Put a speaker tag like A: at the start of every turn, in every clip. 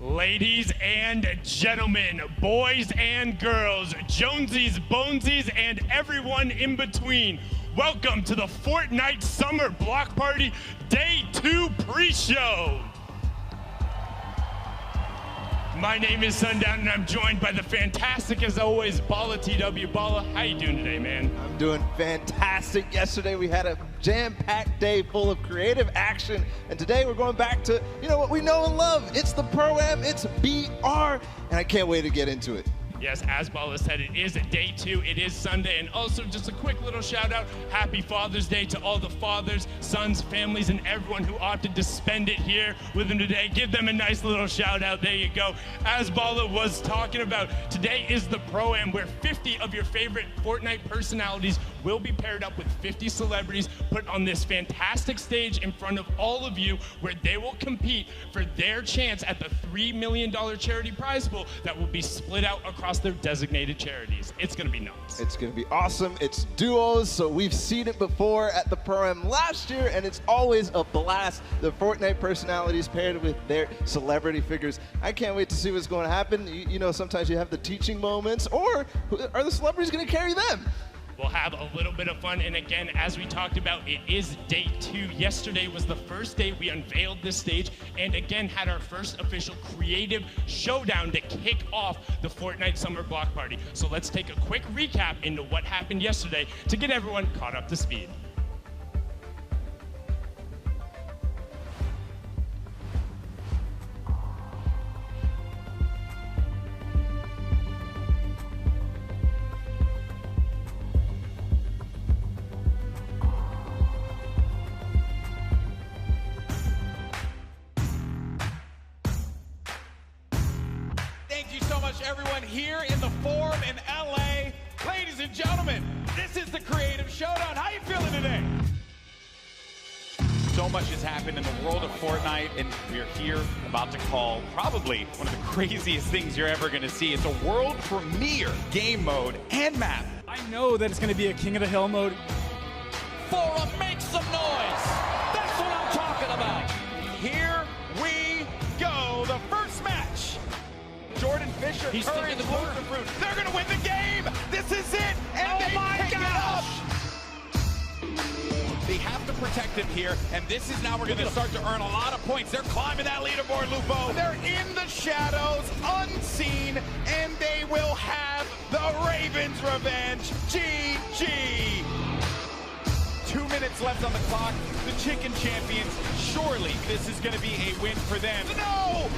A: Ladies and gentlemen, boys and girls, Jonesies, Bonesies, and everyone in between, welcome to the Fortnite Summer Block Party Day 2 pre-show. My name is Sundown, and I'm joined by the fantastic, as always, Balla TW. Balla, how you doing today, man?
B: I'm doing fantastic. Yesterday we had a jam-packed day full of creative action, and today we're going back to, what we know and love. It's the Pro-Am, it's BR, and I can't wait to get into it.
A: Yes, as Balla said, it is day 2, it is Sunday, and also just a quick little shout out, happy Father's Day to all the fathers, sons, families, and everyone who opted to spend it here with them today. Give them a nice little shout out, there you go. As Balla was talking about, today is the Pro-Am, where 50 of your favorite Fortnite personalities will be paired up with 50 celebrities put on this fantastic stage in front of all of you, where they will compete for their chance at the $3 million charity prize pool that will be split out across their designated charities. It's gonna be nuts.
B: It's gonna be awesome. It's duos, so we've seen it before at the Pro-Am last year, and it's always a blast. The Fortnite personalities paired with their celebrity figures. I can't wait to see what's going to happen. You know, sometimes you have the teaching moments, or are the celebrities gonna carry them?
A: We'll have a little bit of fun, and again, as we talked about, it is day 2. Yesterday was the first day we unveiled this stage, and again had our first official creative showdown to kick off the Fortnite Summer Block Party. So let's take a quick recap into what happened yesterday to get everyone caught up to speed.
C: Everyone here in the Forum in LA. Ladies and gentlemen, this is the Creative Showdown. How you feeling today? So much has happened in the world of Fortnite, and we're here about to call probably one of the craziest things you're ever going to see. It's a world premiere game mode and map.
D: I know that it's going to be a King of the Hill mode.
C: Forum, make some noise. That's what I'm talking about. Here we go. The first match. Jordan Fisher, Curry, the fruit. They're going to win the game. This is it. And they pick it up. They have to protect him here. And this is now we're going to start to earn a lot of points. They're climbing that leaderboard, Lupo. They're in the shadows, unseen. And they will have the Ravens' revenge. GG. 2 minutes left on the clock. The Chicken Champions, surely this is going to be a win for them. No!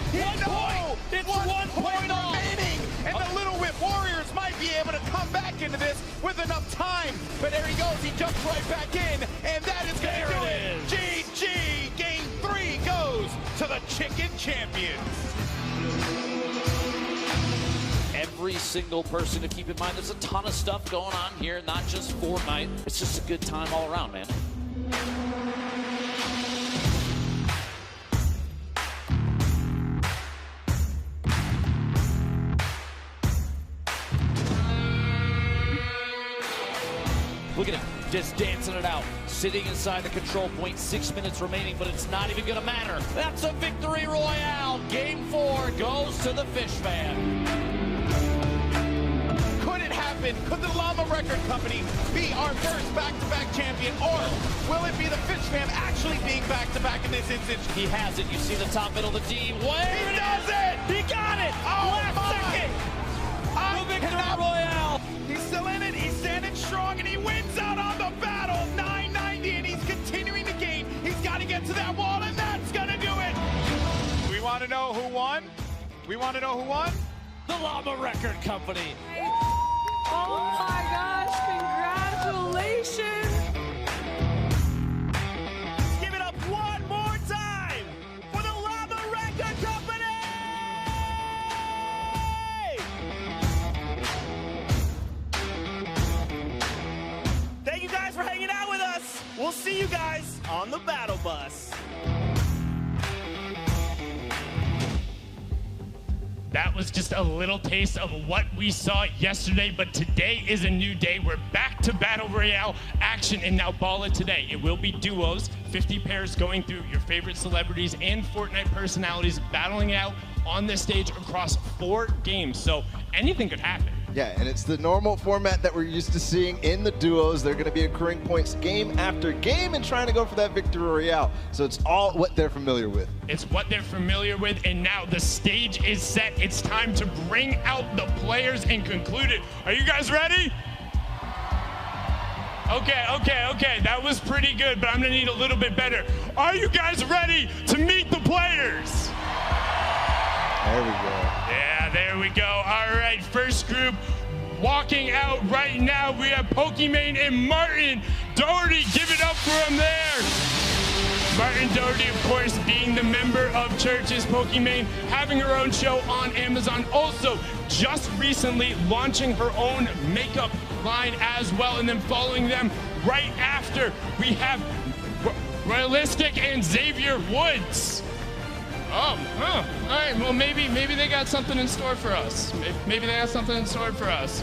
C: It's 1 point remaining! And the Little Whip Warriors might be able to come back into this with enough time. But there he goes, he jumps right back in, and that is going to do it! GG! Game 3 goes to the Chicken Champions.
E: Every single person to keep in mind. There's a ton of stuff going on here, not just Fortnite. It's just a good time all around, man. Look at him, just dancing it out. Sitting inside the control point, 6 minutes remaining, but it's not even gonna matter. That's a victory royale. Game 4 goes to the Fish Fan.
C: Could it happen? Could the Llama Record Company be our first back-to-back champion? Or will it be the Fish Fam actually being back-to-back in this instance?
E: He has it. You see the top middle of the D.
C: He does it!
E: He got it!
C: Oh,
E: Last second! The victory royale!
C: He's still in it. He's standing strong, and he wins out on the battle. 990, and he's continuing to gain. He's got to get to that wall, and that's going to do it. We want to know who won? We want to know who won?
E: The Llama Record Company.
F: Oh my gosh, congratulations!
C: Give it up one more time for the Llama Record Company! Thank you guys for hanging out with us. We'll see you guys on the battle bus.
A: That was just a little taste of what we saw yesterday, but today is a new day. We're back to Battle Royale action, and now Balla today. It will be duos, 50 pairs going through your favorite celebrities and Fortnite personalities battling it out on this stage across 4 games. So anything could happen.
B: Yeah, and it's the normal format that we're used to seeing in the duos. They're going to be accruing points game after game and trying to go for that victory royale. So it's all what they're familiar with.
A: It's what they're familiar with, and now the stage is set. It's time to bring out the players and conclude it. Are you guys ready? Okay. That was pretty good, but I'm going to need a little bit better. Are you guys ready to meet the players?
B: There we go.
A: Yeah, there we go. All right, first group walking out right now. We have Pokimane and Martin Doherty. Give it up for him there. Martin Doherty, of course, being the member of Churches. Pokimane having her own show on Amazon. Also, just recently launching her own makeup line as well. And then following them right after, we have Realistic and Xavier Woods. All right, well, maybe they got something in store for us. Maybe they got something in store for us.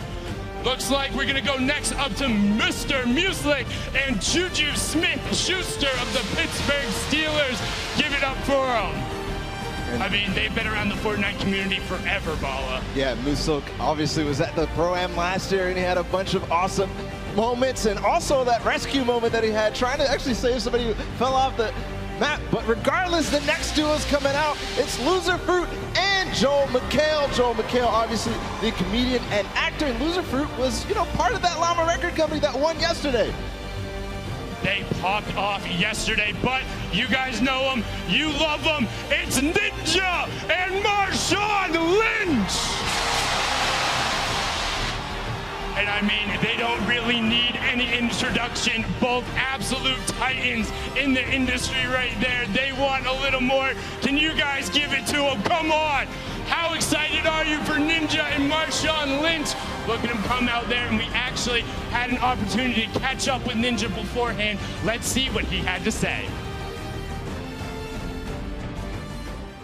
A: Looks like we're gonna go next up to Mr. Muslik and Juju Smith-Schuster of the Pittsburgh Steelers. Give it up for them. I mean, they've been around the Fortnite community forever, Bala.
B: Yeah, Muslik obviously was at the Pro-Am last year, and he had a bunch of awesome moments, and also that rescue moment that he had trying to actually save somebody who fell off the map. But regardless, the next duo is coming out. It's Loser Fruit and Joel McHale. Joel McHale, obviously the comedian and actor, and Loser Fruit was, part of that Llama record company that won yesterday.
A: They popped off yesterday, but you guys know them, you love them. It's Ninja and Marshawn Lynch. And I mean, they don't really need any introduction. Both absolute titans in the industry right there. They want a little more. Can you guys give it to them? Come on. How excited are you for Ninja and Marshawn Lynch? Look at him come out there, and we actually had an opportunity to catch up with Ninja beforehand. Let's see what he had to say.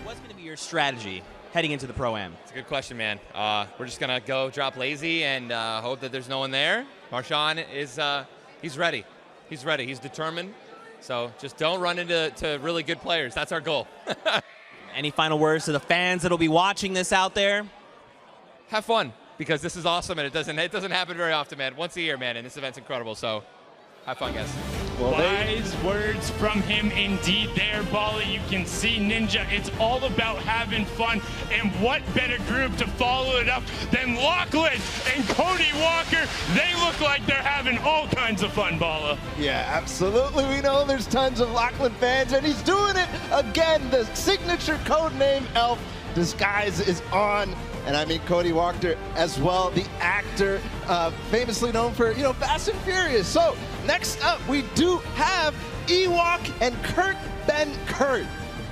G: What's going to be your strategy heading into the Pro-Am?
H: It's a good question, man. We're just going to go drop lazy and hope that there's no one there. Marshawn is, he's ready. He's ready. He's determined. So just don't run into really good players. That's our goal.
G: Any final words to the fans that'll be watching this out there?
H: Have fun, because this is awesome, and it doesn't happen very often, man. Once a year, man, and this event's incredible. So have fun, guys.
A: Wise words from him indeed there, Bali. You can see Ninja. It's all about having fun. And what better group to follow it up than Lachlan and Cody Walker? They look like they're having all kinds of fun, Bala.
B: Yeah, absolutely. We know there's tons of Lachlan fans, and he's doing it again. The signature code name Elf disguise is on. And I mean Cody Walker as well, the actor, famously known for, Fast and Furious. So next up, we do have Ewok and Kurt Ben Kurt.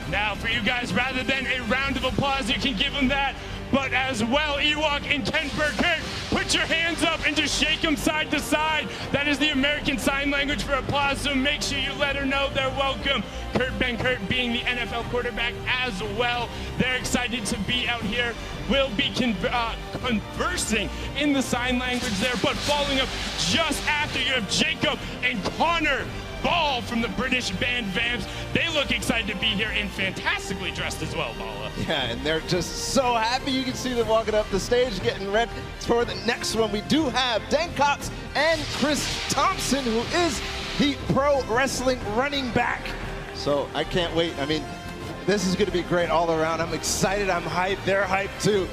A: Now for you guys, rather than a round of applause, you can give them that. But as well, Ewok and Ken Burkert, put your hands up and just shake them side to side. That is the American Sign Language for applause, so make sure you let her know they're welcome. Kurt Ben Kurt being the NFL quarterback as well. They're excited to be out here. We'll be conversing in the sign language there, but following up just after, you have Jacob and Connor Ball from the British band Vamps. They look excited to be here and fantastically dressed as well, Bala.
B: Yeah, and they're just so happy. You can see them walking up the stage, getting ready for the next one. We do have Dan Cox and Chris Thompson, who is the pro wrestling running back. So I can't wait. I mean, this is going to be great all around. I'm excited. I'm hyped. They're hyped too.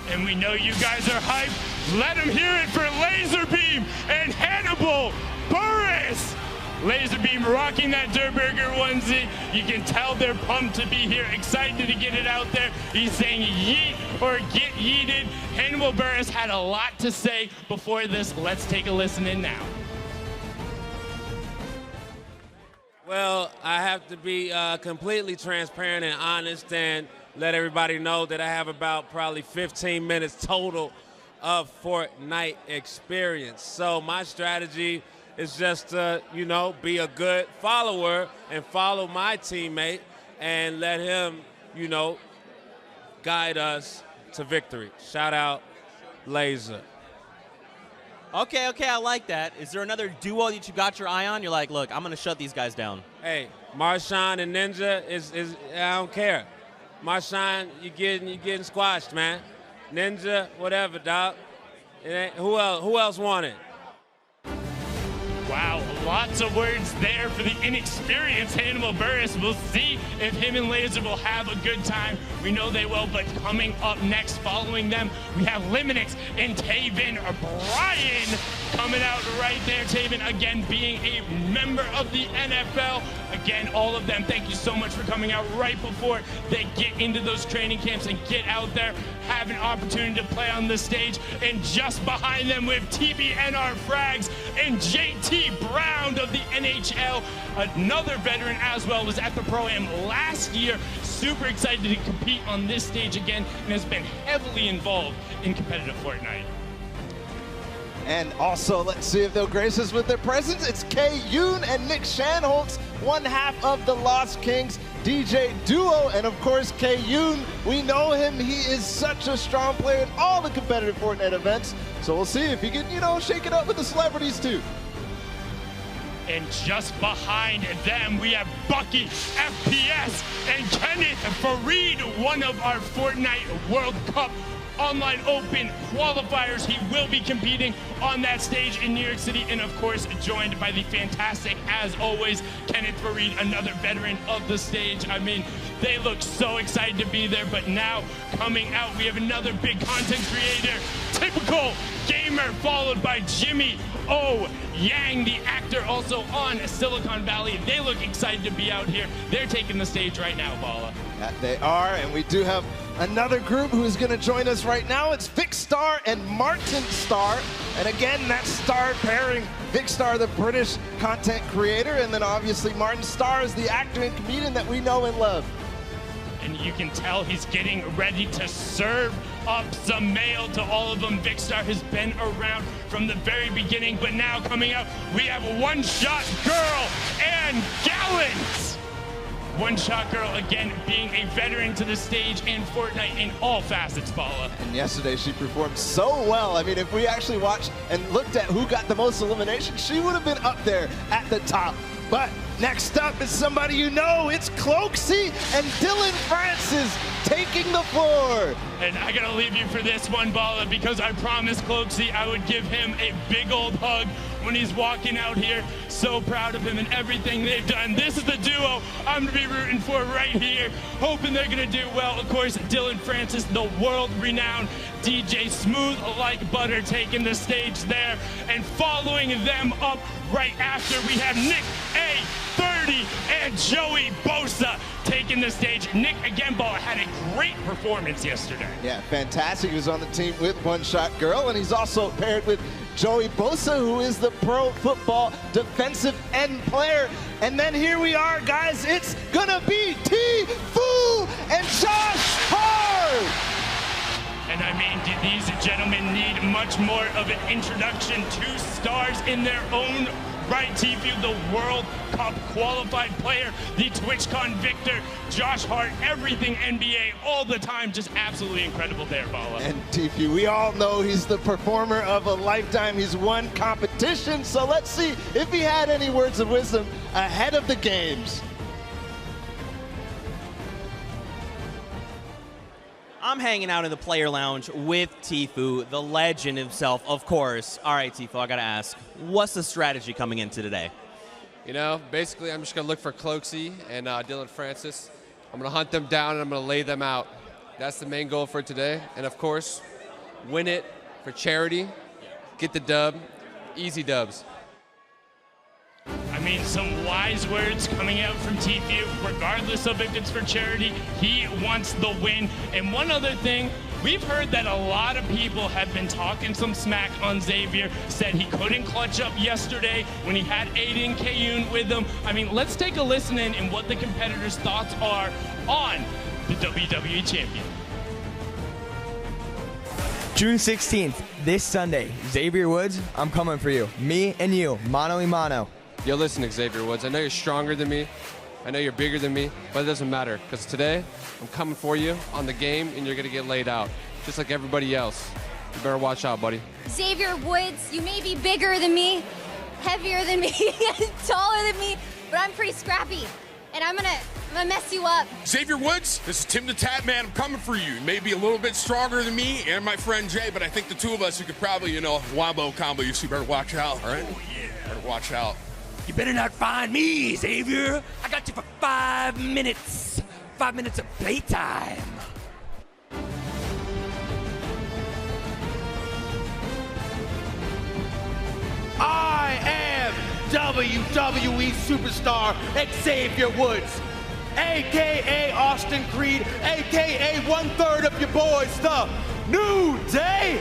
A: And we know you guys are hyped. Let them hear it for Laserbeam and Hannibal Burris. Laserbeam rocking that Durburger onesie. You can tell they're pumped to be here, excited to get it out there. He's saying yeet or get yeeted. Hannibal Burris had a lot to say before this. Let's take a listen in now.
I: Well, I have to be completely transparent and honest and let everybody know that I have about probably 15 minutes total of Fortnite experience. So my strategy is just to, be a good follower and follow my teammate and let him, guide us to victory. Shout out, Laser.
G: Okay, I like that. Is there another duo that you got your eye on? You're like, look, I'm going to shut these guys down.
I: Hey, Marshawn and Ninja is I don't care. Marshawn, you getting squashed, man. Ninja, whatever, dog. It ain't, who else want it?
A: Wow, lots of words there for the inexperienced Hannibal Burris. We'll see if him and Laser will have a good time. We know they will, but coming up next, following them, we have Liminix and Taven Bryan coming out right there. Taven, again, being a member of the NFL. Again, all of them, thank you so much for coming out right before they get into those training camps and get out there, have an opportunity to play on the stage. And just behind them with TBNR Frags and JT Brown of the NHL, another veteran as well, was at the Pro-Am last year. Super excited to compete on this stage again and has been heavily involved in competitive Fortnite.
B: And also, let's see if they'll grace us with their presence. It's K Yoon and Nick Shanholtz, one half of the Lost Kings DJ duo. And of course, K Yoon, we know him. He is such a strong player in all the competitive Fortnite events. So we'll see if he can, shake it up with the celebrities too.
A: And just behind them, we have Bucky, FPS, and Kenneth Fareed, one of our Fortnite World Cup Online Open qualifiers. He will be competing on that stage in New York City, and of course, joined by the fantastic, as always, Kenneth Fareed, another veteran of the stage. I mean, they look so excited to be there, but now coming out, we have another big content creator, typical gamer, followed by Jimmy O. Yang, the actor, also on Silicon Valley. They look excited to be out here. They're taking the stage right now, Bala.
B: That they are, and we do have another group who is going to join us right now. It's Vic Star and Martin Starr. And again, that star pairing, Vic Star, the British content creator, and then obviously Martin Starr is the actor and comedian that we know and love.
A: And you can tell he's getting ready to serve up some mail to all of them. Vic Star has been around from the very beginning, but now coming out, we have One Shot Girl and Gallant. One Shot Girl, again, being a veteran to the stage in Fortnite in all facets, Paula.
B: And yesterday she performed so well. I mean, if we actually watched and looked at who got the most eliminations, she would have been up there at the top. But next up is somebody you know. It's Cloaksy and Dylan Francis taking the floor.
A: And I gotta leave you for this one, Bala, because I promised Cloaksy I would give him a big old hug when he's walking out here. So proud of him and everything they've done. This is the duo I'm gonna be rooting for right here. Hoping they're gonna do well. Of course, Dylan Francis, the world-renowned DJ, smooth like butter, taking the stage there. And following them up right after, we have Nick A30 and Joey Bosa taking the stage. Nick, again, Ball, had a great performance yesterday.
B: Yeah, fantastic. He was on the team with One Shot Girl, and he's also paired with Joey Bosa, who is the pro football defensive end player. And then here we are, guys. It's gonna be T-Foo and Josh Hart.
A: And I mean, do these gentlemen need much more of an introduction? Two stars in their own right. T-Foo, the World Cup qualified player, the TwitchCon victor, Josh Hart, everything NBA all the time. Just absolutely incredible there, Bala.
B: And T-Foo, we all know he's the performer of a lifetime. He's won competition. So let's see if he had any words of wisdom ahead of the games.
G: I'm hanging out in the player lounge with T-Foo, the legend himself, of course. All right, T-Foo, I got to ask, what's the strategy coming into today?
J: You know, basically, I'm just going to look for Cloaksy and Dylan Francis. I'm going to hunt them down, and I'm going to lay them out. That's the main goal for today. And, of course, win it for charity, get the dub, easy dubs.
A: I mean, some wise words coming out from T-Foo. Regardless of if it's for charity, he wants the win. And one other thing, we've heard that a lot of people have been talking some smack on Xavier, said he couldn't clutch up yesterday when he had Aiden Kayun with him. I mean, let's take a listen in and what the competitors' thoughts are on the WWE champion.
K: June 16th, this Sunday, Xavier Woods, I'm coming for you. Me and you, mano y mano.
J: Yo, listen, Xavier Woods, I know you're stronger than me. I know you're bigger than me, but it doesn't matter, because today, I'm coming for you on the game, and you're going to get laid out, just like everybody else. You better watch out, buddy.
L: Xavier Woods, you may be bigger than me, heavier than me, taller than me, but I'm pretty scrappy. And I'm going to I'm gonna mess you up.
M: Xavier Woods, this is Tim the Tap Man. I'm coming for you. You may be a little bit stronger than me and my friend Jay, but I think the two of us, you could probably, wombo combo you. So you better watch out, all right? Oh, yeah. Better watch out.
N: You better not find me, Xavier. I got you for 5 minutes. 5 minutes of playtime.
C: I am WWE superstar Xavier Woods, a.k.a. Austin Creed, a.k.a. 1/3 of your boys, the New Day.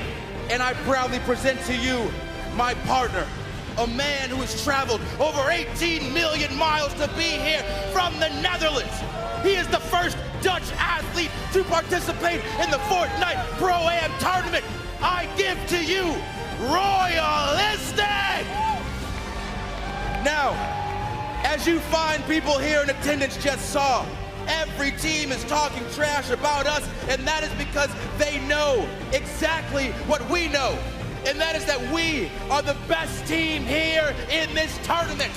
C: And I proudly present to you my partner, a man who has traveled over 18 million miles to be here from the Netherlands. He is the first Dutch athlete to participate in the Fortnite Pro-Am tournament. I give to you Royalistic! Now, as you fine people here in attendance just saw, every team is talking trash about us, and that is because they know exactly what we know, and that is that we are the best team here in this tournament.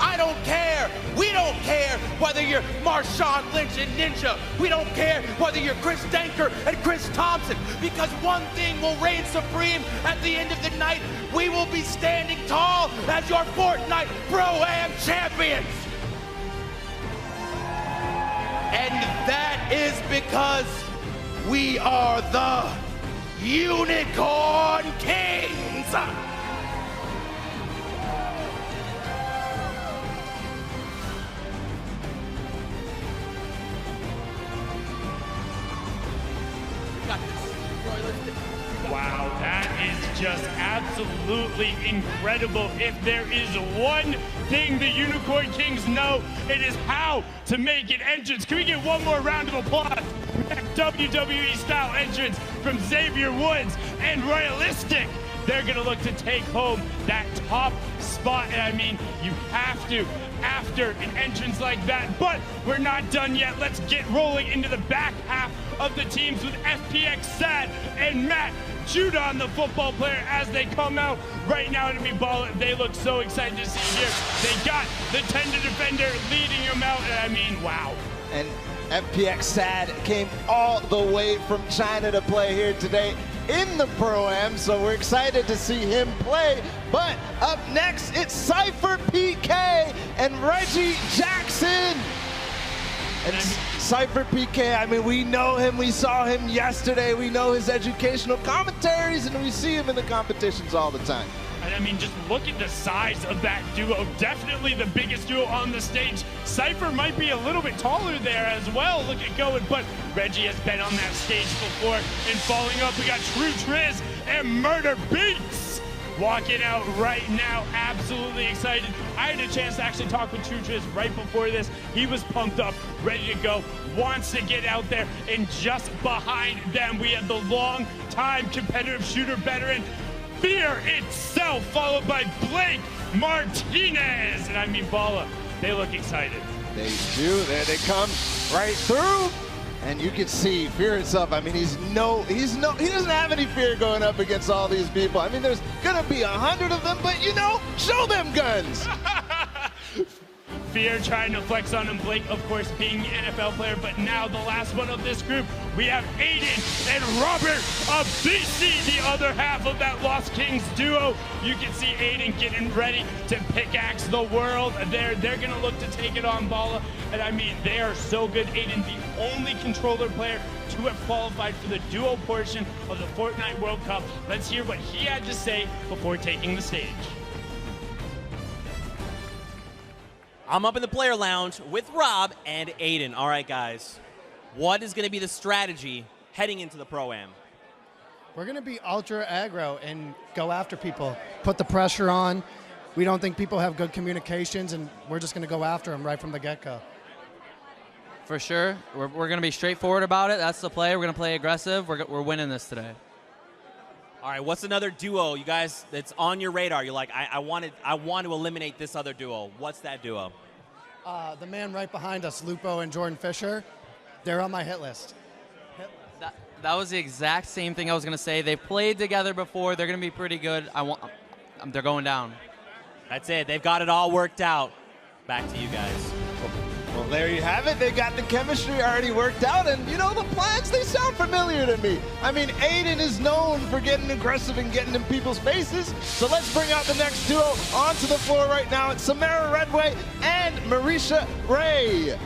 C: I don't care. We don't care whether you're Marshawn Lynch and Ninja. We don't care whether you're Chris Danker and Chris Thompson, because one thing will reign supreme at the end of the night. We will be standing tall as your Fortnite Pro-Am champions. And that is because we are the Unicorn Kings.
A: Wow, that is just absolutely incredible. If there is one thing the Unicorn Kings know, it is how to make an entrance. Can we get one more round of applause? WWE-style entrance from Xavier Woods and Royalistic. They're gonna look to take home that top spot. And I mean, you have to after an entrance like that, but we're not done yet. Let's get rolling into the back half of the teams with FPX Sad and Matt Judon, the football player, as they come out right now to be balling. They look so excited to see here. They got the tender defender leading them out, and I mean, wow.
B: And FPX Sad came all the way from China to play here today in the Pro-Am, so we're excited to see him play. But up next, it's Cypher PK and Reggie Jackson. And Cypher PK, I mean, we know him, we saw him yesterday, we know his educational commentaries, and we see him in the competitions all the time.
A: And I mean, just look at the size of that duo. Definitely the biggest duo on the stage. Cypher might be a little bit taller there as well. Look at going, but Reggie has been on that stage before. And following up, we got True Triz and Murder Beats walking out right now. Absolutely excited. I had a chance to actually talk with True Triz right before this. He was pumped up, ready to go, wants to get out there. And just behind them, we have the long-time competitive shooter veteran, Fear itself, followed by Blake Martinez. And I mean, Balla, they look excited.
B: They do. There they come right through. And you can see Fear itself. I mean, he doesn't have any fear going up against all these people. I mean, there's gonna be 100 of them, but show them guns.
A: Fear trying to flex on him. Blake, of course, being an NFL player, but now the last one of this group, we have Aiden and Robert of BC, the other half of that Lost Kings duo. You can see Aiden getting ready to pickaxe the world. They're gonna look to take it on Balla, and I mean, they are so good. Aiden, the only controller player to have qualified for the duo portion of the Fortnite World Cup. Let's hear what he had to say before taking the stage.
G: I'm up in the player lounge with Rob and Aiden. All right, guys. What is going to be the strategy heading into the Pro-Am?
O: We're going to be ultra aggro and go after people, put the pressure on. We don't think people have good communications, and we're just going to go after them right from the get-go.
P: For sure. We're going to be straightforward about it. That's the play. We're going to play aggressive. We're winning this today.
G: All right, what's another duo, you guys, that's on your radar? You're like, I want to eliminate this other duo. What's that duo?
O: The man right behind us, Lupo and Jordan Fisher, they're on my hit list.
P: That was the exact same thing I was going to say. They've played together before. They're going to be pretty good. They're going down.
G: That's it. They've got it all worked out. Back to you guys.
B: Well, there you have it. They got the chemistry already worked out, and you know, the plans, they sound familiar to me. I mean, Aiden is known for getting aggressive and getting in people's faces, so let's bring out the next duo onto the floor right now. It's Samara Redway and Marisha Ray.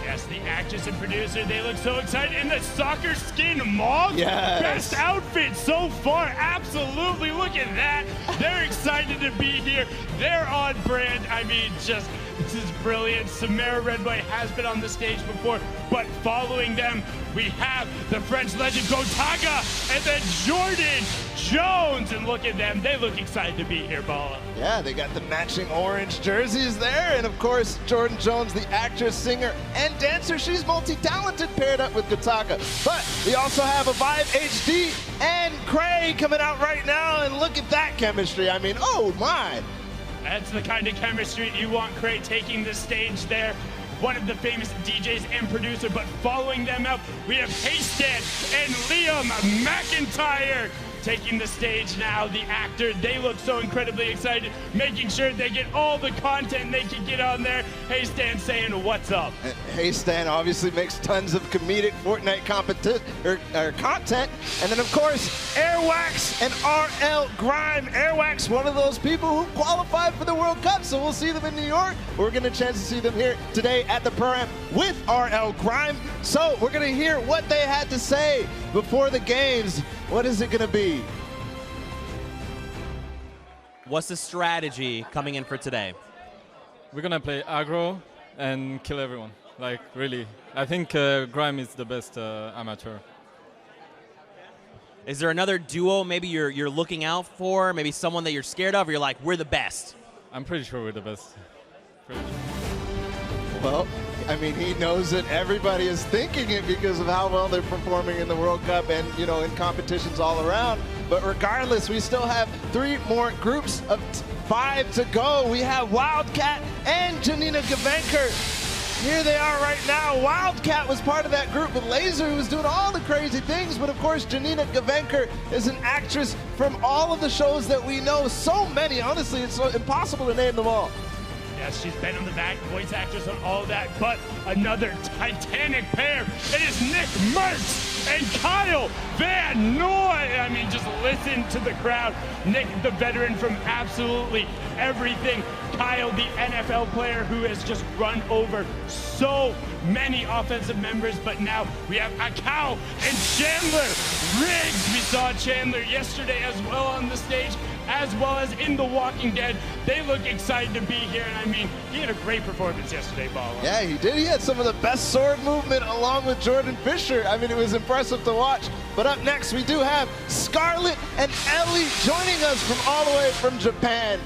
A: Yes, the actress and producer, they look so excited in the soccer skin mauve.
B: Yes.
A: Best outfit so far, absolutely. Look at that. They're excited to be here. They're on brand. I mean, just, this is brilliant. Samara Redway has been on the stage before, but following them, we have the French legend Gotaga and then Jordan Jones. And look at them. They look excited to be here, Bala.
B: Yeah, they got the matching orange jerseys there. And of course, Jordan Jones, the actress, singer, and dancer. She's multi-talented, paired up with Gotaga. But we also have a Vibe HD and Cray coming out right now. And look at that chemistry. I mean, oh my.
A: That's the kind of chemistry you want. Cray taking the stage there. One of the famous DJs and producer, but following them up, we have Haystan and Liam McIntyre taking the stage now. The actor, they look so incredibly excited, making sure they get all the content they can get on there. Haystan saying, what's up?
B: Haystan obviously makes tons of comedic Fortnite content. And then, of course, Airwax and RL Grime. Airwax, one of those people who qualified for the World Cup, so we'll see them in New York. We're going to chance to see them here today at the program with RL Grime. So we're going to hear what they had to say before the games. What is it going to be?
G: What's the strategy coming in for today?
Q: We're going to play aggro and kill everyone. Like, really. I think Grime is the best amateur.
G: Is there another duo maybe you're looking out for? Maybe someone that you're scared of, or you're like, we're the best?
Q: I'm pretty sure we're the best.
B: Well, I mean, he knows that everybody is thinking it because of how well they're performing in the World Cup and, you know, in competitions all around. But regardless, we still have 3 more groups of 5 to go. We have Wildcat and Janina Gavenker. Here they are right now. Wildcat was part of that group with Laser, who was doing all the crazy things. But of course, Janina Gavenker is an actress from all of the shows that we know. So many, honestly, it's so impossible to name them all.
A: Yes, she's been on the back, voice actress on all that, but another titanic pair. It is Nick Mertz and Kyle Van Noy. I mean, just listen to the crowd. Nick, the veteran from absolutely everything. Kyle, the NFL player who has just run over so many offensive members, but now we have Akau and Chandler Riggs. We saw Chandler yesterday as well on the stage, as well as in The Walking Dead. They look excited to be here, and I mean, he had a great performance yesterday, Bala.
B: Yeah, he did. He had some of the best sword movement along with Jordan Fisher. I mean, it was impressive to watch. But up next, we do have Scarlett and Ellie joining us from all the way from Japan.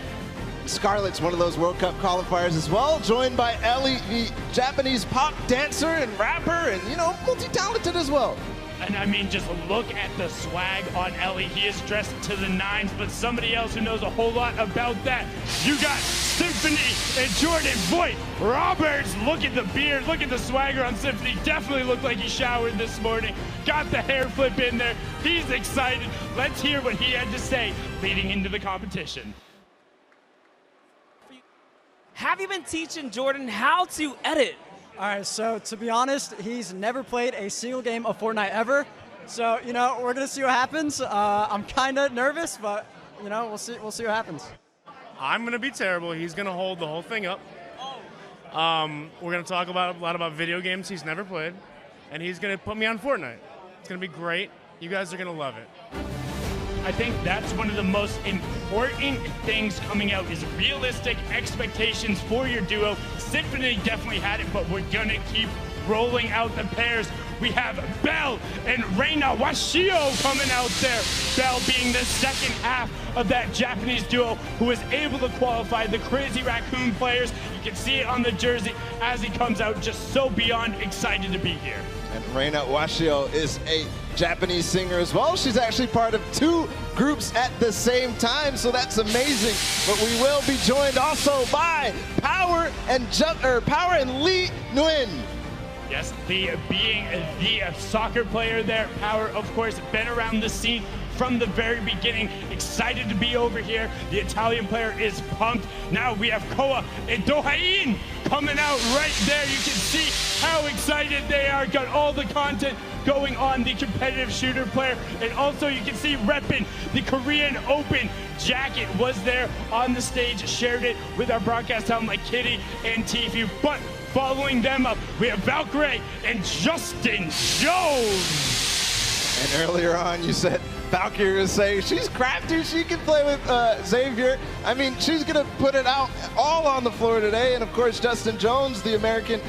B: Scarlett's one of those World Cup qualifiers as well, joined by Ellie, the Japanese pop dancer and rapper, and, you know, multi-talented as well.
A: And I mean, just look at the swag on Ellie. He is dressed to the nines, but somebody else who knows a whole lot about that. You got Symphony and Jordan Voight Roberts. Look at the beard, look at the swagger on Symphony. Definitely looked like he showered this morning. Got the hair flip in there. He's excited. Let's hear what he had to say leading into the competition.
R: Have you been teaching Jordan how to edit?
D: All right, so to be honest, he's never played a single game of Fortnite ever. So, you know, we're going to see what happens. I'm kind of nervous, but, you know, we'll see what happens.
S: I'm going to be terrible. He's going to hold the whole thing up. We're going to talk a lot about video games he's never played, and he's going to put me on Fortnite. It's going to be great. You guys are going to love it.
A: I think that's one of the most important things coming out is realistic expectations for your duo. Symphony definitely had it, but we're gonna keep rolling out the pairs. We have Belle and Reina Washio coming out there. Belle being the second half of that Japanese duo who was able to qualify the Crazy Raccoon players. You can see it on the jersey as he comes out, just so beyond excited to be here.
B: And Reina Washio is a Japanese singer as well. She's actually part of 2 groups at the same time, so that's amazing. But we will be joined also by Power and Lee Nguyen.
A: Yes, being the soccer player there, Power, of course, been around the scene from the very beginning, excited to be over here. The Italian player is pumped. Now we have Koa and Dohain coming out right there. You can see how excited they are. Got all the content going on the competitive shooter player. And also you can see repping the Korean Open jacket was there on the stage, shared it with our broadcast talent like Kitty and Tfue. But following them up, we have Avxry and Justin Jones.
B: And earlier on, you said Valkyrie was saying she's crafty, she can play with Xavier. I mean, she's going to put it out all on the floor today. And of course, Justin Jones, the American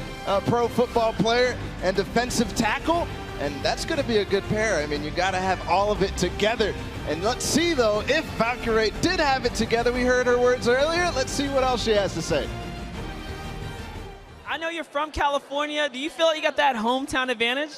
B: pro football player and defensive tackle. And that's going to be a good pair. I mean, you got to have all of it together. And let's see, though, if Valkyrie did have it together. We heard her words earlier. Let's see what else she has to say.
R: I know you're from California. Do you feel like you got that hometown advantage?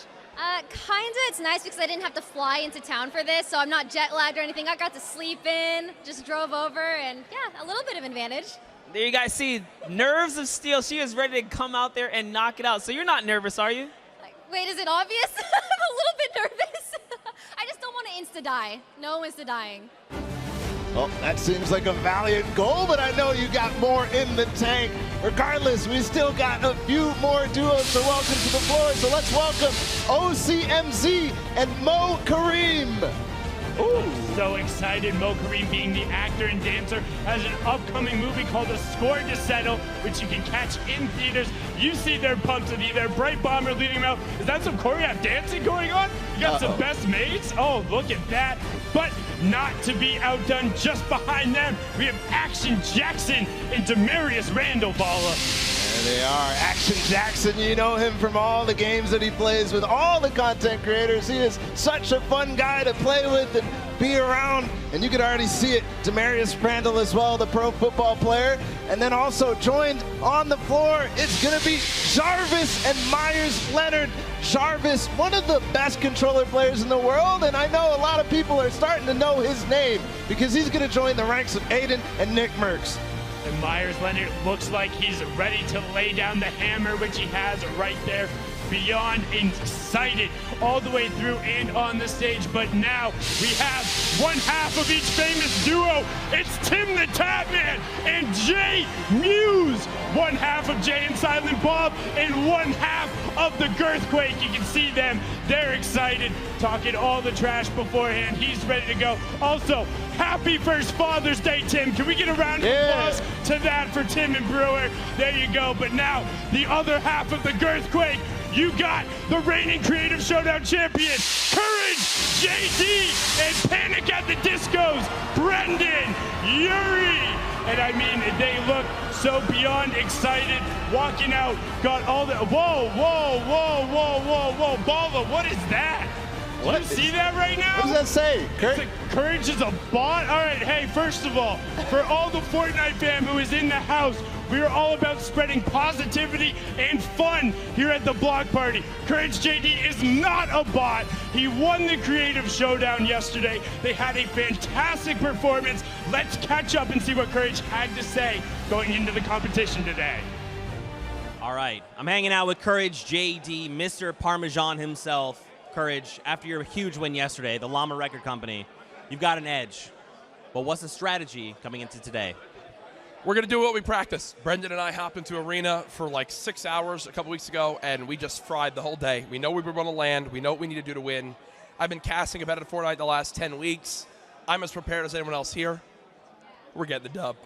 L: Kinda. It's nice because I didn't have to fly into town for this, so I'm not jet lagged or anything. I got to sleep in, just drove over, and yeah, a little bit of advantage.
R: There you guys see, nerves of steel. She is ready to come out there and knock it out. So you're not nervous, are you?
L: Wait, is it obvious? I'm a little bit nervous. I just don't want to insta-die. No insta-dying.
B: Well, that seems like a valiant goal, but I know you got more in the tank. Regardless, we still got a few more duos to welcome to the floor, so let's welcome grimmmz and Mo Kareem.
A: Ooh. So excited. Mo Kareem, being the actor and dancer, has an upcoming movie called A Score to Settle, which you can catch in theaters. You see their pumps with either Bright Bomber leading them out. Is that some choreographed dancing going on? You got some best mates? Oh, look at that. But not to be outdone, just behind them, we have Action Jackson and Demarius Randall Balla.
B: There they are, Action Jackson. You know him from all the games that he plays with all the content creators. He is such a fun guy to play with and be around. And you can already see it, Demarius Randall as well, the pro football player. And then also joined on the floor, it's gonna be Jarvis and Myers Leonard. Jarvis, one of the best controller players in the world, and I know a lot of people are starting to know his name because he's gonna join the ranks of Aiden and Nick Merckx.
A: And Myers Leonard looks like he's ready to lay down the hammer, which he has right there. Beyond excited all the way through and on the stage. But now we have one half of each famous duo. It's Tim the Tatman and Jay Muse. One half of Jay and Silent Bob and one half of the Girthquake. You can see them. They're excited, talking all the trash beforehand. He's ready to go. Also, happy first Father's Day, Tim. Can we get a round of applause to that for Tim and Brewer? There you go. But now the other half of the Girthquake. You got the reigning Creative Showdown champion, Courage, JD, and Panic at the Discos, Brendan, Yuri. And I mean, they look so beyond excited, walking out, got all the, whoa, Balla, what is that? Do you see that right now?
B: What does that say?
A: Courage is a bot? All right, hey, first of all, for all the Fortnite fam who is in the house, we are all about spreading positivity and fun here at the block party. Courage JD is not a bot. He won the Creative Showdown yesterday. They had a fantastic performance. Let's catch up and see what Courage had to say going into the competition today.
G: All right, I'm hanging out with Courage JD, Mr. Parmesan himself. Courage, after your huge win yesterday, the Llama Record Company, you've got an edge. But what's the strategy coming into today?
T: We're going to do what we practice. Brendan and I hopped into arena for like 6 hours a couple weeks ago, and we just fried the whole day. We know we were going to land. We know what we need to do to win. I've been casting about Fortnite the last 10 weeks. I'm as prepared as anyone else here. We're getting the dub.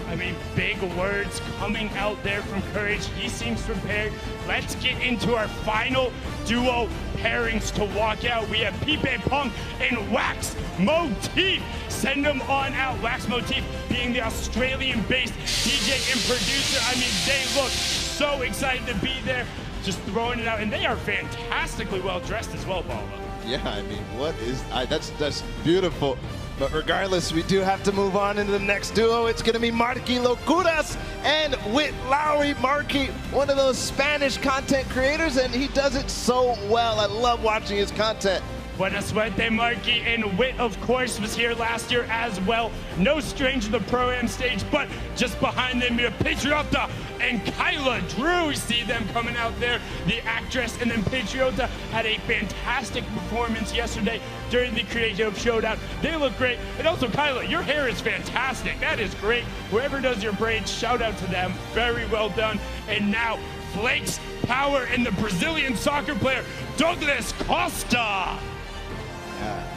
A: I mean, big words coming out there from Courage. He seems prepared. Let's get into our final duo pairings to walk out. We have Pipe Punk and Wax Motif. Send them on out. Wax Motif being the Australian-based DJ and producer. I mean, they look so excited to be there, just throwing it out. And they are fantastically well-dressed as well, Balla.
B: Yeah, I mean, what is... that's beautiful. But regardless, we do have to move on into the next duo. It's going to be Marky Locuras and Whit Lowry. Marky, one of those Spanish content creators, and he does it so well. I love watching his content.
A: Buena suerte, Marky. And Wit, of course, was here last year as well. No stranger to the Pro-Am stage, but just behind them, you're Patriota and Kyla Drew. See them coming out there, the actress. And then Patriota had a fantastic performance yesterday during the Creative Showdown. They look great. And also, Kyla, your hair is fantastic. That is great. Whoever does your braids, shout out to them. Very well done. And now, Flakes Power and the Brazilian soccer player, Douglas Costa.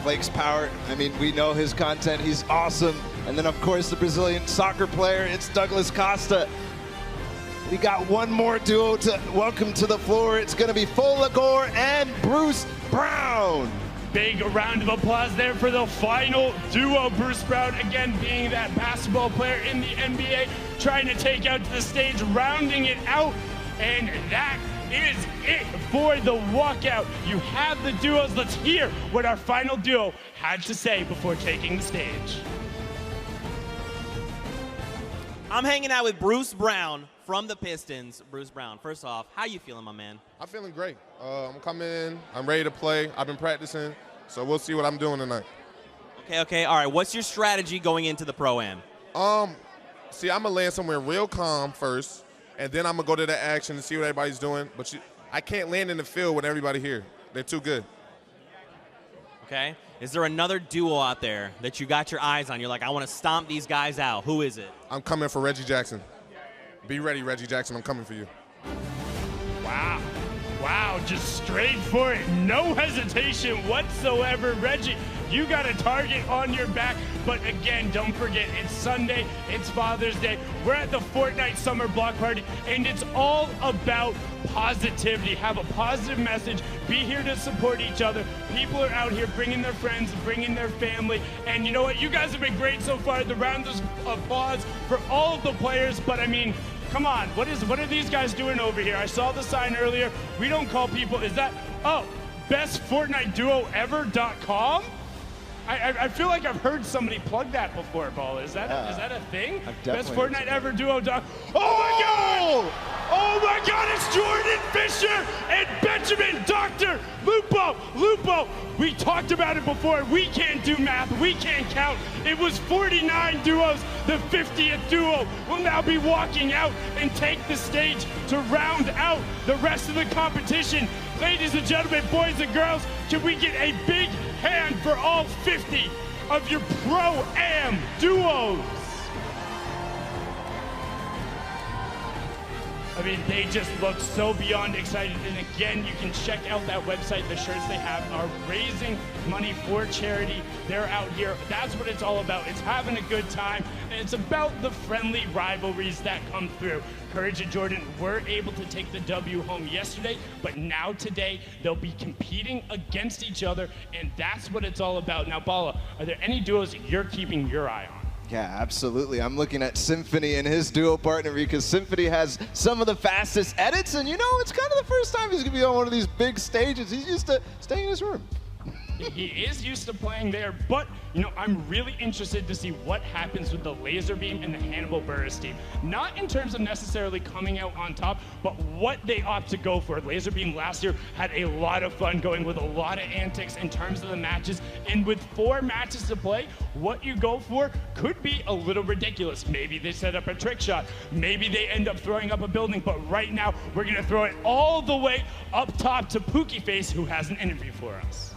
B: Flakes Power, I mean, we know his content. He's awesome. And then, of course, the Brazilian soccer player, it's Douglas Costa. We got one more duo to welcome to the floor. It's going to be Folagor and Bruce Brown.
A: Big round of applause there for the final duo. Bruce Brown, again, being that basketball player in the NBA, trying to take out to the stage, rounding it out. And that is it for the walkout. You have the duos. Let's hear what our final duo had to say before taking the stage.
G: I'm hanging out with Bruce Brown from the Pistons. Bruce Brown, first off, how you feeling, my man?
U: I'm feeling great. I'm coming in. I'm ready to play. I've been practicing, so we'll see what I'm doing tonight.
G: Okay, all right. What's your strategy going into the Pro-Am?
U: See, I'm going to land somewhere real calm first, and then I'm going to go to the action and see what everybody's doing. But I can't land in the field with everybody here. They're too good.
G: Okay. Is there another duo out there that you got your eyes on? You're like, I want to stomp these guys out. Who is it?
U: I'm coming for Reggie Jackson. Be ready, Reggie Jackson. I'm coming for you.
A: Wow. Wow, just straight for it. No hesitation whatsoever. Reggie, you got a target on your back. But again, don't forget, it's Sunday, it's Father's Day. We're at the Fortnite Summer Block Party, and it's all about positivity. Have a positive message. Be here to support each other. People are out here bringing their friends, bringing their family. And you know what? You guys have been great so far. The round of applause for all of the players. But I mean, come on, what are these guys doing over here? I saw the sign earlier. We don't call people, is that, oh, bestfortniteduoever.com? I feel like I've heard somebody plug that before, Ball. Is that a thing? Bestfortniteeverduo.com. Oh my God! Oh my God, it's Jordan Fisher and Benjamin Dr. Lupo. We talked about it before. We can't do math. We can't count. It was 49 duos. The 50th duo will now be walking out and take the stage to round out the rest of the competition. Ladies and gentlemen, boys and girls, can we get a big hand for all 50 of your Pro-Am duos? I mean, they just look so beyond excited. And again, you can check out that website. The shirts they have are raising money for charity. They're out here. That's what it's all about. It's having a good time. And it's about the friendly rivalries that come through. Courage and Jordan were able to take the W home yesterday, but now today they'll be competing against each other, and that's what it's all about. Now, Bala, are there any duos you're keeping your eye on?
B: Yeah, absolutely. I'm looking at Symphony and his duo partner because Symphony has some of the fastest edits, and you know, it's kind of the first time he's going to be on one of these big stages. He's used to staying in his room.
A: He is used to playing there, but, you know, I'm really interested to see what happens with the Laser Beam and the Hannibal Buress team. Not in terms of necessarily coming out on top, but what they opt to go for. Laser Beam last year had a lot of fun going with a lot of antics in terms of the matches, and with 4 matches to play, what you go for could be a little ridiculous. Maybe they set up a trick shot. Maybe they end up throwing up a building, but right now, we're going to throw it all the way up top to Pookie Face, who has an interview for us.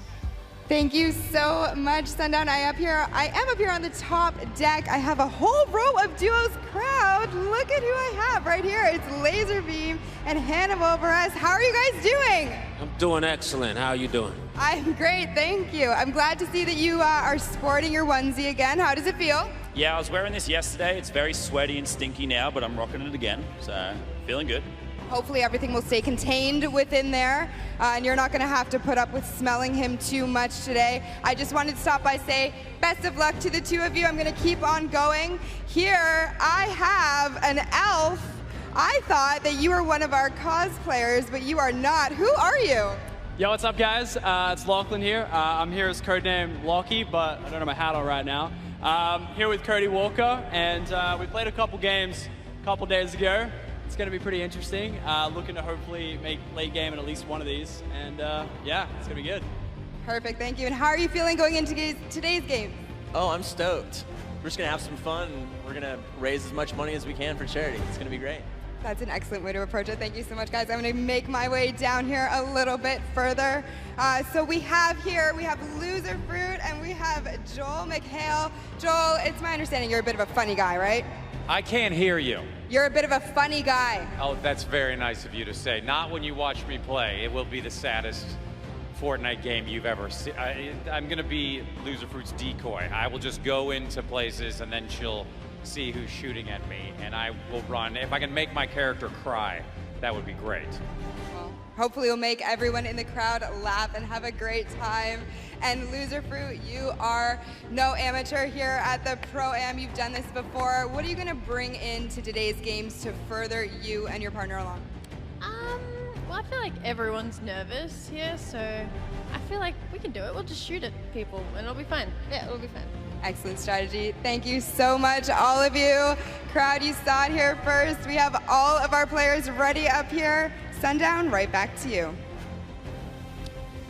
V: Thank you so much, Sundown. I am up here on the top deck. I have a whole row of duos crowd. Look at who I have right here. It's Laser Beam and Hannibal Buress. How are you guys doing?
I: I'm doing excellent. How are you doing?
V: I'm great, thank you. I'm glad to see that you are sporting your onesie again. How does it feel?
W: Yeah, I was wearing this yesterday. It's very sweaty and stinky now, but I'm rocking it again, so feeling good.
V: Hopefully everything will stay contained within there, and you're not going to have to put up with smelling him too much today. I just wanted to stop by and say best of luck to the two of you. I'm going to keep on going. Here I have an elf. I thought that you were one of our cosplayers, but you are not. Who are you?
X: Yo, what's up, guys? It's Lachlan here. I'm here as codename Lockie, but I don't have my hat on right now. Here with Cody Walker, and we played a couple games a couple days ago. It's going to be pretty interesting. Looking to hopefully make late game in at least one of these. And yeah, it's going to be good.
V: Perfect, thank you. And how are you feeling going into today's game?
E: Oh, I'm stoked. We're just going to have some fun, and we're going to raise as much money as we can for charity. It's going to be great.
V: That's an excellent way to approach it. Thank you so much, guys. I'm going to make my way down here a little bit further. So we have Loser Fruit and we have Joel McHale. Joel, it's my understanding you're a bit of a funny guy, right?
F: I can't hear you.
V: You're a bit of a funny guy.
F: Oh, that's very nice of you to say. Not when you watch me play. It will be the saddest Fortnite game you've ever seen. I'm going to be Loser Fruit's decoy. I will just go into places and then she'll see who's shooting at me, and I will run. If I can make my character cry, that would be great.
V: Well, hopefully you'll make everyone in the crowd laugh and have a great time. And Loser Fruit, you are no amateur here at the Pro-Am. You've done this before. What are you going to bring into today's games to further you and your partner along?
H: Well, I feel like everyone's nervous here, so I feel like we can do it. We'll just shoot at people, and it'll be fine. Yeah, it'll be fine.
V: Excellent strategy. Thank you so much, all of you. Crowd, you saw it here first. We have all of our players ready up here. Sundown, right back to you.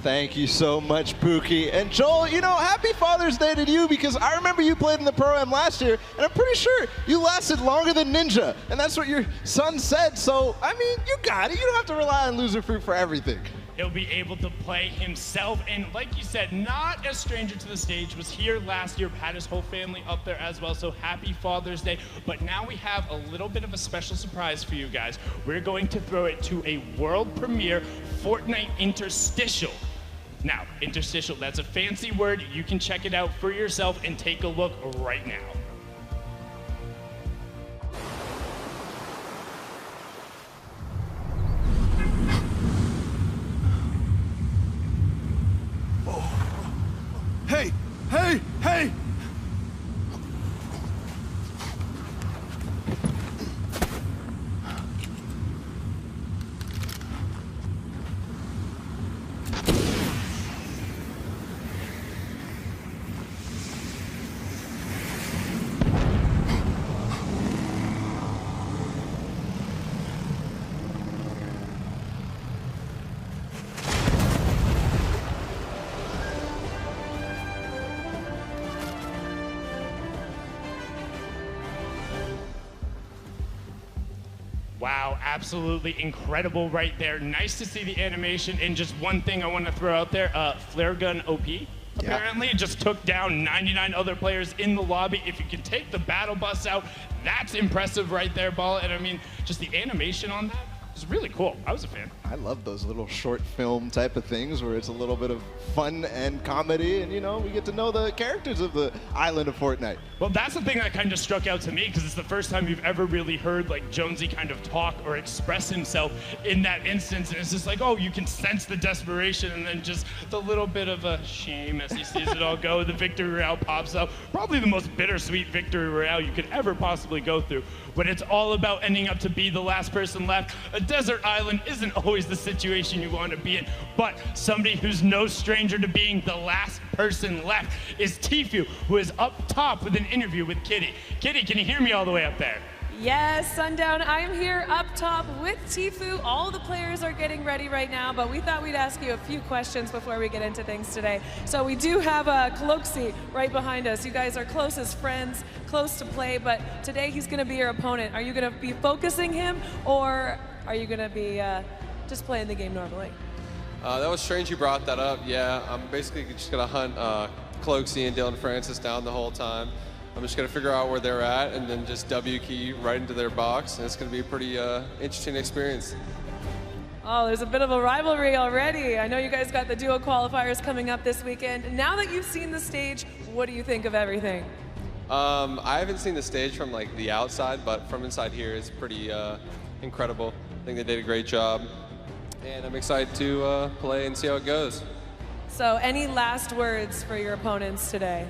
B: Thank you so much, Pookie. And Joel, you know, happy Father's Day to you, because I remember you played in the Pro-Am last year, and I'm pretty sure you lasted longer than Ninja, and that's what your son said. So, I mean, you got it. You don't have to rely on Loser Fruit for everything.
A: He'll be able to play himself, and like you said, not a stranger to the stage, was here last year, had his whole family up there as well, so happy Father's Day. But now we have a little bit of a special surprise for you guys. We're going to throw it to a world premiere Fortnite interstitial. Now, interstitial, that's a fancy word. You can check it out for yourself and take a look right now.
K: Hey! Hey! Hey!
A: Wow, absolutely incredible right there. Nice to see the animation. And just one thing I want to throw out there, Flare Gun OP apparently just took down 99 other players in the lobby. If you can take the battle bus out, that's impressive right there, Ball. And I mean, just the animation on that is really cool. I was a fan.
B: I love those little short film type of things where it's a little bit of fun and comedy, and you know, we get to know the characters of the island of Fortnite.
A: Well, that's the thing that kind of struck out to me, because it's the first time you've ever really heard like Jonesy kind of talk or express himself in that instance, and it's just like, oh, you can sense the desperation, and then just the little bit of a shame as he sees it all go. The victory royale pops up, probably the most bittersweet victory royale you could ever possibly go through, when it's all about ending up to be the last person left. A desert island isn't always the situation you want to be in, but somebody who's no stranger to being the last person left is Tfue, who is up top with an interview with Kitty. Kitty, can you hear me all the way up there?
Y: Yes, Sundown, I'm here up top with Tfue. All the players are getting ready right now, but we thought we'd ask you a few questions before we get into things today. So we do have Cloxy right behind us. You guys are close as friends, close to play, but today he's gonna be your opponent. Are you gonna be focusing him, or are you gonna be just playing the game normally?
J: That was strange you brought that up. Yeah, I'm basically just gonna hunt Cloxy and Dylan Francis down the whole time. I'm just gonna figure out where they're at and then just W key right into their box, and it's gonna be a pretty interesting experience.
Y: Oh, there's a bit of a rivalry already. I know you guys got the duo qualifiers coming up this weekend. Now that you've seen the stage, what do you think of everything?
J: I haven't seen the stage from like the outside, but from inside here, it's pretty incredible. I think they did a great job, and I'm excited to play and see how it goes.
Y: So any last words for your opponents today?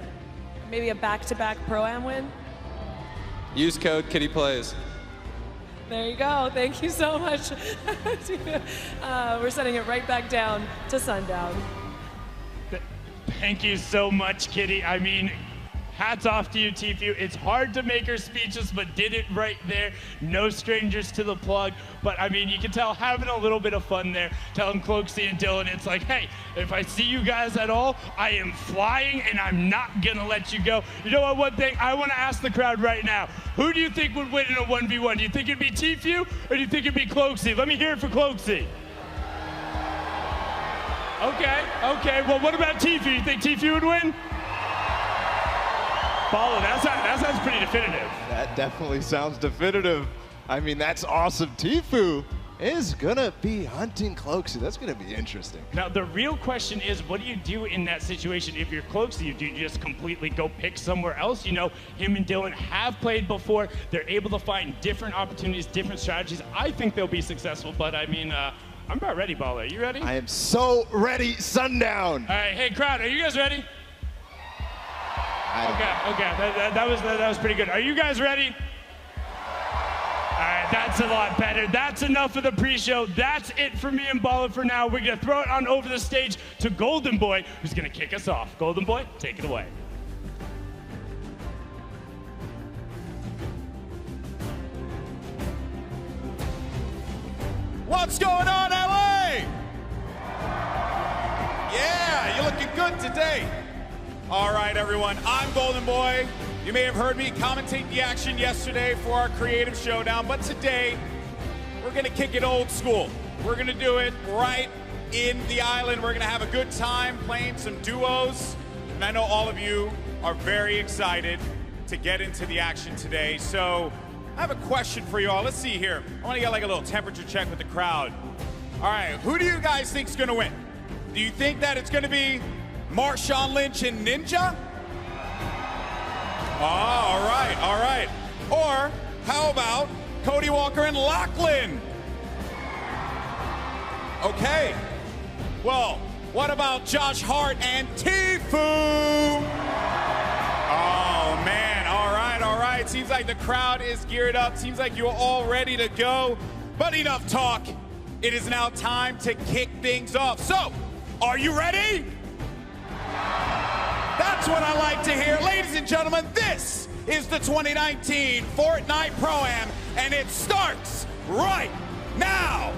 Y: Maybe a back-to-back Pro-Am win?
J: Use code KittyPlays.
Y: There you go. Thank you so much. We're sending it right back down to Sundown.
A: Thank you so much, Kitty. I mean, hats off to you, Tfue. It's hard to make her speechless, but did it right there. No strangers to the plug. But, I mean, you can tell having a little bit of fun there, telling Cloaksy and Dylan, it's like, hey, if I see you guys at all, I am flying, and I'm not going to let you go. You know what, one thing, I want to ask the crowd right now, who do you think would win in a 1v1? Do you think it'd be Tfue, or do you think it'd be Cloaksy? Let me hear it for Cloaksy. Okay, well, what about Tfue? You think Tfue would win? Paulo, that sounds pretty definitive.
B: That definitely sounds definitive. I mean, that's awesome. Tfue is gonna be hunting Cloaksy. That's gonna be interesting.
A: Now, the real question is, what do you do in that situation if you're Cloaksy? Do you just completely go pick somewhere else? You know, him and Dylan have played before. They're able to find different opportunities, different strategies. I think they'll be successful, but I mean, I'm about ready, Paulo. Are you ready?
B: I am so ready, Sundown.
A: All right, hey, crowd, are you guys ready? Okay, that was pretty good. Are you guys ready? All right, that's a lot better. That's enough of the pre-show. That's it for me and Balla for now. We're gonna throw it on over the stage to Golden Boy, who's gonna kick us off. Golden Boy, take it away.
C: What's going on, LA? Yeah, you're looking good today. All right, everyone, I'm Golden Boy. You may have heard me commentate the action yesterday for our creative showdown, but today we're gonna kick it old school. We're gonna do it right in the island. We're gonna have a good time playing some duos, and I know all of you are very excited to get into the action today. So I have a question for you all. Let's see here. I want to get like a little temperature check with the crowd. All right, who do you guys think is going to win? Do you think that it's going to be Marshawn Lynch and Ninja? Oh, all right. Or how about Cody Walker and Lachlan? Okay. Well, what about Josh Hart and Tfue? Oh, man. All right. Seems like the crowd is geared up. Seems like you're all ready to go. But enough talk. It is now time to kick things off. So, are you ready? That's what I like to hear. Ladies and gentlemen, this is the 2019 Fortnite Pro-Am, and it starts right now.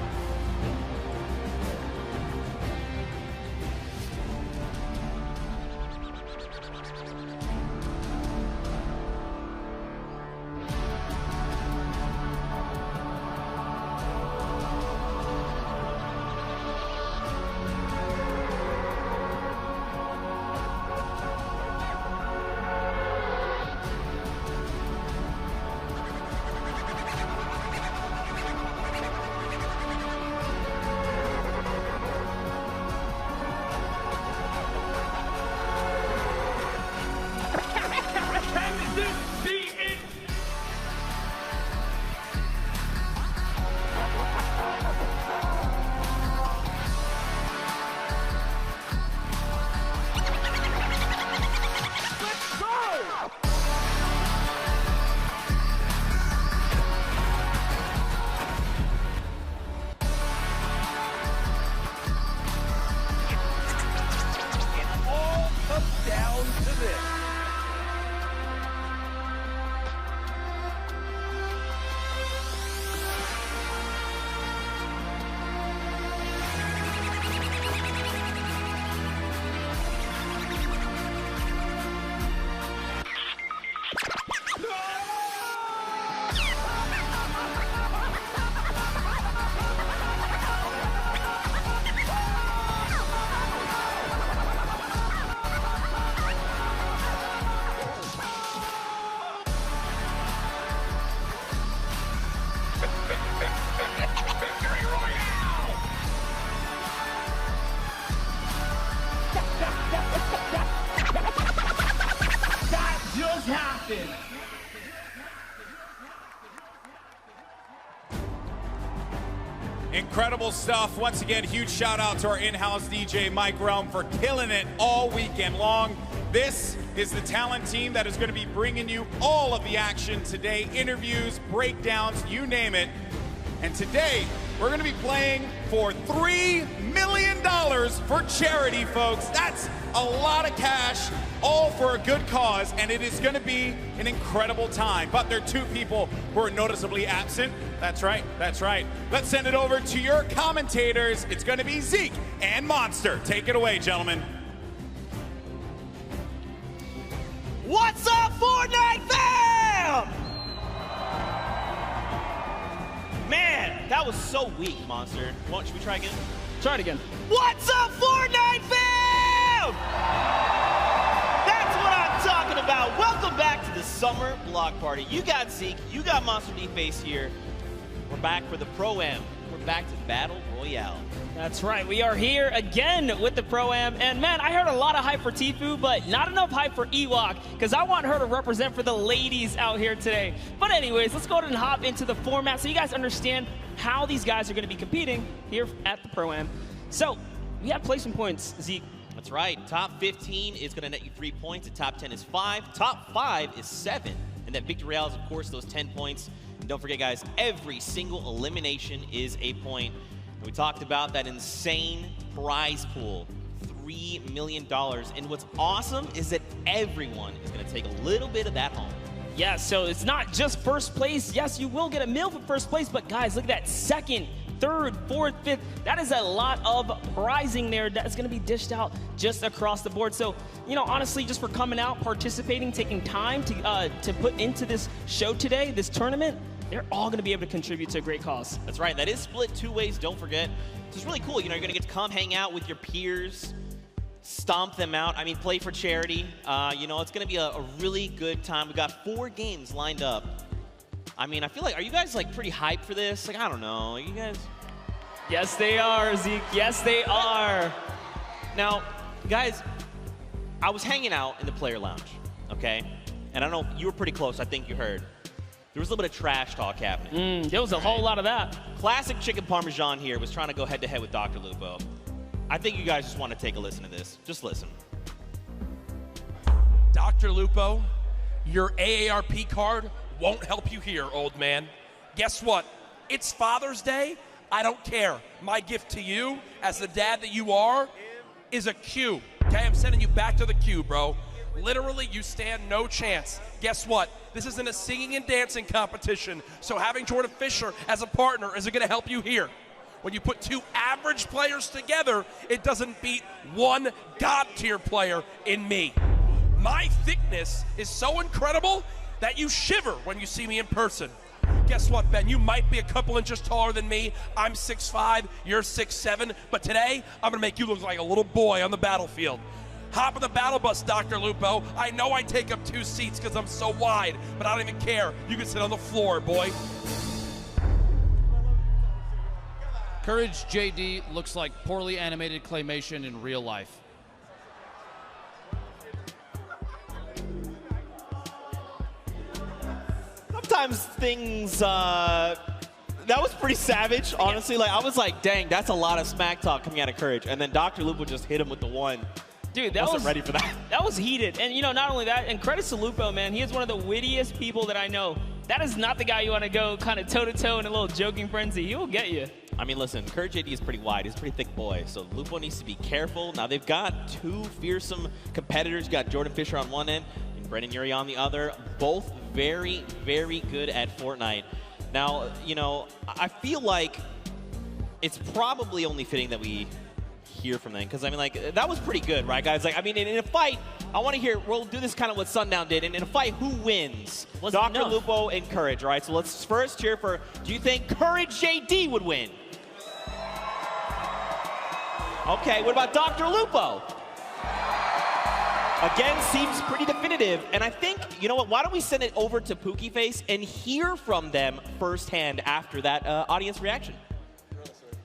C: Incredible stuff. Once again, huge shout out to our in-house DJ, Mike Realm, for killing it all weekend long. This is the talent team that is going to be bringing you all of the action today. Interviews, breakdowns, you name it. And today, we're going to be playing for $3 million for charity, folks. That's a lot of cash, all for a good cause, and it is going to be an incredible time. But there are two people who are noticeably absent. That's right, that's right. Let's send it over to your commentators. It's going to be Zeke and Monster. Take it away, gentlemen.
G: What's up, Fortnite fam? Man, that was so weak, Monster. Should we try again?
X: Try it again.
G: What's up, Fortnite fam? That's what I'm talking about. Welcome back to the summer block party. You got Zeke, you got Monster D-Face here. We're back for the Pro-Am. We're back to Battle Royale.
R: That's right, we are here again with the Pro-Am, and man, I heard a lot of hype for Tfue, but not enough hype for Ewok, because I want her to represent for the ladies out here today. But anyways, let's go ahead and hop into the format so you guys understand how these guys are going to be competing here at the Pro-Am. So, we have placement points, Zeke.
G: That's right, top 15 is going to net you 3 points, the top 10 is 5, top 5 is 7, and then Victory Royale is, of course, those 10 points. And don't forget, guys, every single elimination is a point. We talked about that insane prize pool, $3 million. And what's awesome is that everyone is going to take a little bit of that home.
R: Yeah, so it's not just first place. Yes, you will get a meal for first place, but guys, look at that second, third, fourth, fifth. That is a lot of prizing there that's going to be dished out just across the board. So, you know, honestly, just for coming out, participating, taking time to put into this show today, this tournament, they're all going to be able to contribute to a great cause.
G: That's right. That is split 2 ways, don't forget. So it's really cool. You know, you're going to get to come hang out with your peers, stomp them out. I mean, play for charity. You know, it's going to be a really good time. We've got 4 games lined up. I mean, I feel like, are you guys, like, pretty hyped for this? Like, I don't know. Are you guys?
R: Yes, they are, Zeke. Yes, they are.
G: Now, guys, I was hanging out in the player lounge, okay? And I know you were pretty close. I think you heard. There was a little bit of trash talk happening.
R: There was a whole lot of that.
G: Classic Chicken Parmesan here was trying to go head-to-head with Dr. Lupo. I think you guys just want to take a listen to this. Just listen.
T: Dr. Lupo, your AARP card won't help you here, old man. Guess what? It's Father's Day. I don't care. My gift to you, as the dad that you are, is a Q. Okay, I'm sending you back to the queue, bro. Literally, you stand no chance. Guess what? This isn't a singing and dancing competition, so having Jordan Fisher as a partner isn't going to help you here. When you put 2 average players together, it doesn't beat 1 god-tier player in me. My thickness is so incredible that you shiver when you see me in person. Guess what, Ben? You might be a couple inches taller than me. I'm 6'5", you're 6'7", but today, I'm going to make you look like a little boy on the battlefield. Hop on the battle bus, Dr. Lupo. I know I take up 2 seats because I'm so wide, but I don't even care. You can sit on the floor, boy.
K: Courage JD looks like poorly animated claymation in real life.
G: Sometimes things, that was pretty savage, honestly. Like, I was like, dang, that's a lot of smack talk coming out of Courage. And then Dr. Lupo just hit him with the one.
R: Dude, that
G: wasn't ready for that.
R: That was heated. And, you know, not only that, and credits to Lupo, man. He is one of the wittiest people that I know. That is not the guy you want to go kind of toe-to-toe in a little joking frenzy. He will get you.
G: I mean, listen, Courage JD is pretty wide. He's a pretty thick boy, so Lupo needs to be careful. Now, they've got 2 fearsome competitors. You got Jordan Fisher on one end and Brendan Urie on the other. Both very, very good at Fortnite. Now, you know, I feel like it's probably only fitting that we hear from them, because I mean, like, that was pretty good, right, guys? Like, I mean, in a fight, I want to hear, we'll do this kind of what Sundown did, and in a fight, who wins? Dr. Lupo and Courage, right? So let's first cheer for, do you think Courage JD would win? Okay, what about Dr. Lupo? Again, seems pretty definitive, and I think, you know what, why don't we send it over to Pookie Face and hear from them firsthand after that audience reaction?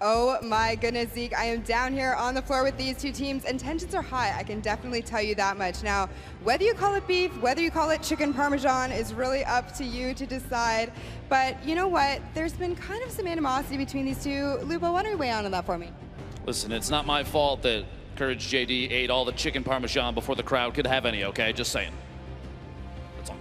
V: Oh my goodness, Zeke. I am down here on the floor with these 2 teams, and tensions are high. I can definitely tell you that much. Now, whether you call it beef, whether you call it chicken parmesan is really up to you to decide. But you know what? There's been kind of some animosity between these 2. Lupo, why don't you weigh on that for me?
K: Listen, it's not my fault that Courage JD ate all the chicken parmesan before the crowd could have any, okay? Just saying. That's all.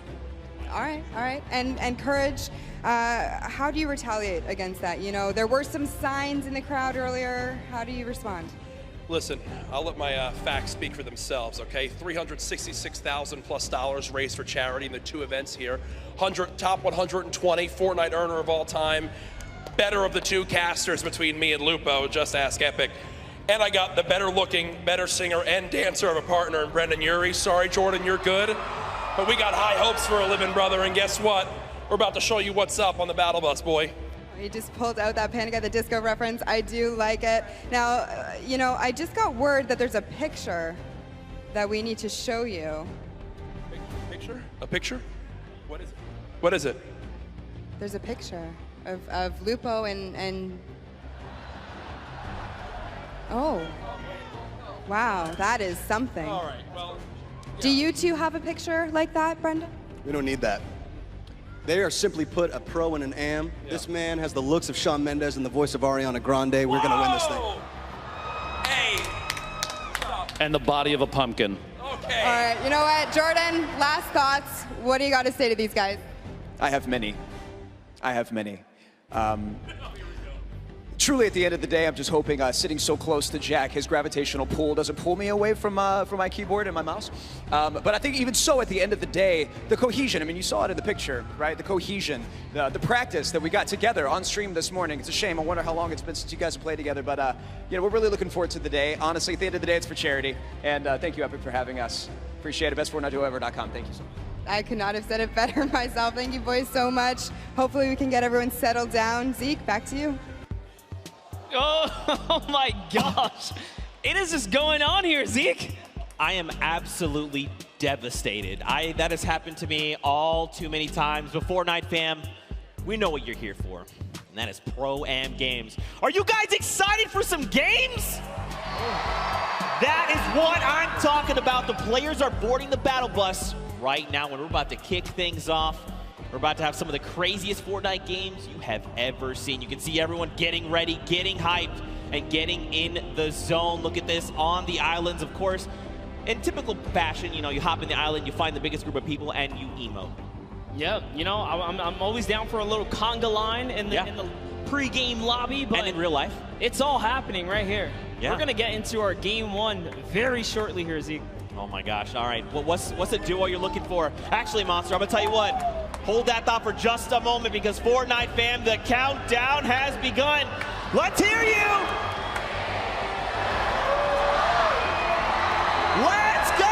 V: All right. And Courage, how do you retaliate against that? You know, there were some signs in the crowd earlier. How do you respond?
T: Listen, I'll let my facts speak for themselves, okay? $366,000+ raised for charity in the 2 events here. Top 120 Fortnite earner of all time. Better of the 2 casters between me and Lupo, just ask Epic. And I got the better looking, better singer and dancer of a partner in Brendan Urie. Sorry, Jordan, you're good. But we got high hopes for a living brother, and guess what? We're about to show you what's up on the battle bus, boy.
V: You just pulled out that Panic at the Disco reference. I do like it. Now, you know, I just got word that there's a picture that we need to show you.
T: Picture? A picture? What is it? What is it?
V: There's a picture of Lupo and... Oh. Wow, that is something.
T: All right, well... Yeah.
V: Do you two have a picture like that, Brendan?
M: We don't need that. They are simply put a pro and an am. Yeah. This man has the looks of Shawn Mendes and the voice of Ariana Grande. We're going to win this thing.
T: Hey!
K: And the body of a pumpkin.
V: Okay. All right, you know what, Jordan, last thoughts. What do you got to say to these guys?
N: I have many. I have many. Truly, at the end of the day, I'm just hoping sitting so close to Jack, his gravitational pull doesn't pull me away from my keyboard and my mouse. But I think even so, at the end of the day, the cohesion, I mean, you saw it in the picture, right? The cohesion, the practice that we got together on stream this morning. It's a shame. I wonder how long it's been since you guys have played together. But, you know, we're really looking forward to the day. Honestly, at the end of the day, it's for charity. And thank you, Epic, for having us. Appreciate it. BestFortniteDuoEver.com. Thank you so much.
V: I could not have said it better myself. Thank you, boys, so much. Hopefully we can get everyone settled down. Zeke, back to you.
R: Oh my gosh. It is just going on here, Zeke.
G: I am absolutely devastated. That has happened to me all too many times. But Fortnite fam, we know what you're here for, and that is Pro-Am games. Are you guys excited for some games? That is what I'm talking about. The players are boarding the battle bus right now, and we're about to kick things off. We're about to have some of the craziest Fortnite games you have ever seen. You can see everyone getting ready, getting hyped, and getting in the zone. Look at this on the islands, of course. In typical fashion, you know, you hop in the island, you find the biggest group of people, and you emo.
R: Yeah, you know, I'm always down for a little conga line in the pre-game lobby. But
G: and in real life.
R: It's all happening right here.
G: Yeah.
R: We're going to get into our game 1 very shortly here, Zeke.
G: Oh my gosh, all right. Well, what's the duo you're looking for? Actually, Monster, I'm gonna tell you what. Hold that thought for just a moment because Fortnite fam, the countdown has begun. Let's hear you! Let's go!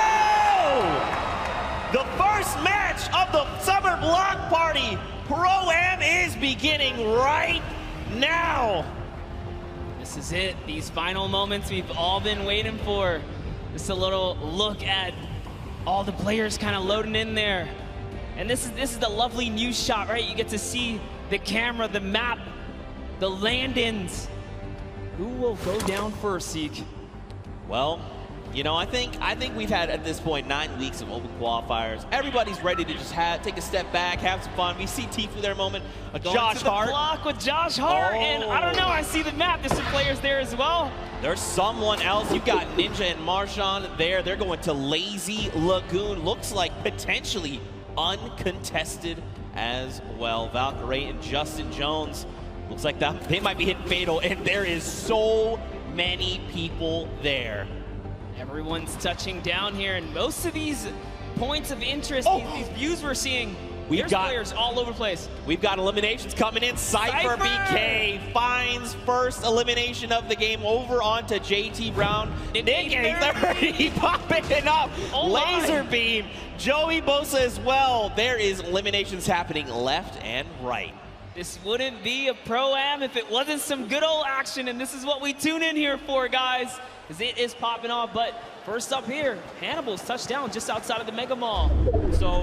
G: The first match of the Summer Block Party Pro-Am is beginning right now.
R: This is it. These final moments we've all been waiting for. Just a little look at all the players kind of loading in there. And this is the lovely news shot, right? You get to see the camera, the map, the land-ins. Who will go down first, Zeke?
G: Well, you know, I think we've had at this point 9 weeks of open qualifiers. Everybody's ready to just take a step back, have some fun. We see Tifu there a moment. Josh Hart.
R: Block with Josh Hart, and I don't know. I see the map. There's some players there as well.
G: There's someone else. You've got Ninja and Marshawn there. They're going to Lazy Lagoon. Looks like potentially uncontested as well. Valkyrie and Justin Jones. Looks like they might be hitting fatal, and there is so many people there.
R: Everyone's touching down here, and most of these points of interest, these views we're seeing, there's players all over the place.
G: We've got eliminations coming in. Cypher BK finds first elimination of the game over onto JT Brown. Nick A30 popping it up. Laser beam. Joey Bosa as well. There is eliminations happening left and right.
R: This wouldn't be a Pro-Am if it wasn't some good old action, and this is what we tune in here for, guys, because it is popping off. But first up here, Hannibal's touchdown just outside of the Mega Mall.
G: So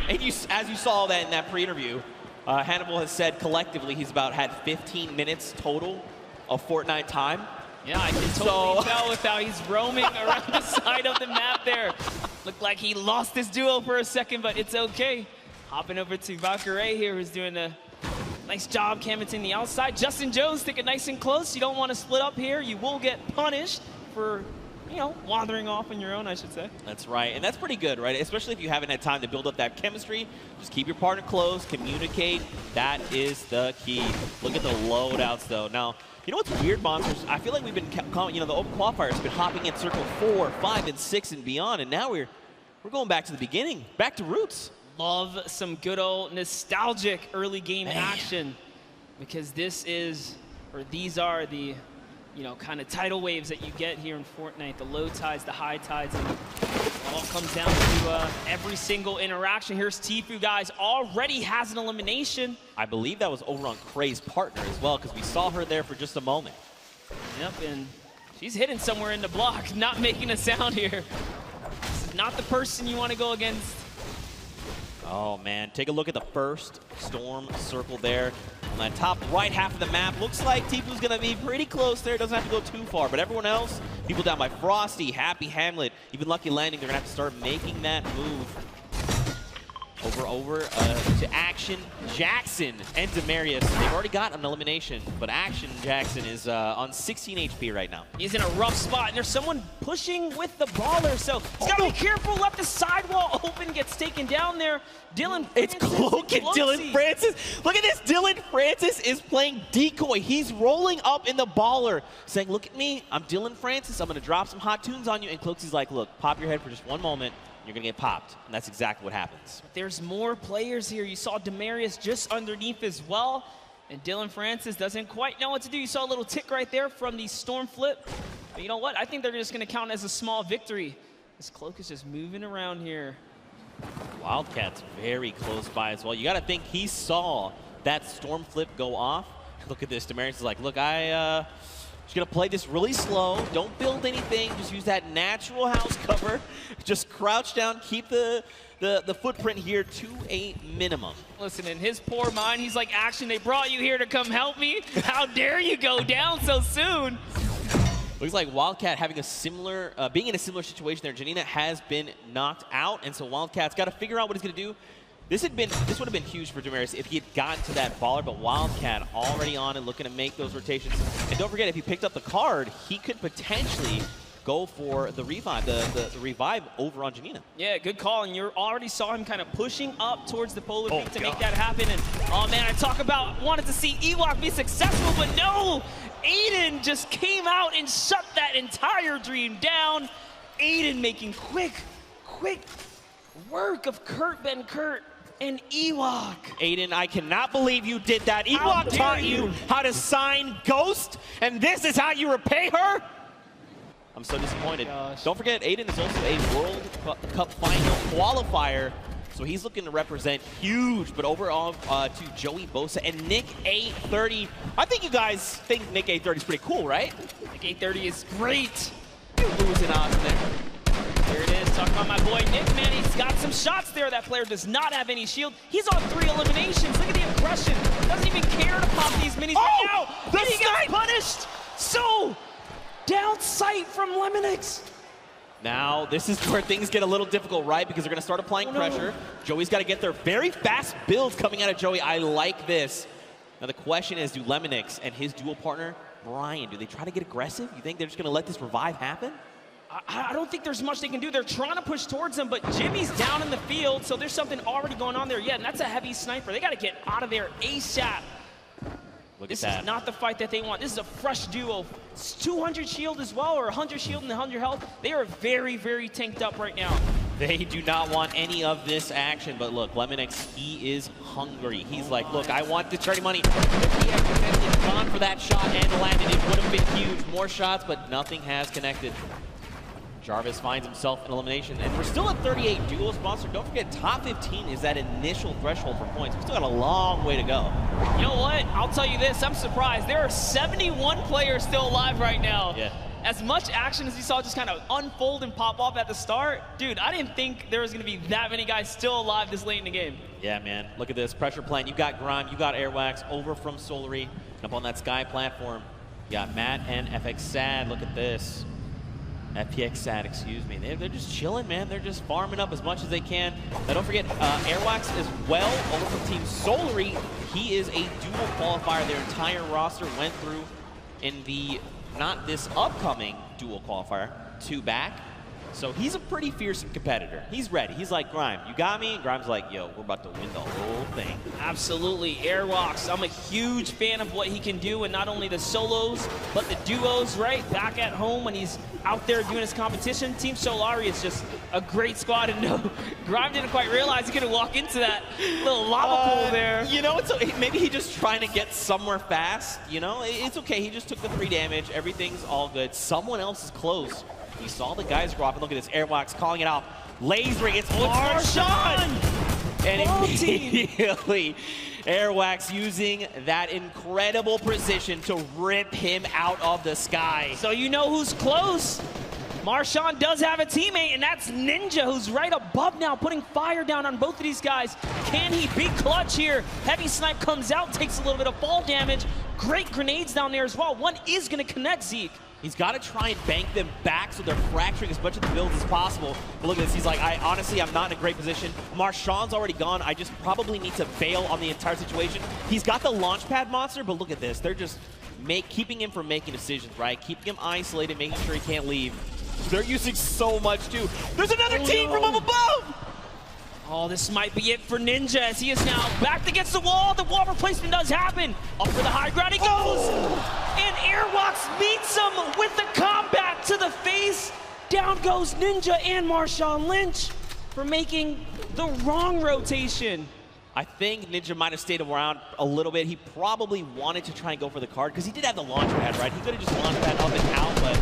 G: as you saw that in that pre-interview, Hannibal has said collectively he's had 15 minutes total of Fortnite time.
R: Yeah, I can totally tell with how he's roaming around the side of the map there. Looked like he lost his duo for a second, but it's okay. Hopping over to Valkyrie here, who's doing a nice job canvassing the outside. Justin Jones, stick it nice and close. You don't want to split up here. You will get punished for you know, wandering off on your own, I should say.
G: That's right, and that's pretty good, right? Especially if you haven't had time to build up that chemistry. Just keep your partner close, communicate. That is the key. Look at the loadouts, though. Now, you know what's weird, Monsters? I feel like we've been, you know, the open qualifiers have been hopping in circle 4, 5, and 6 and beyond, and now we're going back to the beginning, back to roots.
R: Love some good old nostalgic early game action, because this is, or these are the, you know, kind of tidal waves that you get here in Fortnite, the low tides, the high tides, and it all comes down to every single interaction. Here's Tfue, guys, already has an elimination.
G: I believe that was over on Kray's partner as well, because we saw her there for just a moment.
R: Yep, and she's hidden somewhere in the block, not making a sound here. This is not the person you want to go against.
G: Oh, man. Take a look at the first storm circle there. On that top right half of the map, looks like Tfue's going to be pretty close there. Doesn't have to go too far. But everyone else, people down by Frosty, Happy Hamlet, even Lucky Landing, they're going to have to start making that move. Over to Action Jackson and Demarius. They've already got an elimination, but Action Jackson is on 16 HP right now.
R: He's in a rough spot, and there's someone pushing with the baller, so he's got to be careful. Left the sidewall open, gets taken down there. Dylan Francis.
G: It's Cloak and Dylan Francis. Look at this. Dylan Francis is playing decoy. He's rolling up in the baller, saying, look at me. I'm Dylan Francis. I'm going to drop some hot tunes on you. And Cloaksy's like, look, pop your head for just one moment. You're going to get popped, and that's exactly what happens.
R: But there's more players here. You saw Demarius just underneath as well, and Dylan Francis doesn't quite know what to do. You saw a little tick right there from the storm flip. But you know what? I think they're just going to count as a small victory. This Cloak is just moving around here.
G: Wildcat's very close by as well. You got to think he saw that storm flip go off. Look at this. Demarius is like, look, just gonna play this really slow. Don't build anything. Just use that natural house cover. Just crouch down. Keep the footprint here to a minimum.
R: Listen, in his poor mind, he's like, Action, they brought you here to come help me? How dare you go down so soon?
G: Looks like Wildcat having a similar, being in a similar situation there. Janina has been knocked out, and so Wildcat's got to figure out what he's gonna do. This would have been huge for Demarius if he had gotten to that baller, but Wildcat already on and looking to make those rotations. And don't forget, if he picked up the card, he could potentially go for the revive, the revive over on Janina.
R: Yeah, good call, and you already saw him kind of pushing up towards the polar peak to make that happen. And oh man, I talk about wanted to see iijeriichoii be successful, but no! Aiden just came out and shut that entire dream down. Aiden making quick work of Kurt Ben Kurt. And iijeriichoii.
G: Aiden, I cannot believe you did that. iijeriichoii taught you how to sign Ghost, and this is how you repay her? I'm so disappointed. Don't forget, Aiden is also a World Cup final qualifier, so he's looking to represent huge. But overall, to Joey Bosa and Nick A30. I think you guys think Nick A30 is pretty cool, right?
R: Nick A30 is great.
G: Losing on there.
R: Here it is, talking about my boy Nick, man. He's got some shots there. That player does not have any shield. He's on 3 eliminations. Look at the aggression. Doesn't even care to pop these minis right now.
G: The
R: he gets punished. So, down sight from Lemonix.
G: Now, this is where things get a little difficult, right? Because they're going to start applying pressure. Joey's got to get their very fast builds coming out of Joey. I like this. Now, the question is, do Lemonix and his dual partner, Brian, do they try to get aggressive? You think they're just going to let this revive happen?
R: I don't think there's much they can do. They're trying to push towards him, but Jimmy's down in the field, so there's something already going on there. Yeah, and that's a heavy sniper. They got to get out of there ASAP. This is not the fight that they want. This is a fresh duo. It's 200 shield as well, or 100 shield and 100 health. They are very, very tanked up right now.
G: They do not want any of this action, but look, Lemonix, he is hungry. He's like, look, I want the charity money. If he had potentially gone for that shot and landed, it would have been huge. More shots, but nothing has connected. Jarvis finds himself an elimination, and we're still at 38 dual sponsor. Don't forget, top 15 is that initial threshold for points. We still got a long way to go.
R: You know what? I'll tell you this, I'm surprised. There are 71 players still alive right now.
G: Yeah.
R: As much action as you saw just kind of unfold and pop off at the start, dude, I didn't think there was going to be that many guys still alive this late in the game.
G: Yeah, man. Look at this pressure plan. You got Grime, you got Airwax over from Solary, up on that Sky platform. You got Matt and FX Sad. Look at this. FPX Sad, excuse me. They're just chilling, man. They're just farming up as much as they can. Now, don't forget, Airwax as well, over from Team Solary. He is a dual qualifier. Their entire roster went through in the, not this upcoming dual qualifier, 2 back. So he's a pretty fearsome competitor. He's ready. He's like, Grime, you got me? Grime's like, yo, we're about to win the whole thing.
R: Absolutely. Airwalks, I'm a huge fan of what he can do, and not only the solos, but the duos, right? Back at home when he's out there doing his competition. Team Solari is just a great squad, and no, Grime didn't quite realize he could walk into that little lava pool there.
G: You know, maybe he's just trying to get somewhere fast. You know, it's okay. He just took the 3 damage. Everything's all good. Someone else is close. He saw the guys drop, and look at this. Airwalks calling it out. Lasering, it's Marshawn! And immediately, Airwax using that incredible precision to rip him out of the sky.
R: So you know who's close. Marshawn does have a teammate, and that's Ninja, who's right above now, putting fire down on both of these guys. Can he be clutch here? Heavy Snipe comes out, takes a little bit of fall damage. Great grenades down there as well. One is going to connect Zeke.
G: He's got to try and bank them back so they're fracturing as much of the builds as possible. But look at this. He's like, honestly, I'm not in a great position. Marshawn's already gone. I just probably need to bail on the entire situation. He's got the launch pad monster, but look at this. They're just keeping him from making decisions, right? Keeping him isolated, making sure he can't leave. They're using so much, too. There's another team from up above!
R: Oh, this might be it for Ninja as he is now backed against the wall. The wall replacement does happen. Up for the high ground he goes. And Airwalks meets him with the combat to the face. Down goes Ninja and Marshawn Lynch for making the wrong rotation.
G: I think Ninja might have stayed around a little bit. He probably wanted to try and go for the card because he did have the launch pad, right? He could have just launched that up and out, but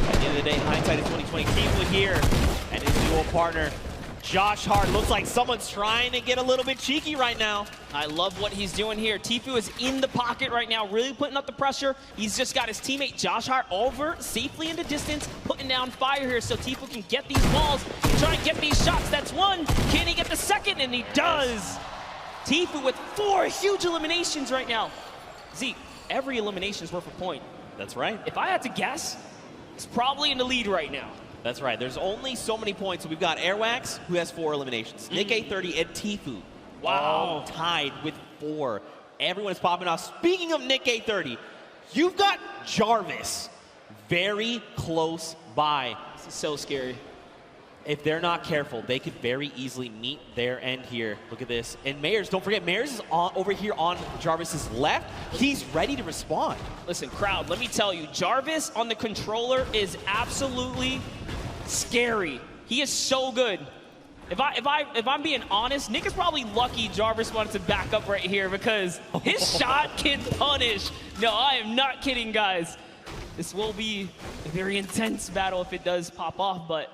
G: at the end of the day, hindsight is 2020. Teamwood here and his dual partner. Josh Hart, looks like someone's trying to get a little bit cheeky right now.
R: I love what he's doing here. Tfue is in the pocket right now, really putting up the pressure. He's just got his teammate Josh Hart over safely into distance, putting down fire here so Tfue can get these balls and try and get these shots. That's one. Can he get the second? And he does. Tfue with 4 huge eliminations right now. Zeke, every elimination is worth a point.
G: That's right.
R: If I had to guess, he's probably in the lead right now.
G: That's right. There's only so many points. So we've got Airwax, who has 4 eliminations. Nick A30 and Tfue. Wow. Tied with 4. Everyone is popping off. Speaking of Nick A30, you've got Jarvis very close by.
R: This is so scary.
G: If they're not careful, they could very easily meet their end here. Look at this. And Mayers, don't forget, Mayers is over here on Jarvis's left. He's ready to respond.
R: Listen, crowd, let me tell you, Jarvis on the controller is absolutely scary. He is so good. If I'm being honest, Nick is probably lucky Jarvis wanted to back up right here because his shot can punish. No, I am not kidding, guys. This will be a very intense battle if it does pop off, but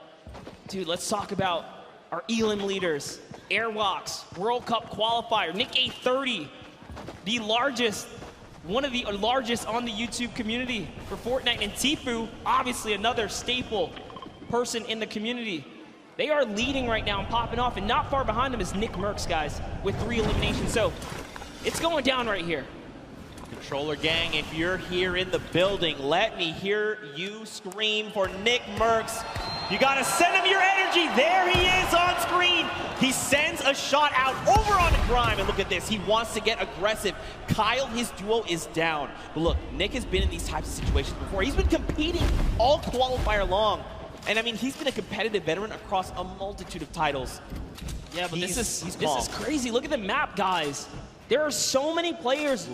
R: dude, let's talk about our Elim leaders. Airwalks, World Cup qualifier, Nick A30, the largest, one of the largest on the YouTube community for Fortnite, and Tfue, obviously another staple person in the community. They are leading right now and popping off, and not far behind them is Nick Merckx, guys, with 3 eliminations. So it's going down right here.
G: Controller gang, if you're here in the building, let me hear you scream for Nick Merckx. You gotta send him your energy. There he is on screen. He sends a shot out over on Grime, and look at this. He wants to get aggressive. Kyle, his duo, is down. But look, Nick has been in these types of situations before. He's been competing all qualifier long. And I mean, he's been a competitive veteran across a multitude of titles.
R: Yeah, but this is crazy. Look at the map, guys. There are so many players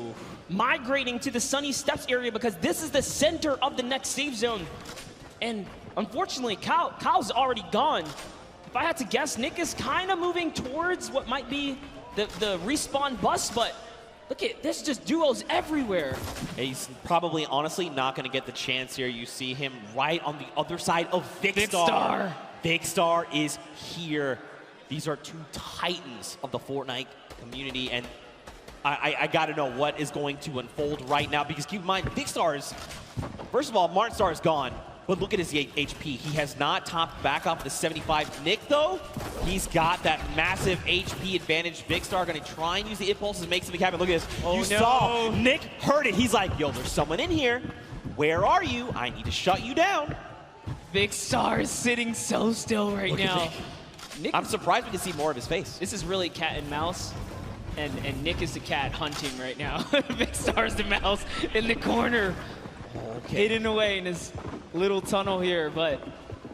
R: migrating to the Sunny Steps area because this is the center of the next safe zone. And unfortunately, Kyle's already gone. If I had to guess, Nick is kind of moving towards what might be the respawn bus, but look at this, just duos everywhere.
G: He's probably, honestly, not going to get the chance here. You see him right on the other side of Vikkstar. Vikkstar is here. These are 2 titans of the Fortnite community, and I got to know what is going to unfold right now, because keep in mind, Vikkstar is, first of all, Martinstar is gone, but look at his HP. He has not topped back off the 75. Nick, though, he's got that massive HP advantage. Vikkstar going to try and use the impulses, make something happen. Look at this.
R: Oh,
G: you saw Nick heard it. He's like, yo, there's someone in here. Where are you? I need to shut you down.
R: Vikkstar is sitting so still right now.
G: I'm surprised we can see more of his face.
R: This is really cat and mouse. And Nick is the cat hunting right now. Vikkstar's the mouse in the corner. Hidden away in his little tunnel here, but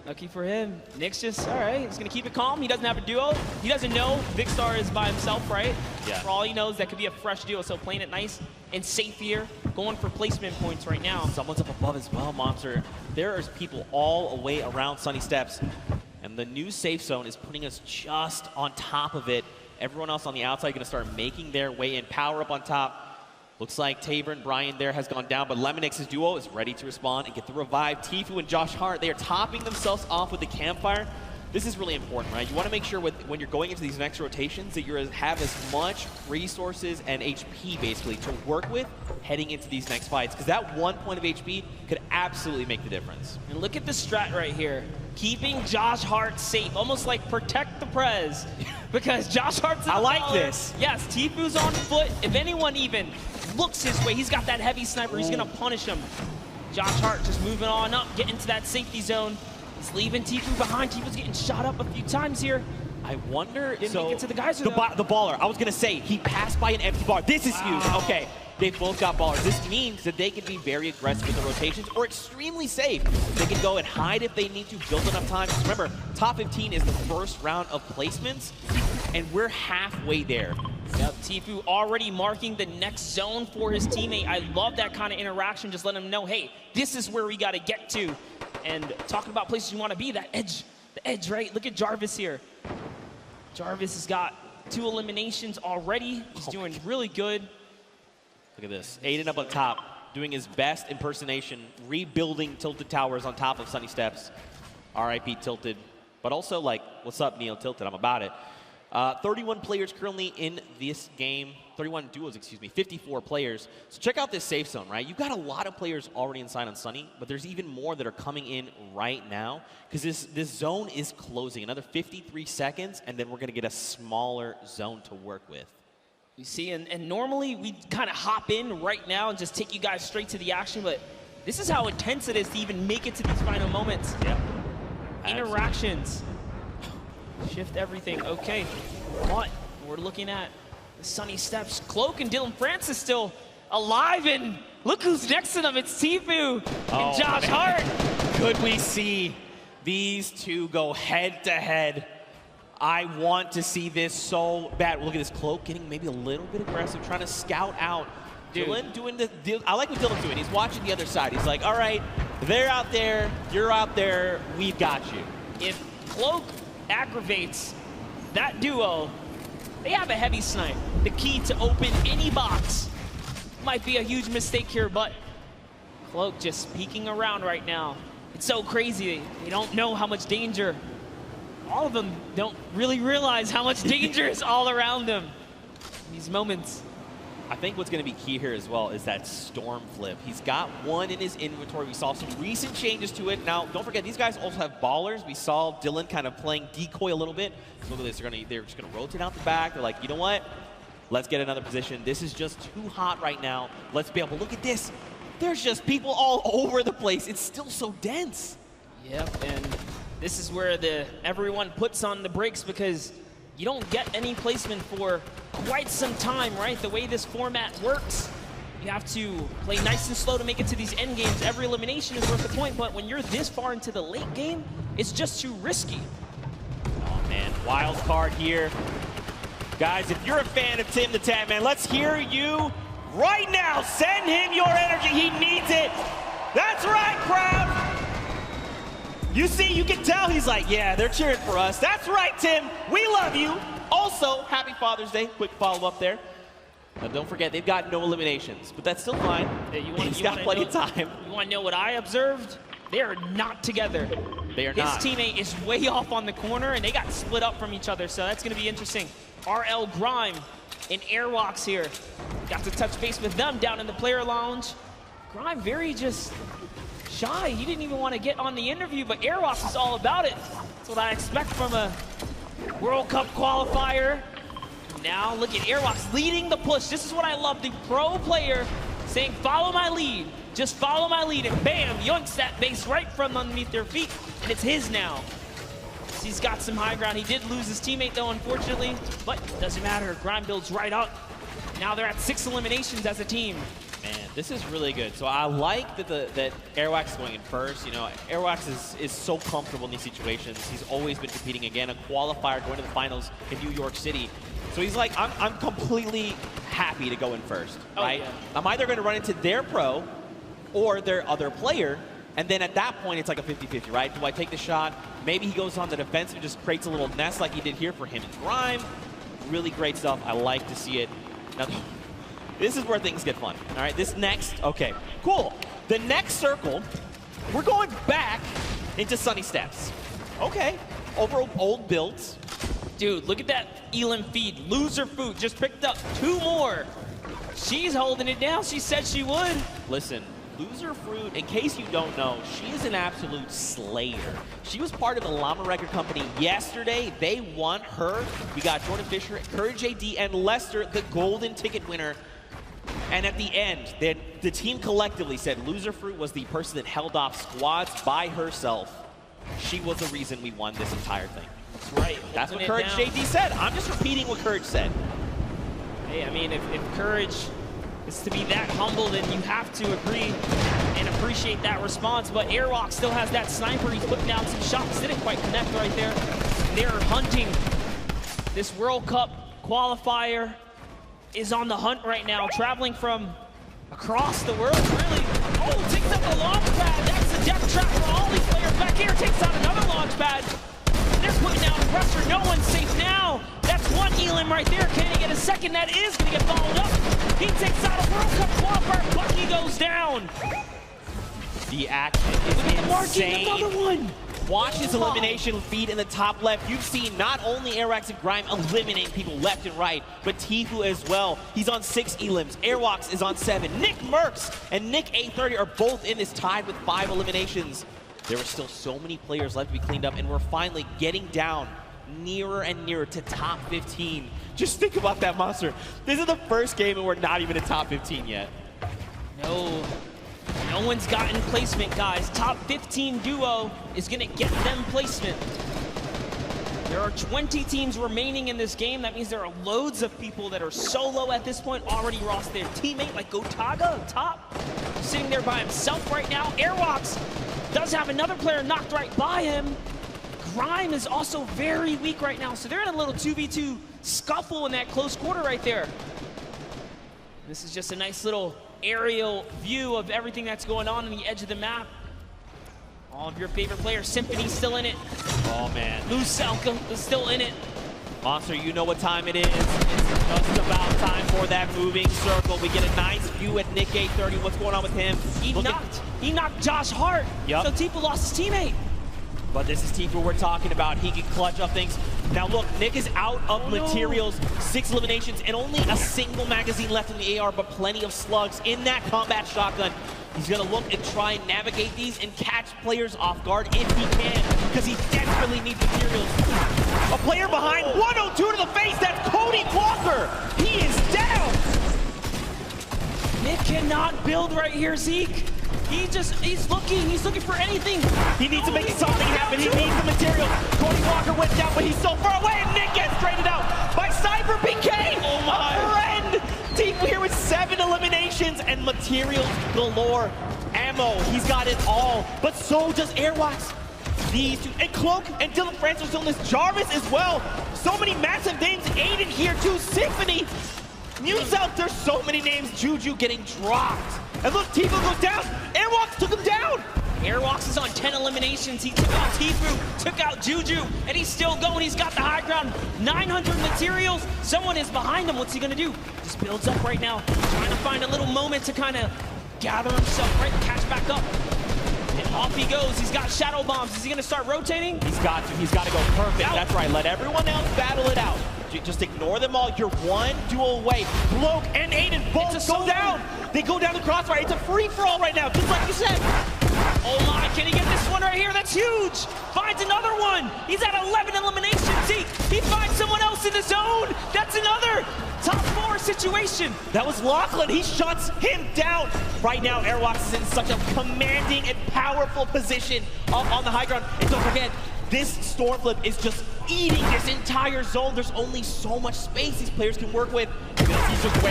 R: Lucky for him. Nick's just, all right, he's going to keep it calm. He doesn't have a duo. He doesn't know Vikkstar is by himself, right?
G: Yeah.
R: For all he knows, that could be a fresh duo. So playing it nice and safe here, going for placement points right now.
G: Someone's up above as well, Monster. There is people all the way around Sunny Steps. And the new safe zone is putting us just on top of it. Everyone else on the outside going to start making their way in. Power up on top. Looks like Tabor and Brian there has gone down, but Lemonix's duo is ready to respond and get the revive. Tfue and Josh Hart, they are topping themselves off with the campfire. This is really important, right? You want to make sure when you're going into these next rotations that you have as much resources and HP basically to work with heading into these next fights, because that 1 point of HP could absolutely make the difference.
R: And look at the strat right here. Keeping Josh Hart safe, almost like protect the Prez, because Josh Hart's in the baller.
G: This.
R: Yes, Tfue's on foot. If anyone even looks his way, he's got that heavy sniper. He's going to punish him. Josh Hart just moving on up, getting to that safety zone. He's leaving Tfue behind. Tfue's getting shot up a few times here.
G: I wonder,
R: Didn't
G: so
R: make it to the geyser,
G: the baller, I was going to say, he passed by an empty bar. This is huge. Okay, they both got ballers. This means that they can be very aggressive with the rotations or extremely safe. They can go and hide if they need to, build enough time. Just remember, top 15 is the first round of placements, and we're halfway there.
R: Yep, Tfue already marking the next zone for his teammate. I love that kind of interaction, just letting him know, hey, this is where we got to get to. And talking about places you want to be, that edge, the edge, right? Look at Jarvis here. Jarvis has got 2 eliminations already. He's doing really good.
G: Look at this. Aiden up on top, doing his best impersonation, rebuilding Tilted Towers on top of Sunny Steps. RIP Tilted. But also, like, what's up, Neil Tilted? I'm about it. 31 players currently in this game. 31 duos, excuse me. 54 players. So check out this safe zone, right? You've got a lot of players already inside on Sunny, but there's even more that are coming in right now because this zone is closing. Another 53 seconds, and then we're going to get a smaller zone to work with.
R: You see, and normally we kind of hop in right now and just take you guys straight to the action, but this is how intense it is to even make it to these final moments.
G: Yeah.
R: Interactions. Shift everything. Okay, but we're looking at the Sunny Steps. Cloak and Dylan Francis still alive, and look who's next to them. It's Tfue and Josh Hart.
G: Could we see these two go head to head? I want to see this so bad. Look at this Cloak getting maybe a little bit aggressive, trying to scout out. Dylan doing I like what Dylan's doing. He's watching the other side. He's like, all right, they're out there, you're out there, we've got you.
R: If Cloak aggravates that duo, they have a heavy snipe. The key to open any box. Might be a huge mistake here, but Cloak just peeking around right now. It's so crazy. They don't know how much danger. All of them don't really realize how much danger is all around them in these moments.
G: I think what's going to be key here as well is that Storm flip. He's got one in his inventory. We saw some recent changes to it. Now, don't forget, these guys also have ballers. We saw Dylan kind of playing decoy a little bit. Look at this. They're just going to rotate out the back. They're like, you know what? Let's get another position. This is just too hot right now. Let's be able to look at this. There's just people all over the place. It's still so dense.
R: Yep, and this is where everyone puts on the brakes because you don't get any placement for quite some time, right? The way this format works, you have to play nice and slow to make it to these end games. Every elimination is worth a point, but when you're this far into the late game, it's just too risky.
G: Oh man, wild card here. Guys, if you're a fan of Tim the Tap Man, let's hear you right now. Send him your energy, he needs it. That's right, crowd. You see, you can tell he's like, yeah, they're cheering for us. That's right, Tim. We love you. Also, happy Father's Day. Quick follow-up there. Now, don't forget, they've got no eliminations, but that's still fine. He's got plenty of time.
R: You want to know what I observed? They are not together.
G: They are not.
R: His teammate is way off on the corner, and they got split up from each other, so that's going to be interesting. RL Grime and Airwalks here. Got to touch base with them down in the player lounge. Grime very just shy. He didn't even want to get on the interview, but Airwalks is all about it. That's what I expect from a World Cup qualifier. Now look at Airwalks leading the push. This is what I love, the pro player saying, follow my lead. Just follow my lead, and bam, yoinks that base right from underneath their feet, and it's his now. He's got some high ground. He did lose his teammate though, unfortunately, but doesn't matter. Grime builds right up. Now they're at 6 eliminations as a team.
G: Man, this is really good. So I like that Airwax is going in first. You know, Airwax is so comfortable in these situations. He's always been competing again, a qualifier going to the finals in New York City. So he's like, I'm completely happy to go in first, right?
R: Yeah.
G: I'm either going to run into their pro or their other player, and then at that point, it's like a 50-50, right? Do I take the shot? Maybe he goes on the defense and just creates a little nest like he did here for him and Grime. Really great stuff. I like to see it. Now, this is where things get fun, all right? This next, okay, cool. The next circle, we're going back into Sunny Steps. Okay, over old builds.
R: Dude, look at that Elam feed. Loser Fruit just picked up 2 more. She's holding it down. She said she would.
G: Listen, Loser Fruit, in case you don't know, she is an absolute slayer. She was part of the Llama Record Company yesterday. They won her. We got Jordan Fisher, Courage AD, and Lester, the golden ticket winner. And at the end, the team collectively said Loser Fruit was the person that held off squads by herself. She was the reason we won this entire thing.
R: That's right.
G: That's what Courage JD said. I'm just repeating what Courage said.
R: Hey, I mean, if Courage is to be that humble, then you have to agree and appreciate that response. But Airwalk still has that sniper. He's putting down some shots. Didn't quite connect right there. They're hunting. This World Cup qualifier is on the hunt right now, traveling from across the world, really. Oh, takes up a launch pad. That's the death trap for all these players. Back here, takes out another launch pad. They're putting down pressure. No one's safe now. That's one Elam right there. Can he get a second? That is going to get followed up. He takes out a World Cup qualifier. Bucky goes down.
G: The action is insane.
R: Another one.
G: Watch his elimination feed in the top left. You've seen not only Airwax and Grime eliminating people left and right, but Tfue as well. He's on 6 Elams. Airwax is on 7. Nick Merckx and Nick A30 are both in this, tied with 5 eliminations. There are still so many players left to be cleaned up, and we're finally getting down nearer and nearer to top 15. Just think about that, Monster. This is the first game and we're not even in top 15 yet.
R: No one's gotten placement, guys. Top 15 duo is going to get them placement. There are 20 teams remaining in this game. That means there are loads of people that are solo at this point, already lost their teammate, like Gotaga up top, sitting there by himself right now. Airwalks does have another player knocked right by him. Grime is also very weak right now, so they're in a little 2v2 scuffle in that close quarter right there. This is just a nice little aerial view of everything that's going on the edge of the map. All of your favorite players. Symphony's still in it.
G: Oh, man.
R: Lucelka is still in it.
G: Monster, you know what time it is. It's just about time for that moving circle. We get a nice view at Nick A30. What's going on with him?
R: He knocked Josh Hart.
G: Yep.
R: So Tfue lost his teammate.
G: But this is Tfue we're talking about. He can clutch up things. Now look, Nick is out of materials, 6 eliminations, and only a single magazine left in the AR, but plenty of slugs in that combat shotgun. He's gonna look and try and navigate these and catch players off guard if he can, because he desperately needs materials. A player behind, 102 to the face, that's Cody Walker. He is down.
R: Nick cannot build right here, Zeke. He's looking for anything.
G: He needs to make something happen. He needs the material. Cody Walker went down, but he's so far away, and Nick gets traded out by Cyber PK.
R: Oh my.
G: A friend. Tfue here with 7 eliminations and materials galore. Ammo, he's got it all, but so does Airwax. These two, and Cloak and Dylan Francis are still in this. Jarvis as well. So many massive names. Aiden here too. Symphony. News out, there's so many names. Juju getting dropped. And look, Tfue goes down. Airwalks took him down.
R: Airwalks is on 10 eliminations. He took out Tfue, took out Juju, and he's still going. He's got the high ground. 900 materials. Someone is behind him. What's he gonna do? Just builds up right now, trying to find a little moment to kind of gather himself, right? Catch back up. And off he goes. He's got shadow bombs. Is he gonna start rotating?
G: He's got to go perfect. That's right. Let everyone else battle it out. Just ignore them all. You're one duel away. Cloak and Aiden both go down. They go down the crossfire. It's a free-for-all right now, just like you said.
R: Oh my, can he get this one right here? That's huge. Finds another one. He's at 11 eliminations. He finds someone else in the zone. That's another top 4 situation.
G: That was Lachlan. He shuts him down. Right now, Airwalks is in such a commanding and powerful position up on the high ground. And don't forget, this storm flip is just eating this entire zone. There's only so much space these players can work with. He's just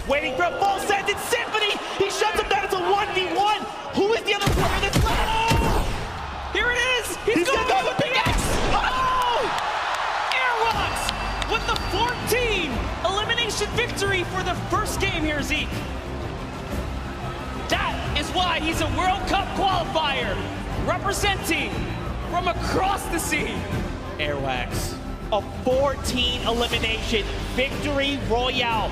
G: waiting for a full sentence. Symphony, he shuts him down. It's a 1v1. Who is the other player that's left? Oh!
R: Here it is. He's going to go with the pickaxe. Oh! Airwalks with the 14 elimination victory for the first game here, Zeke. That is why he's a World Cup qualifier, representing from across the sea.
G: Airwax, a 14 elimination victory royale,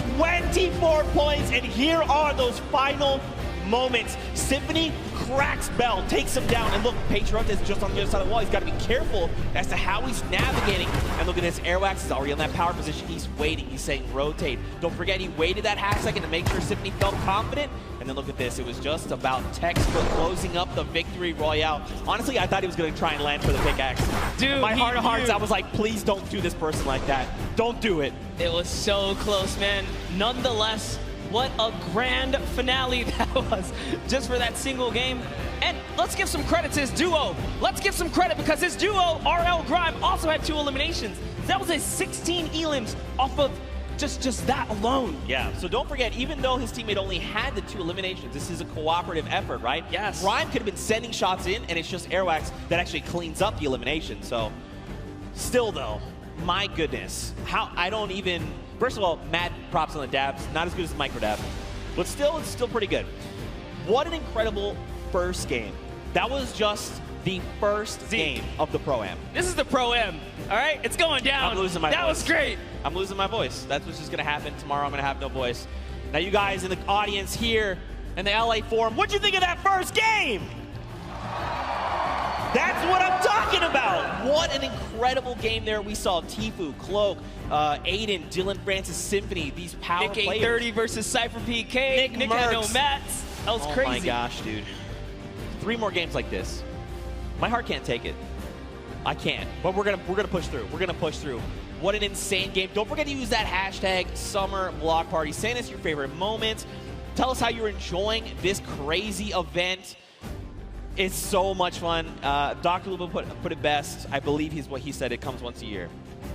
G: 24 points, and here are those final moments. Symphony cracks Bell, takes him down, and look, Patriot is just on the other side of the wall. He's got to be careful as to how he's navigating. And look at this, Airwax is already in that power position. He's waiting, he's saying rotate. Don't forget, he waited that half second to make sure Symphony felt confident. And then look at this, it was just about textbook closing up the victory royale. Honestly, I thought he was going to try and land for the pickaxe.
R: Dude,
G: my heart of hearts, I was like, please don't do this person like that. Don't do it.
R: It was so close, man. Nonetheless, what a grand finale that was just for that single game. And let's give some credit to his duo. Let's give some credit because his duo, RL Grime, also had 2 eliminations. That was a 16 elims off of just that alone.
G: Yeah, so don't forget, even though his teammate only had the 2 eliminations, this is a cooperative effort, right?
R: Yes.
G: Grime could have been sending shots in, and it's just Airwax that actually cleans up the elimination. So, still though, my goodness, how I don't even. First of all, mad props on the dabs. Not as good as the micro dab, but still, it's still pretty good. What an incredible first game. That was just the first game of the Pro-Am.
R: This is the Pro-Am, all right? It's going down.
G: I'm losing my voice.
R: That was great.
G: I'm losing my voice. That's what's just going to happen. Tomorrow I'm going to have no voice. Now, you guys in the audience here in the LA Forum, what'd you think of that first game? That's what I'm talking about. What an incredible game there. We saw Tfue, Cloak, Aiden, Dylan Francis, Symphony, these power
R: Nick
G: players.
R: 30 versus Cypher PK. Nick had no mats. That was crazy.
G: Oh my gosh, dude. 3 more games like this. My heart can't take it. I can't. But we're gonna push through. We're gonna push through. What an insane game. Don't forget to use that hashtag Summer Block Party. Send us your favorite moments. Tell us how you're enjoying this crazy event. It's so much fun. Dr. Lupo put it best. I believe he's what he said. It comes once a year.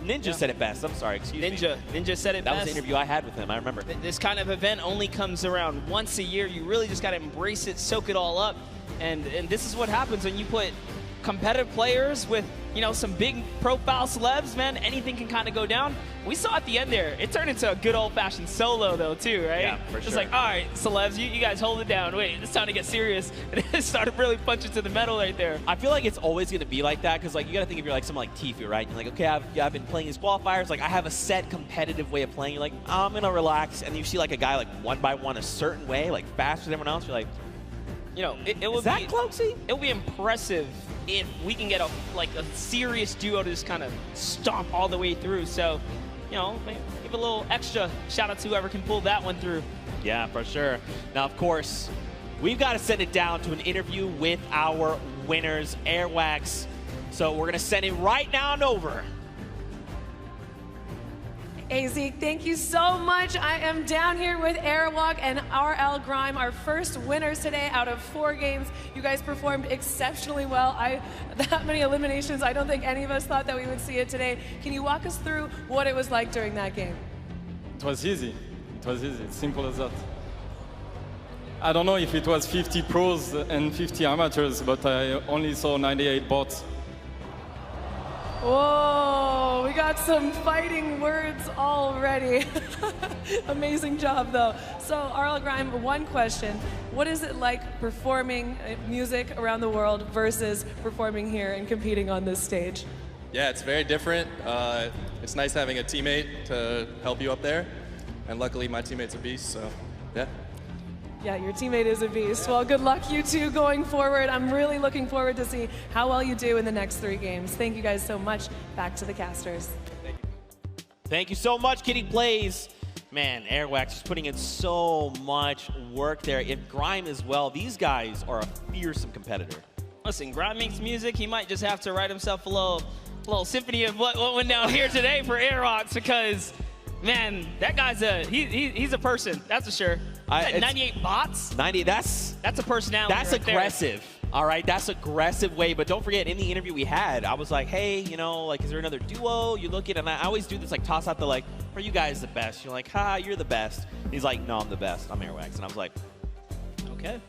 G: Ninja said it best. I'm sorry. Excuse me.
R: Ninja said it best.
G: That was the interview I had with him. I remember.
R: This kind of event only comes around once a year. You really just got to embrace it, soak it all up. And this is what happens when you put competitive players with, you know, some big profile celebs, man. Anything can kind of go down. We saw at the end there, it turned into a good old-fashioned solo, though, too, right?
G: Yeah, for sure.
R: It's like, all right, celebs, you guys hold it down. Wait, it's time to get serious. And it started really punching to the metal right there.
G: I feel like it's always going to be like that because, like, you got to think if you're like someone like Tfue, right? You're like, okay, I've been playing these qualifiers. Like, I have a set competitive way of playing. You're like, I'm going to relax. And you see, like, a guy, like, one by one a certain way, like, faster than everyone else. You're like,
R: you know, it would be Cloaksy? It would be impressive if we can get a serious duo to just kind of stomp all the way through. So, you know, give a little extra shout out to whoever can pull that one through.
G: Yeah, for sure. Now, of course, we've got to send it down to an interview with our winners, Airwax. So we're going to send it right now and over.
Y: Hey, Zeke, thank you so much. I am down here with Airwalk and RL Grime, our first winners today out of 4 games. You guys performed exceptionally well. That many eliminations, I don't think any of us thought that we would see it today. Can you walk us through what it was like during that game?
D: It was easy. It was easy. It's simple as that. I don't know if it was 50 pros and 50 amateurs, but I only saw 98 bots.
Y: Whoa, we got some fighting words already. Amazing job, though. So, RL Grime, one question. What is it like performing music around the world versus performing here and competing on this stage?
O: Yeah, it's very different. It's nice having a teammate to help you up there. And luckily, my teammate's a beast, so yeah.
Y: Yeah, your teammate is a beast. Well, good luck, you two, going forward. I'm really looking forward to see how well you do in the next 3 games. Thank you guys so much. Back to the casters.
G: Thank you so much, Kitty Plays. Man, Airwax is putting in so much work there. And Grime as well. These guys are a fearsome competitor.
R: Listen, Grime makes music. He might just have to write himself a little symphony of what went down here today for Airwalks, because Man, that guy's he's a person, that's for sure. 98 bots?
G: 90, that's
R: a personality.
G: That's
R: right
G: aggressive.
R: There.
G: All right, that's aggressive way. But don't forget, in the interview we had, I was like, hey, you know, like, is there another duo you look at? And I always do this, like, toss out the, like, are you guys the best? You're like, ha, you're the best. He's like, no, I'm the best. I'm Airwax. And I was like, okay.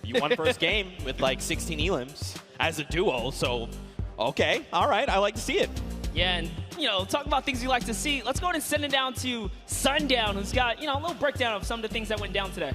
G: You won first game with, like, 16 elims as a duo. So, okay, all right, I like to see it.
R: Yeah, and, you know, talk about things you like to see. Let's go ahead and send it down to Sundown, who's got, you know, a little breakdown of some of the things that went down today.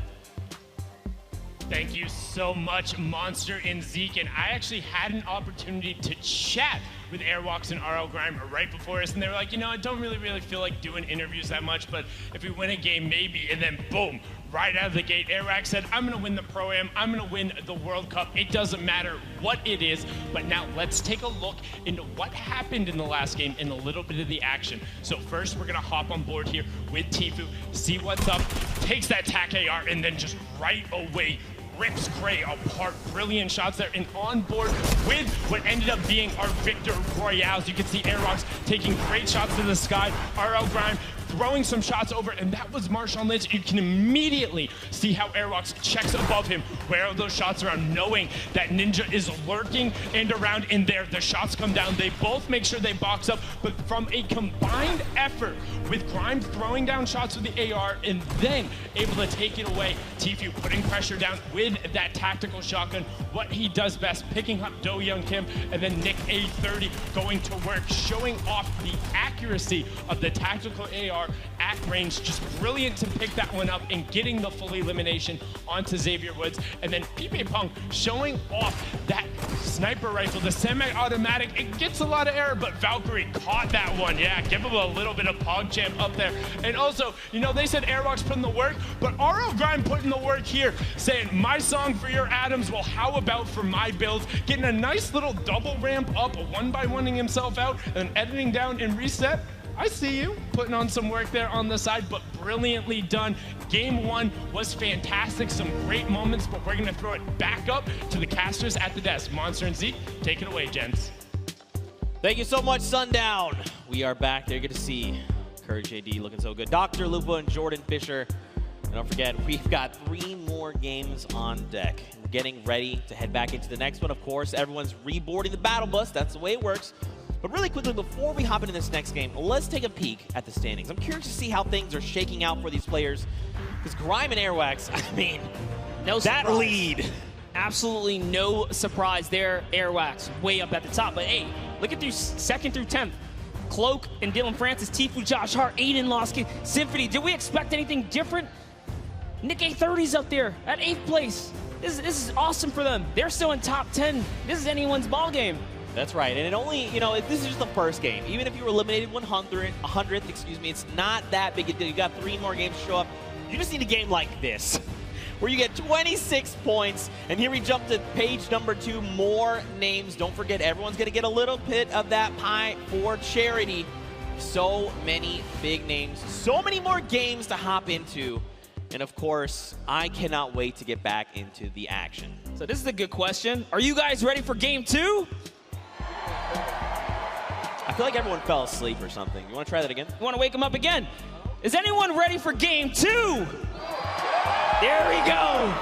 A: Thank you so much, Monster and Zeke. And I actually had an opportunity to chat with Airwalks and RL Grime right before us, and they were like, you know, I don't really feel like doing interviews that much, but if we win a game, maybe. And then boom, right out of the gate, Airwax said, I'm gonna win the Pro-Am, I'm gonna win the World Cup. It doesn't matter what it is, but now let's take a look into what happened in the last game and a little bit of the action. So first, we're gonna hop on board here with Tfue, see what's up, takes that TAC AR, and then just right away rips Cray apart. Brilliant shots there, and on board with what ended up being our Victor Royales. You can see Airwalks taking great shots to the sky. RL Grime throwing some shots over, and that was Marshawn Lynch. You can immediately see how Airwalks checks above him. Where are those shots around? Knowing that Ninja is lurking and around in there. The shots come down. They both make sure they box up, but from a combined effort with Grime throwing down shots with the AR and then able to take it away, Tfue putting pressure down with that tactical shotgun. What he does best, picking up Do Young Kim, and then Nick A30 going to work, showing off the accuracy of the tactical AR at range. Just brilliant to pick that one up and getting the full elimination onto Xavier Woods. And then Pipe Punk showing off that sniper rifle, the semi-automatic. It gets a lot of error, but Valkyrie caught that one. Yeah, give him a little bit of PogChamp up there. And also, you know, they said Airwalks putting the work, but RL Grime putting the work here, saying, my song for your Adams, well, how about for my builds? Getting a nice little double ramp up, one-by-oneing himself out, and editing down and reset. I see you putting on some work there on the side, but brilliantly done. Game one was fantastic, some great moments, but we're gonna throw it back up to the casters at the desk. Monster and Zeke, take it away, gents.
G: Thank you so much, Sundown. We are back there. Good to see Courage JD looking so good. Dr. Lupo and Jordan Fisher. And don't forget, we've got 3 more games on deck. We're getting ready to head back into the next one. Of course, everyone's reboarding the battle bus. That's the way it works. But really quickly, before we hop into this next game, let's take a peek at the standings. I'm curious to see how things are shaking out for these players. Because Grime and Airwax, I mean,
R: no
G: that
R: surprise.
G: lead.
R: Absolutely no surprise there. Airwax way up at the top. But hey, look at these 2nd through 10th. Cloak and Dylan Francis, Tfue, Josh Hart, Aiden Losky, Symphony. Did we expect anything different? Nick A30's up there at 8th place. This is awesome for them. They're still in top 10. This is anyone's ball game.
G: That's right, and it only, you know, this is just the first game. Even if you were eliminated 100th, excuse me, it's not that big a deal. You got 3 more games to show up. You just need a game like this, where you get 26 points, and here we jump to page number 2, more names. Don't forget, everyone's gonna get a little bit of that pie for charity. So many big names, so many more games to hop into. And of course, I cannot wait to get back into the action.
R: So this is a good question. Are you guys ready for game 2?
G: I feel like everyone fell asleep or something. You want to try that again?
R: You want to wake them up again? Is anyone ready for game 2? There we go.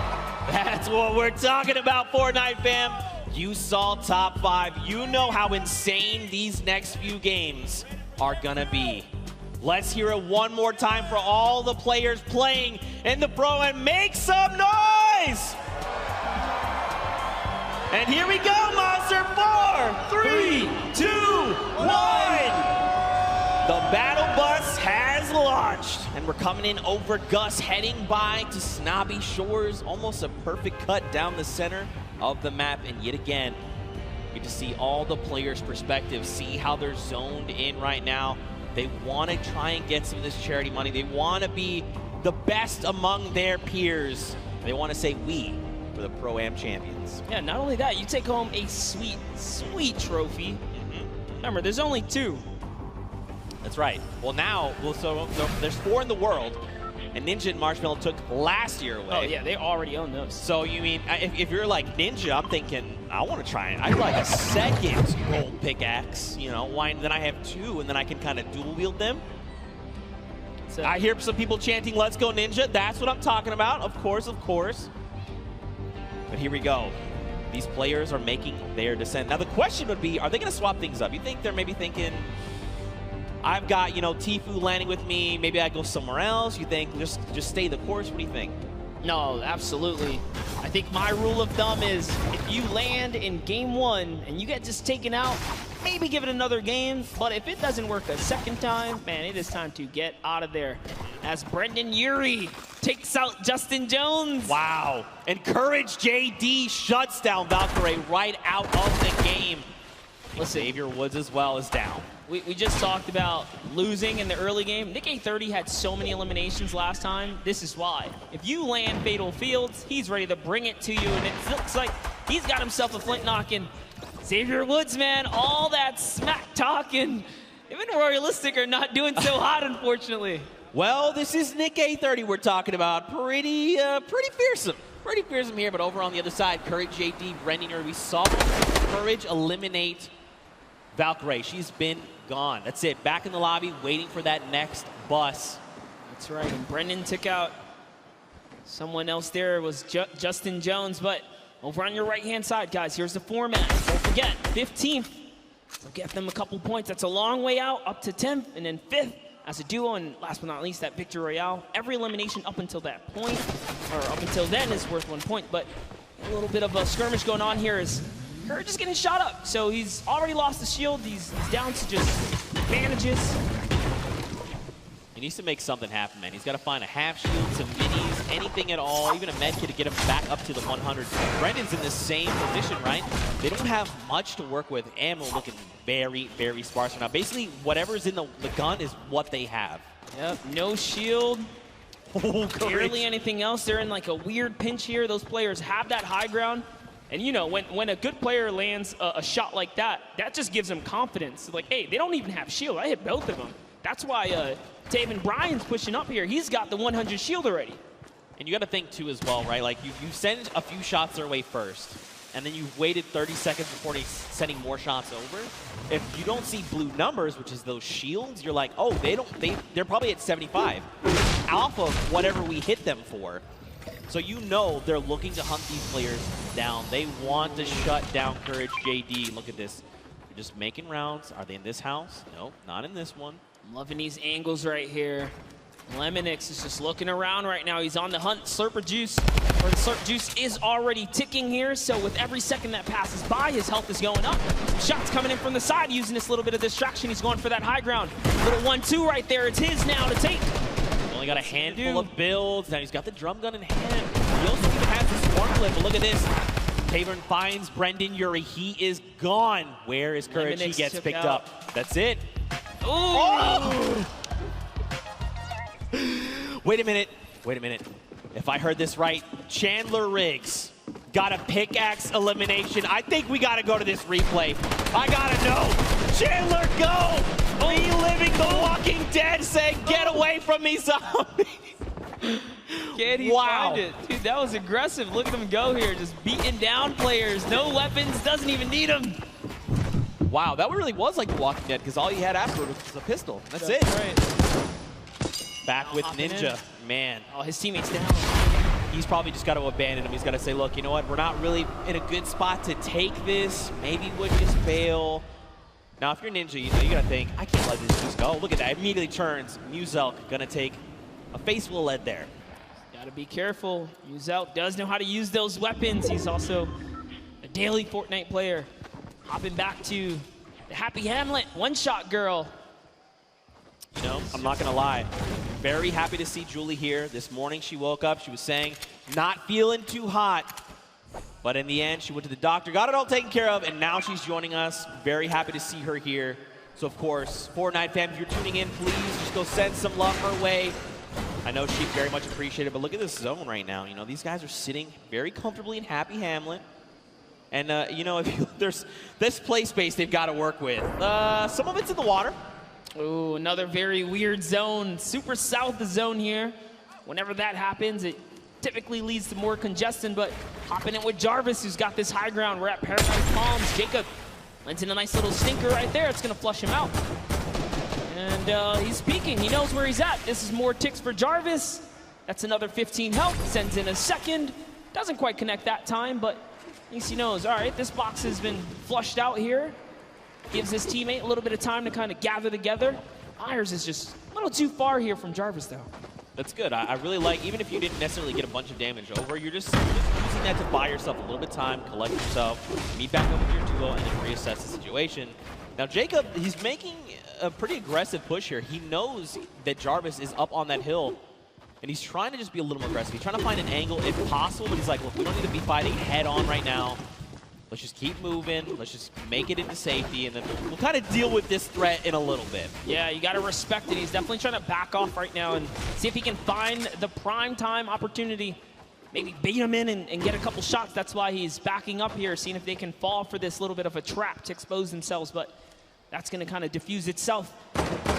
G: That's what we're talking about, Fortnite fam. You saw top 5. You know how insane these next few games are gonna be. Let's hear it one more time for all the players playing in the Pro, and make some noise! And here we go, Monster. 4, 3, 2, 1. The battle bus has launched, and we're coming in over Gus, heading by to Snobby Shores. Almost a perfect cut down the center of the map, and yet again, you get to see all the players' perspectives, see how they're zoned in right now. They want to try and get some of this charity money. They want to be the best among their peers. They want to say we for the Pro-Am champions.
R: Yeah, not only that, you take home a sweet, sweet trophy. Remember, there's only 2.
G: That's right. Well, now, so there's 4 in the world, and Ninja and Marshmallow took last year away.
R: Oh, yeah, they already own those.
G: So, you mean, if you're like Ninja, I'm thinking, I want to try it. I'd like a 2nd gold pickaxe, you know, then I have 2, and then I can kind of dual wield them.
R: So.
G: I hear some people chanting, "Let's go Ninja." That's what I'm talking about. Of course, of course. But here we go. These players are making their descent. Now the question would be, are they going to swap things up? You think they're maybe thinking, I've got, you know, Tfue landing with me. Maybe I go somewhere else. You think just stay the course? What do you think?
R: No, absolutely. I think my rule of thumb is if you land in game 1 and you get just taken out, maybe give it another game. But if it doesn't work a second time, man, it is time to get out of there. As Brendan Urie takes out Justin Jones.
G: Wow. And Courage JD shuts down Valkyrie right out of the game.
R: Listen,
G: Xavier Woods as well is down.
R: We just talked about losing in the early game. Nick A30 had so many eliminations last time. This is why. If you land Fatal Fields, he's ready to bring it to you, and it looks like he's got himself a flint knocking. Xavier Woods, man, all that smack talking. Even Royalistic are not doing so hot, unfortunately.
G: Well, this is Nick A30 we're talking about. Pretty fearsome. Pretty fearsome here, but over on the other side, Courage JD, Brendan Urie, we saw Courage eliminate Valkyrie. She's been gone. That's it. Back in the lobby, waiting for that next bus.
R: That's right. And Brendan took out someone else there. It was Justin Jones. But over on your right-hand side, guys, here's the format. Don't forget, 15th. We'll get them a couple points. That's a long way out, up to 10th, and then 5th as a duo. And last but not least, that Victory Royale. Every elimination up until that point, or up until then, is worth 1 point. But a little bit of a skirmish going on here is Courage is getting shot up, so he's already lost the shield. He's down to just bandages.
G: He needs to make something happen, man. He's got to find a half shield, some minis, anything at all, even a med kit to get him back up to the 100. Brendan's in the same position, right? They don't have much to work with. Ammo looking very, very sparse right now. Basically, whatever's in the gun is what they have.
R: Yep, no shield. Barely anything else. They're in like a weird pinch here. Those players have that high ground. And you know, when a good player lands a shot like that, that just gives them confidence. Like, hey, they don't even have shield. I hit both of them. That's why Taven Bryan's pushing up here. He's got the 100 shield already.
G: And you got to think, too, as well, right? Like, you send a few shots their way first, and then you've waited 30 seconds before sending more shots over. If you don't see blue numbers, which is those shields, you're like, oh, they're probably at 75. Alpha of whatever we hit them for. So you know they're looking to hunt these players down. They want to shut down Courage JD. Look at this. They're just making rounds. Are they in this house? No, not in this one.
R: I'm loving these angles right here. Lemonix is just looking around right now. He's on the hunt. Slurper Juice, or the Slurp Juice is already ticking here. So with every second that passes by, his health is going up. Shots coming in from the side, using this little bit of distraction. He's going for that high ground. Little 1-2 right there. It's his now to take.
G: Only got a handful of builds. Now he's got the drum gun in hand. He also even has the swarm clip, but look at this. Tavern finds Brendan Urie. He is gone. Where is Courage? He gets picked up. That's it.
R: Ooh.
G: Oh! Wait a minute. Wait a minute. If I heard this right, Chandler Riggs got a pickaxe elimination. I think we got to go to this replay. I got to know. Chandler, go! Reliving the Walking Dead, saying, get away from me, zombie.
R: Can't he find it? Dude, that was aggressive. Look at him go here, just beating down players. No weapons, doesn't even need them.
G: Wow, that really was like The Walking Dead, because all you had afterward was a pistol. That's it.
R: Right.
G: Back with Ninja. Man.
R: Oh, his teammate's down.
G: He's probably just got to abandon him. He's got to say, look, you know what? We're not really in a good spot to take this. Maybe we'll just bail. Now, if you're Ninja, you know, you got to think, I can't let this just go. Look at that. Immediately turns. Muzelk going to take a face full of lead there.
R: Got to be careful. Muzelk does know how to use those weapons. He's also a daily Fortnite player. Hopping back to the Happy Hamlet one-shot girl.
G: You know, I'm not going to lie. Very happy to see Julie here. This morning she woke up. She was saying, not feeling too hot. But in the end, she went to the doctor, got it all taken care of, and now she's joining us. Very happy to see her here. So, of course, Fortnite fam, if you're tuning in, please just go send some love her way. I know she'd very much appreciate it, but look at this zone right now. You know, these guys are sitting very comfortably in Happy Hamlet. And, you know, there's this play space they've got to work with. Some of it's in the water.
R: Ooh, another very weird zone. Super south the zone here. Whenever that happens, it typically leads to more congestion, but hopping in with Jarvis, who's got this high ground. We're at Paradise Palms. Jacob lands in a nice little stinker right there. It's going to flush him out. And he's peeking. He knows where he's at. This is more ticks for Jarvis. That's another 15 health. Sends in a second. Doesn't quite connect that time, but at least he knows. All right, this box has been flushed out here. Gives his teammate a little bit of time to kind of gather together. Myers is just a little too far here from Jarvis, though.
G: That's good. I really like, even if you didn't necessarily get a bunch of damage over, you're just using that to buy yourself a little bit of time, collect yourself, meet back up with your duo, and then reassess the situation. Now, Jacob, he's making a pretty aggressive push here. He knows that Jarvis is up on that hill, and he's trying to just be a little more aggressive. He's trying to find an angle if possible, but he's like, look, we don't need to be fighting head on right now. Let's just keep moving. Let's just make it into safety, and then we'll kind of deal with this threat in a little bit.
R: Yeah, you got to respect it. He's definitely trying to back off right now and see if he can find the prime time opportunity. Maybe bait him in and get a couple shots. That's why he's backing up here, seeing if they can fall for this little bit of a trap to expose themselves, but that's going to kind of diffuse itself.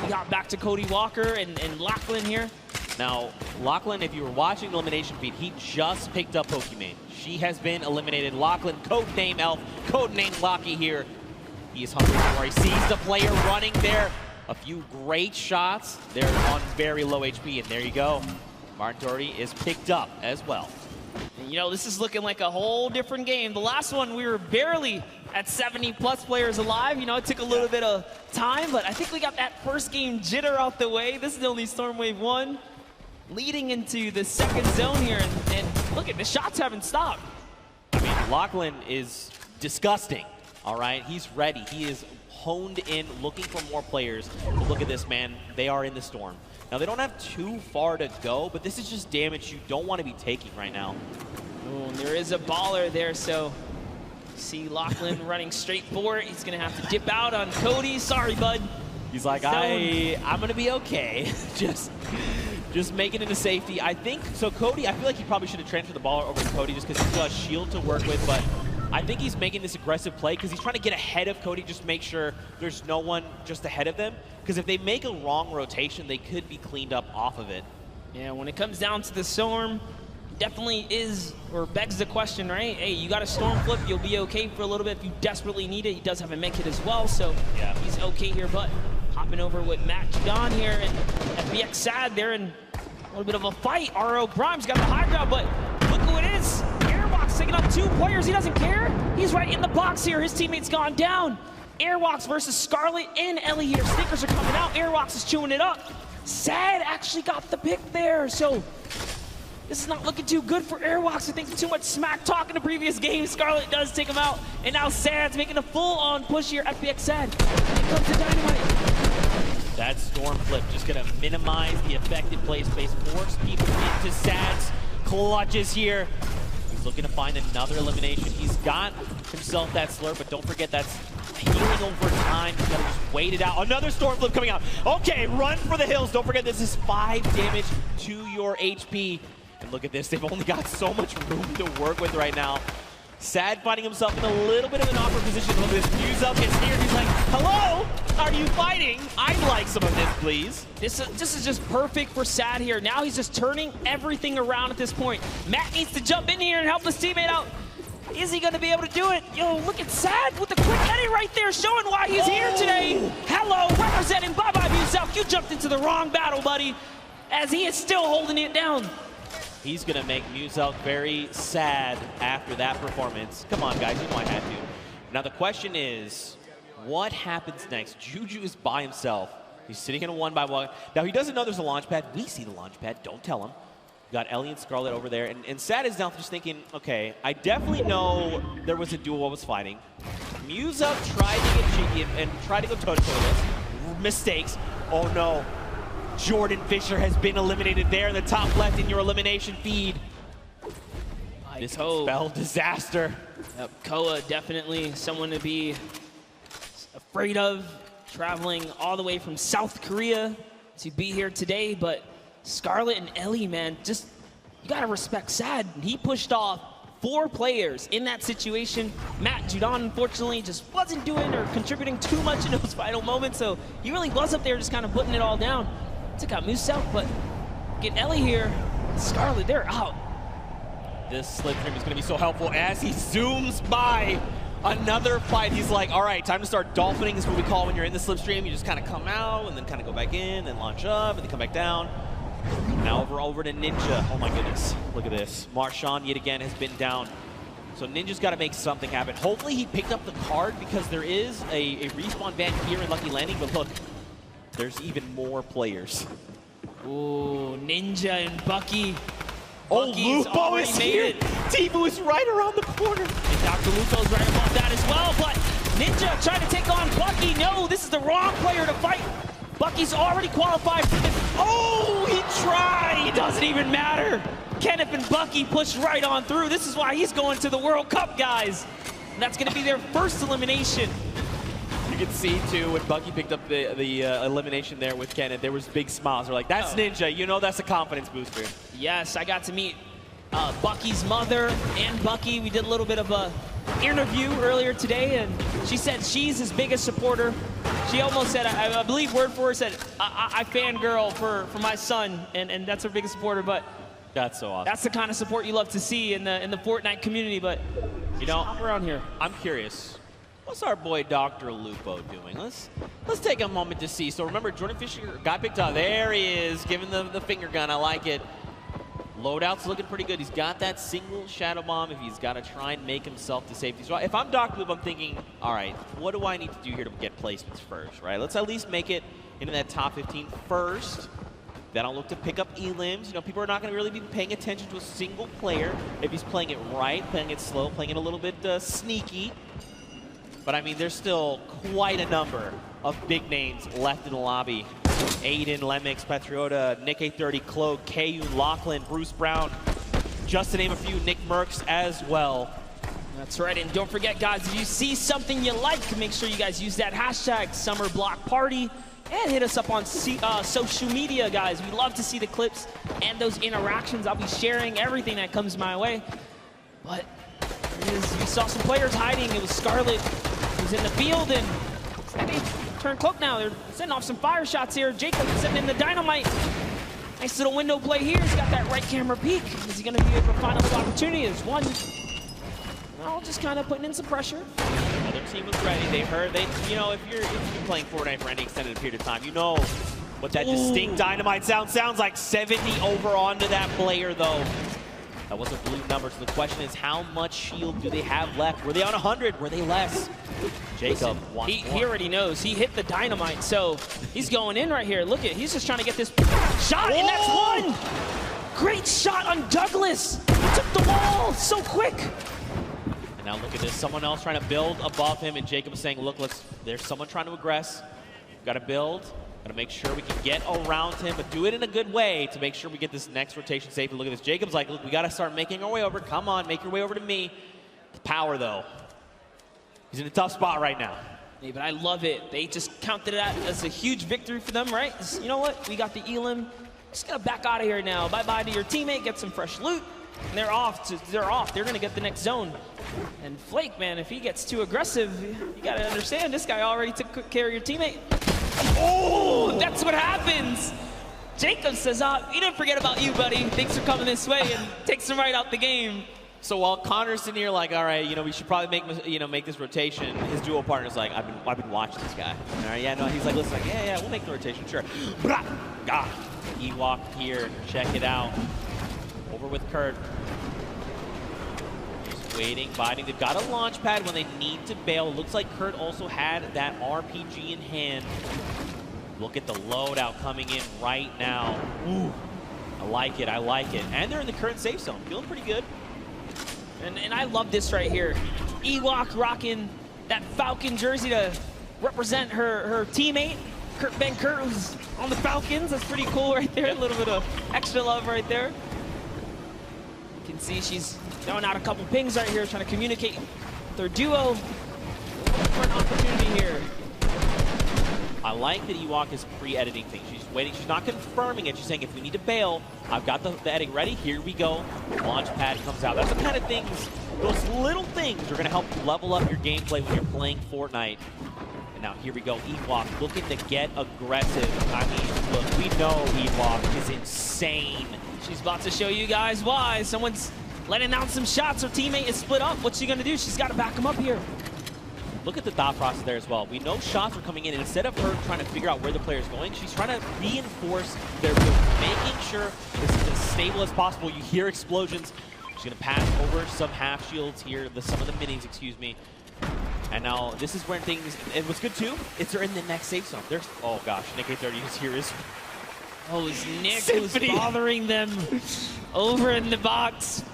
R: We got back to Cody Walker and Lachlan here.
G: Now, Lachlan, if you were watching the elimination feed, he just picked up Pokimane. She has been eliminated. Lachlan, codename Elf, codename Lockie here. He is hungry for. He sees the player running there. A few great shots. They're on very low HP, and there you go. Martin Doherty is picked up as well.
R: And, you know, this is looking like a whole different game. The last one, we were barely at 70+ players alive. You know, it took a little bit of time, but I think we got that first game jitter out the way. This is only Storm Wave 1. Leading into the second zone here, and look at the shots haven't stopped.
G: I mean, Lachlan is disgusting, all right? He's ready. He is honed in, looking for more players. But look at this, man. They are in the storm. Now, they don't have too far to go, but this is just damage you don't want to be taking right now.
R: Oh, and there is a baller there, so see Lachlan running straight for it. He's going to have to dip out on Cody. Sorry, bud.
G: He's like, I'm going to be okay. Just make it into safety. I think, so Cody, I feel like he probably should have transferred the baller over to Cody just because he's got a shield to work with, but I think he's making this aggressive play because he's trying to get ahead of Cody, just make sure there's no one just ahead of them. Because if they make a wrong rotation, they could be cleaned up off of it.
R: Yeah, when it comes down to the storm, definitely is, or begs the question, right? Hey, you got a storm flip, you'll be okay for a little bit if you desperately need it. He does have a med kit as well, so yeah, he's okay here, but hopping over with Matt Judon here, and FBX Sad there, and a little bit of a fight. RO Grimes got the high ground, but look who it is. Airwalk's taking on 2 players. He doesn't care. He's right in the box here. His teammate's gone down. Airwalks versus Scarlet and Ellie here. Snickers are coming out. Airwalks is chewing it up. Sad actually got the pick there, so this is not looking too good for Airwalks. I think too much smack talk in the previous game. Scarlet does take him out, and now Sad's making a full-on push here. FBX Sad. Here comes the Dynamite.
G: That storm flip just gonna minimize the effective play space, force people into Sad's clutches here. He's looking to find another elimination. He's got himself that slurp, but don't forget that's healing over time. You gotta just wait it out. Another storm flip coming out. Okay, run for the hills. Don't forget this is 5 damage to your HP. And look at this, they've only got so much room to work with right now. Sad finding himself in a little bit of an awkward position. Look at this, Muselk gets here, he's like, hello, are you fighting? I'd like some of this, please.
R: This is just perfect for Sad here. Now he's just turning everything around at this point. Matt needs to jump in here and help his teammate out. Is he gonna be able to do it? Yo, look at Sad with the quick edit right there, showing why he's here today. Hello, representing bye-bye Muselk. You jumped into the wrong battle, buddy, as he is still holding it down.
G: He's going to make Muselk very sad after that performance. Come on, guys, you know I had to. Now, the question is, what happens next? Juju is by himself. He's sitting in a 1-by-1. Now, he doesn't know there's a launch pad. We see the launch pad. Don't tell him. We got Ellie and Scarlet over there. And Sad is now just thinking, okay, I definitely know there was a duo I was fighting. Muselk tried to get cheeky and tried to go toe-to-toe with this. Mistakes. Oh, no. Jordan Fisher has been eliminated there in the top left in your elimination feed. This could spell disaster.
R: Yep, Koa definitely someone to be afraid of, traveling all the way from South Korea to be here today. But Scarlet and Ellie, man, just you gotta respect Sad. He pushed off 4 players in that situation. Matt Judon, unfortunately, just wasn't doing or contributing too much in those final moments, so he really was up there just kind of putting it all down. Took out Muselk, but get Ellie here. Scarlet, they're out.
G: This slipstream is going to be so helpful as he zooms by Another fight. He's like, all right, time to start dolphining. Is what we call when you're in the slipstream. You just kind of come out and then kind of go back in and launch up and then come back down. Now over to Ninja. Oh my goodness, look at this. Marchand yet again has been down. So Ninja's got to make something happen. Hopefully he picked up the card because there is a respawn ban here in Lucky Landing, but look, there's even more players.
R: Ooh, Ninja and Bucky.
G: Oh,
R: Bucky's
G: Lupo is here. Tifu is right around the corner.
R: And Dr. Lupo's right above that as well, but Ninja trying to take on Bucky. No, this is the wrong player to fight. Bucky's already qualified for this. Oh, he tried. It doesn't even matter. Kenneth and Bucky push right on through. This is why he's going to the World Cup, guys. And that's going to be their first elimination.
G: You can see, too, when Bucky picked up the elimination there with Kenneth, there was big smiles. They're like, that's Ninja. You know that's a confidence booster.
R: Yes, I got to meet Bucky's mother and Bucky. We did a little bit of a interview earlier today, and she said she's his biggest supporter. She almost said, I believe word for her, said, I fangirl for my son, and that's her biggest supporter. But
G: that's so awesome.
R: That's the kind of support you love to see in the Fortnite community. But
G: you know,
R: around here,
G: I'm curious. What's our boy Dr. Lupo doing? Let's take a moment to see. So remember, Jordan Fisher got picked up. There he is, giving the finger gun. I like it. Loadout's looking pretty good. He's got that single shadow bomb if he's got to try and make himself to safety. So if I'm Dr. Lupo, I'm thinking, all right, what do I need to do here to get placements first, right? Let's at least make it into that top 15 first. Then I'll look to pick up elims. You know, people are not going to really be paying attention to a single player if he's playing it right, playing it slow, playing it a little bit sneaky. But I mean, there's still quite a number of big names left in the lobby. Aiden, Lemix, Patriota, Nick A30, Cloak, KU, Lachlan, Bruce Brown, just to name a few, Nick Merckx as well.
R: That's right, and don't forget, guys, if you see something you like, make sure you guys use that hashtag SummerBlockParty and hit us up on social media, guys. We love to see the clips and those interactions. I'll be sharing everything that comes my way. But we saw some players hiding. It was Scarlet who's in the field, and they turn Cloak now. They're sending off some fire shots here. Jacob sending in the dynamite. Nice little window play here. He's got that right camera peek. Is he going to be able to find this opportunity? There's one. Well, just kind of putting in some pressure.
G: Other team was ready. They heard. You know, if you're playing Fortnite for any extended period of time, you know what that distinct dynamite sounds like. 70 over onto that player, though. That was a blue number, so the question is, how much shield do they have left? Were they on 100? Were they less? Jacob wants
R: he already knows. He hit the dynamite, so he's going in right here. Look at, he's just trying to get this shot, and that's one! Great shot on Douglas! He took the wall so quick!
G: And now look at this, someone else trying to build above him, and Jacob is saying, look, there's someone trying to aggress. Got to build. Got to make sure we can get around him, but do it in a good way to make sure we get this next rotation safe. And look at this. Jacob's like, look, we got to start making our way over. Come on, make your way over to me. The power, though. He's in a tough spot right now.
R: Hey, but I love it. They just counted it out as a huge victory for them, right? You know what? We got the elim. Just got to back out of here now. Bye-bye to your teammate. Get some fresh loot. And they're off. They're going to get the next zone. And Flake, man, if he gets too aggressive, you got to understand, this guy already took care of your teammate. Oh, that's what happens. Jacob says, we didn't forget about you, buddy. Thanks for coming this way, and takes him right out the game.
G: So while Connor's sitting here like, all right, you know, we should probably make this rotation, his duo partner's like, I've been watching this guy. All right, yeah, no, he's like, listen, like, yeah, we'll make the rotation, sure. Ewok here, check it out. Over with Kurt. Just waiting, biting. They've got a launch pad when they need to bail. Looks like Kurt also had that RPG in hand. Look at the loadout coming in right now. Ooh, I like it, I like it. And they're in the current safe zone, feeling pretty good.
R: And I love this right here. Ewok rocking that Falcon jersey to represent her teammate, Ben Kurt, who's on the Falcons. That's pretty cool right there. A little bit of extra love right there. You can see she's throwing out a couple pings right here, trying to communicate with their duo. Looking for an opportunity here.
G: I like that Ewok is pre-editing things. She's waiting. She's not confirming it. She's saying, if we need to bail, I've got the editing ready. Here we go. Launch pad comes out. That's the kind of things, those little things are going to help level up your gameplay when you're playing Fortnite. And now here we go. Ewok looking to get aggressive. I mean, look, we know Ewok is insane.
R: She's about to show you guys why. Someone's letting out some shots. Her teammate is split up. What's she going to do? She's got to back him up here.
G: look at the thought process there as well. We know shots are coming in, and instead of her trying to figure out where the player's going, she's trying to reinforce their move, making sure this is as stable as possible. You hear explosions. She's going to pass over some half shields here, some of the minis, excuse me. And now this is where things, and what's good too, is they're in the next safe zone. There's, oh gosh, Nick 830 is here.
R: Oh, it's Nick who's bothering them over in the box.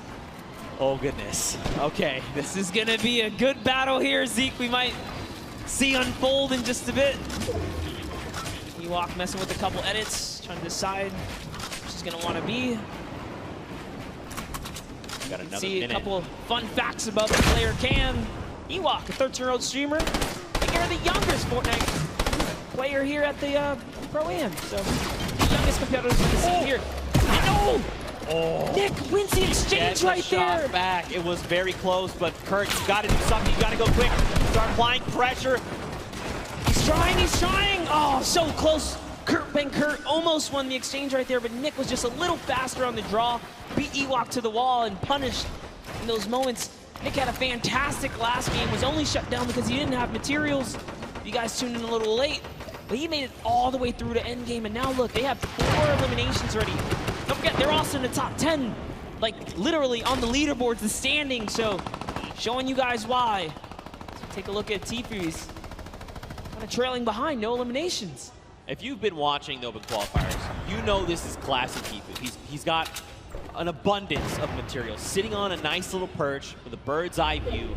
G: Oh goodness. Okay.
R: This is gonna be a good battle here, Zeke. We might see unfold in just a bit. Ewok messing with a couple edits, trying to decide where she's gonna want to be.
G: Got another
R: See
G: minute.
R: a couple fun facts about the player Cam. Ewok, a 13-year-old streamer. I think you're the youngest Fortnite player here at the Pro-Am. So the youngest competitors we're gonna see here. No!
G: Oh.
R: Nick wins the exchange right there.
G: Back. It was very close, but Kurt, you got to do something. You got to go quick. Start applying pressure.
R: He's trying, he's trying. Oh, so close. Kurt almost won the exchange right there, but Nick was just a little faster on the draw. Beat Ewok to the wall and punished in those moments. Nick had a fantastic last game, was only shut down because he didn't have materials. You guys tuned in a little late, but he made it all the way through to end game, and now look, they have 4 eliminations already. Don't forget, they're also in the top 10, like literally on the leaderboards, the standings, so showing you guys why. So take a look at Tfu's kind of trailing behind, no eliminations.
G: If you've been watching the Open Qualifiers, you know this is classic Tfu. He's got an abundance of materials, sitting on a nice little perch with a bird's eye view,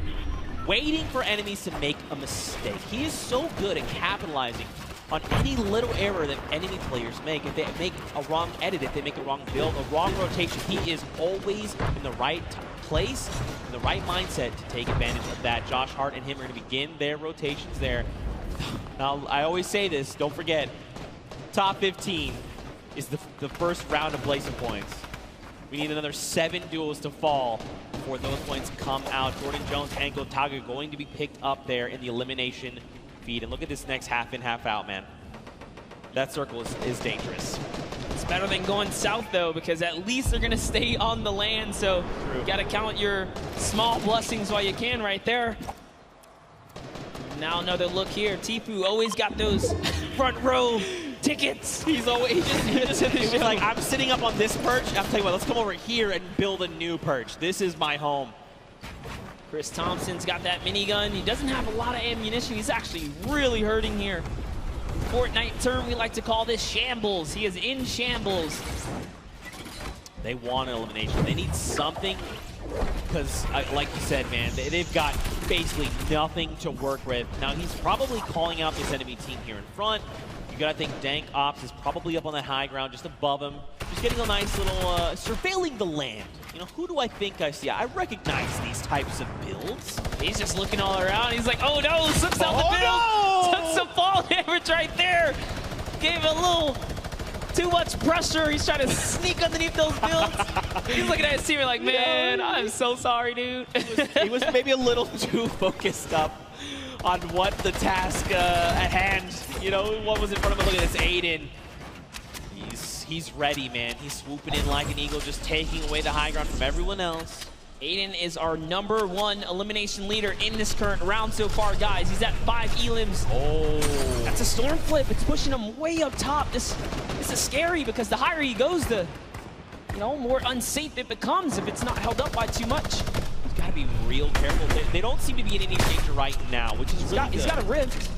G: waiting for enemies to make a mistake. He is so good at capitalizing on any little error that enemy players make. If they make a wrong edit, if they make a wrong build, a wrong rotation, he is always in the right place, in the right mindset to take advantage of that. Josh Hart and him are going to begin their rotations there. Now, I always say this, don't forget, top 15 is the first round of Blazing points. We need another 7 duels to fall before those points come out. Jordan Jones and Gotaga going to be picked up there in the elimination feed. And look at this next half in, half out, man. That circle is dangerous.
R: It's better than going south, though, because at least they're going to stay on the land. So you got to count your small blessings while you can right there. Now another look here. Tfu always got those front row tickets.
G: He's always he's like, I'm sitting up on this perch. I'll tell you what, let's come over here and build a new perch. This is my home.
R: Chris Thompson's got that minigun. He doesn't have a lot of ammunition. He's actually really hurting here. Fortnite term, we like to call this shambles. He is in shambles.
G: They want an elimination. They need something because, like you said, man, they've got basically nothing to work with. Now, he's probably calling out this enemy team here in front. You gotta think Dank Ops is probably up on that high ground, just above him. Just getting a nice little, surveilling the land. You know, who do I think I see? I recognize these types of builds.
R: He's just looking all around. He's like, oh no, slips out the build. Took some fall damage right there. Gave a little too much pressure. He's trying to sneak underneath those builds. He's looking at his team like, man, I'm so sorry, dude.
G: He was maybe a little too focused up on what the task at hand, you know, what was in front of him. Look at this, Aiden. He's ready, man. He's swooping in like an eagle, just taking away the high ground from everyone else.
R: Aiden is our #1 elimination leader in this current round so far, guys. He's at 5 elims.
G: Oh.
R: That's a storm flip. It's pushing him way up top. This is scary because the higher he goes, the more unsafe it becomes if it's not held up by too much.
G: He's got to be real careful. They don't seem to be in any danger right now, which is really good.
R: He's got a rift.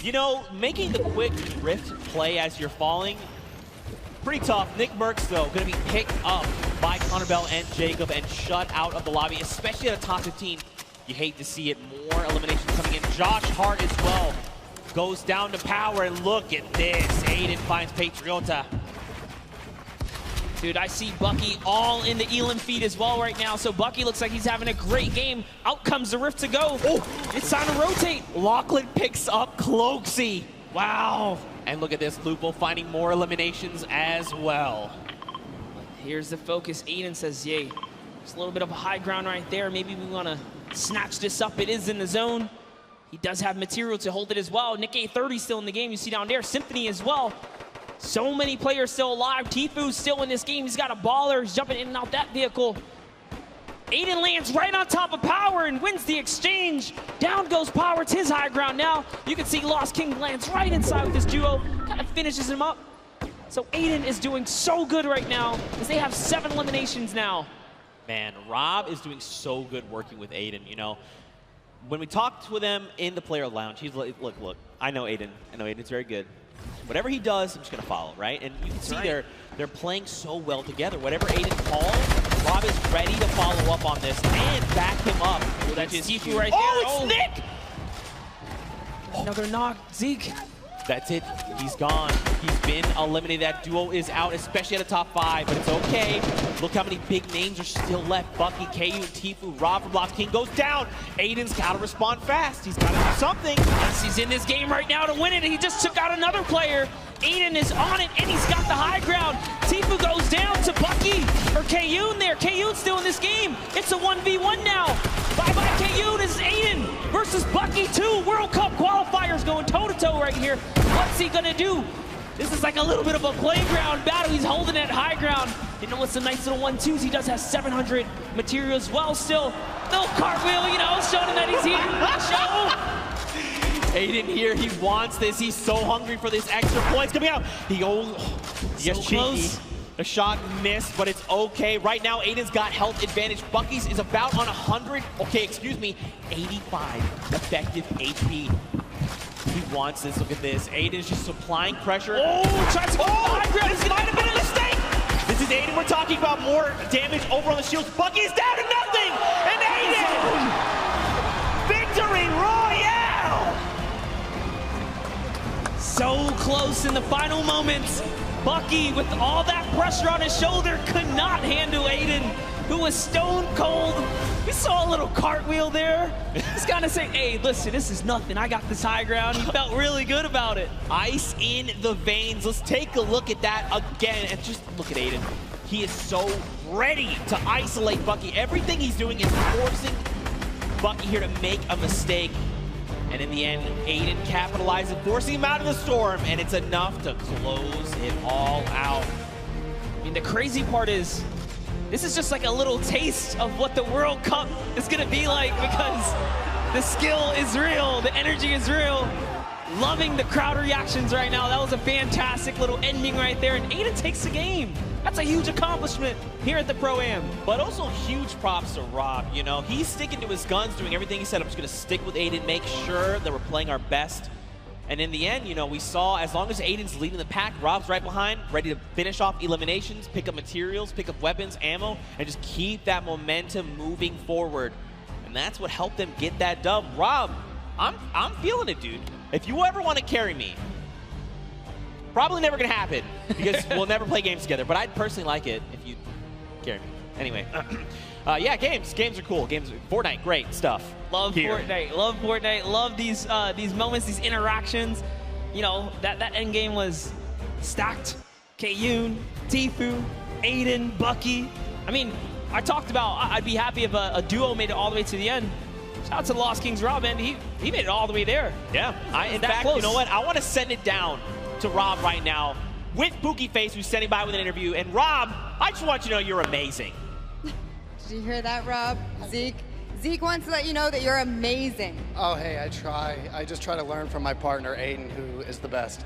G: You know, making the quick rift play as you're falling, pretty tough. Nick Merckx, though, going to be picked up by Connor Bell and Jacob and shut out of the lobby, especially at a top 15. You hate to see it. More eliminations coming in. Josh Hart as well goes down to power, and look at this. Aiden finds Patriota.
R: Dude, I see Bucky all in the Elim feed as well right now, so Bucky looks like he's having a great game. Out comes the rift to go. Oh, it's time to rotate.
G: Lachlan picks up Cloaksy. Wow. And look at this, Lupo finding more eliminations as well.
R: Here's the focus. Aiden says, yay. Just a little bit of a high ground right there. Maybe we want to snatch this up. It is in the zone. He does have material to hold it as well. Nick 830 still in the game. You see down there, Symphony as well. So many players still alive. Tfu's still in this game. He's got a baller. He's jumping in and out that vehicle. Aiden lands right on top of Power and wins the exchange. Down goes Power. It's his high ground now. You can see Lost King lands right inside with this duo. Kind of finishes him up. So Aiden is doing so good right now as they have 7 eliminations now.
G: Man, Rob is doing so good working with Aiden, you know. When we talked with him in the player lounge, he's like, look, I know Aiden. I know Aiden's very good. Whatever he does, I'm just going to follow, right? And you can see they're playing so well together. Whatever Aiden calls, Rob is ready to follow up on this and back him up.
R: Oh, that's Tifu right there.
G: Oh, it's Nick!
R: Another knock, Zeke.
G: That's it. He's gone. He's been eliminated. That duo is out, especially at the top 5, but it's okay. Look how many big names are still left. Bucky, KU, and Tifu. Rob from Lost King goes down. Aiden's got to respond fast. He's got to do something.
R: Yes, he's in this game right now to win it. He just took out another player. Aiden is on it, and he's got the high ground. Tifu goes down to Bucky, or Kayun there. Kayun's still in this game. It's a 1v1 now. Bye-bye, Kayun. This is Aiden versus Bucky 2. World Cup qualifiers going toe-to-toe right here. What's he gonna do? This is like a little bit of a playground battle. He's holding it high ground. You know what's a nice little 1-2s? He does have 700 material as well still. Little cartwheel, you know, showing him that he's here.
G: Aiden here, he wants this. He's so hungry for this extra points coming out. He goes, yes, cheeky. Close. The shot missed, but it's okay. Right now, Aiden's got health advantage. Bucky's is about on 100, okay, excuse me, 85 effective HP. He wants this, look at this. Aiden's just supplying pressure.
R: Oh, tries to go high ground.
G: This might have been a mistake. This is Aiden, we're talking about more damage over on the shields. Bucky's down to nothing, and Aiden! Victory Royale!
R: So close in the final moments. Bucky, with all that pressure on his shoulder, could not handle Aiden, who was stone cold. We saw a little cartwheel there. He's kind of saying, hey, listen, this is nothing. I got this high ground. He felt really good about it.
G: Ice in the veins. Let's take a look at that again. And just look at Aiden. He is so ready to isolate Bucky. Everything he's doing is forcing Bucky here to make a mistake. And in the end, Aiden capitalizes, forcing him out of the storm, and it's enough to close it all out.
R: I mean, the crazy part is, this is just like a little taste of what the World Cup is gonna be like, because the skill is real, the energy is real. Loving the crowd reactions right now. That was a fantastic little ending right there, and Aiden takes the game. That's a huge accomplishment here at the Pro-Am.
G: But also huge props to Rob, you know. He's sticking to his guns, doing everything he said. I'm just gonna stick with Aiden, make sure that we're playing our best. And in the end, you know, we saw as long as Aiden's leading the pack, Rob's right behind, ready to finish off eliminations, pick up materials, pick up weapons, ammo, and just keep that momentum moving forward. And that's what helped them get that dub. Rob, I'm feeling it, dude. If you ever want to carry me, probably never gonna happen because we'll never play games together, but I'd personally like it if you carry me. Anyway, yeah, games are cool. Fortnite, great stuff.
R: Love Fortnite, love these moments, these interactions. You know, that end game was stacked. Kayun, Tifu, Aiden, Bucky. I mean, I talked about I'd be happy if a duo made it all the way to the end. Shout out to Lost Kings Rob, man. He made it all the way there.
G: Yeah, in fact, close. You know what? I want to send it down to Rob right now with Pookie Face, who's standing by with an interview. And Rob, I just want you to know you're amazing.
V: Did you hear that, Rob? Zeke wants to let you know that you're amazing.
L: Oh, hey, I try. I just try to learn from my partner, Aiden, who is the best.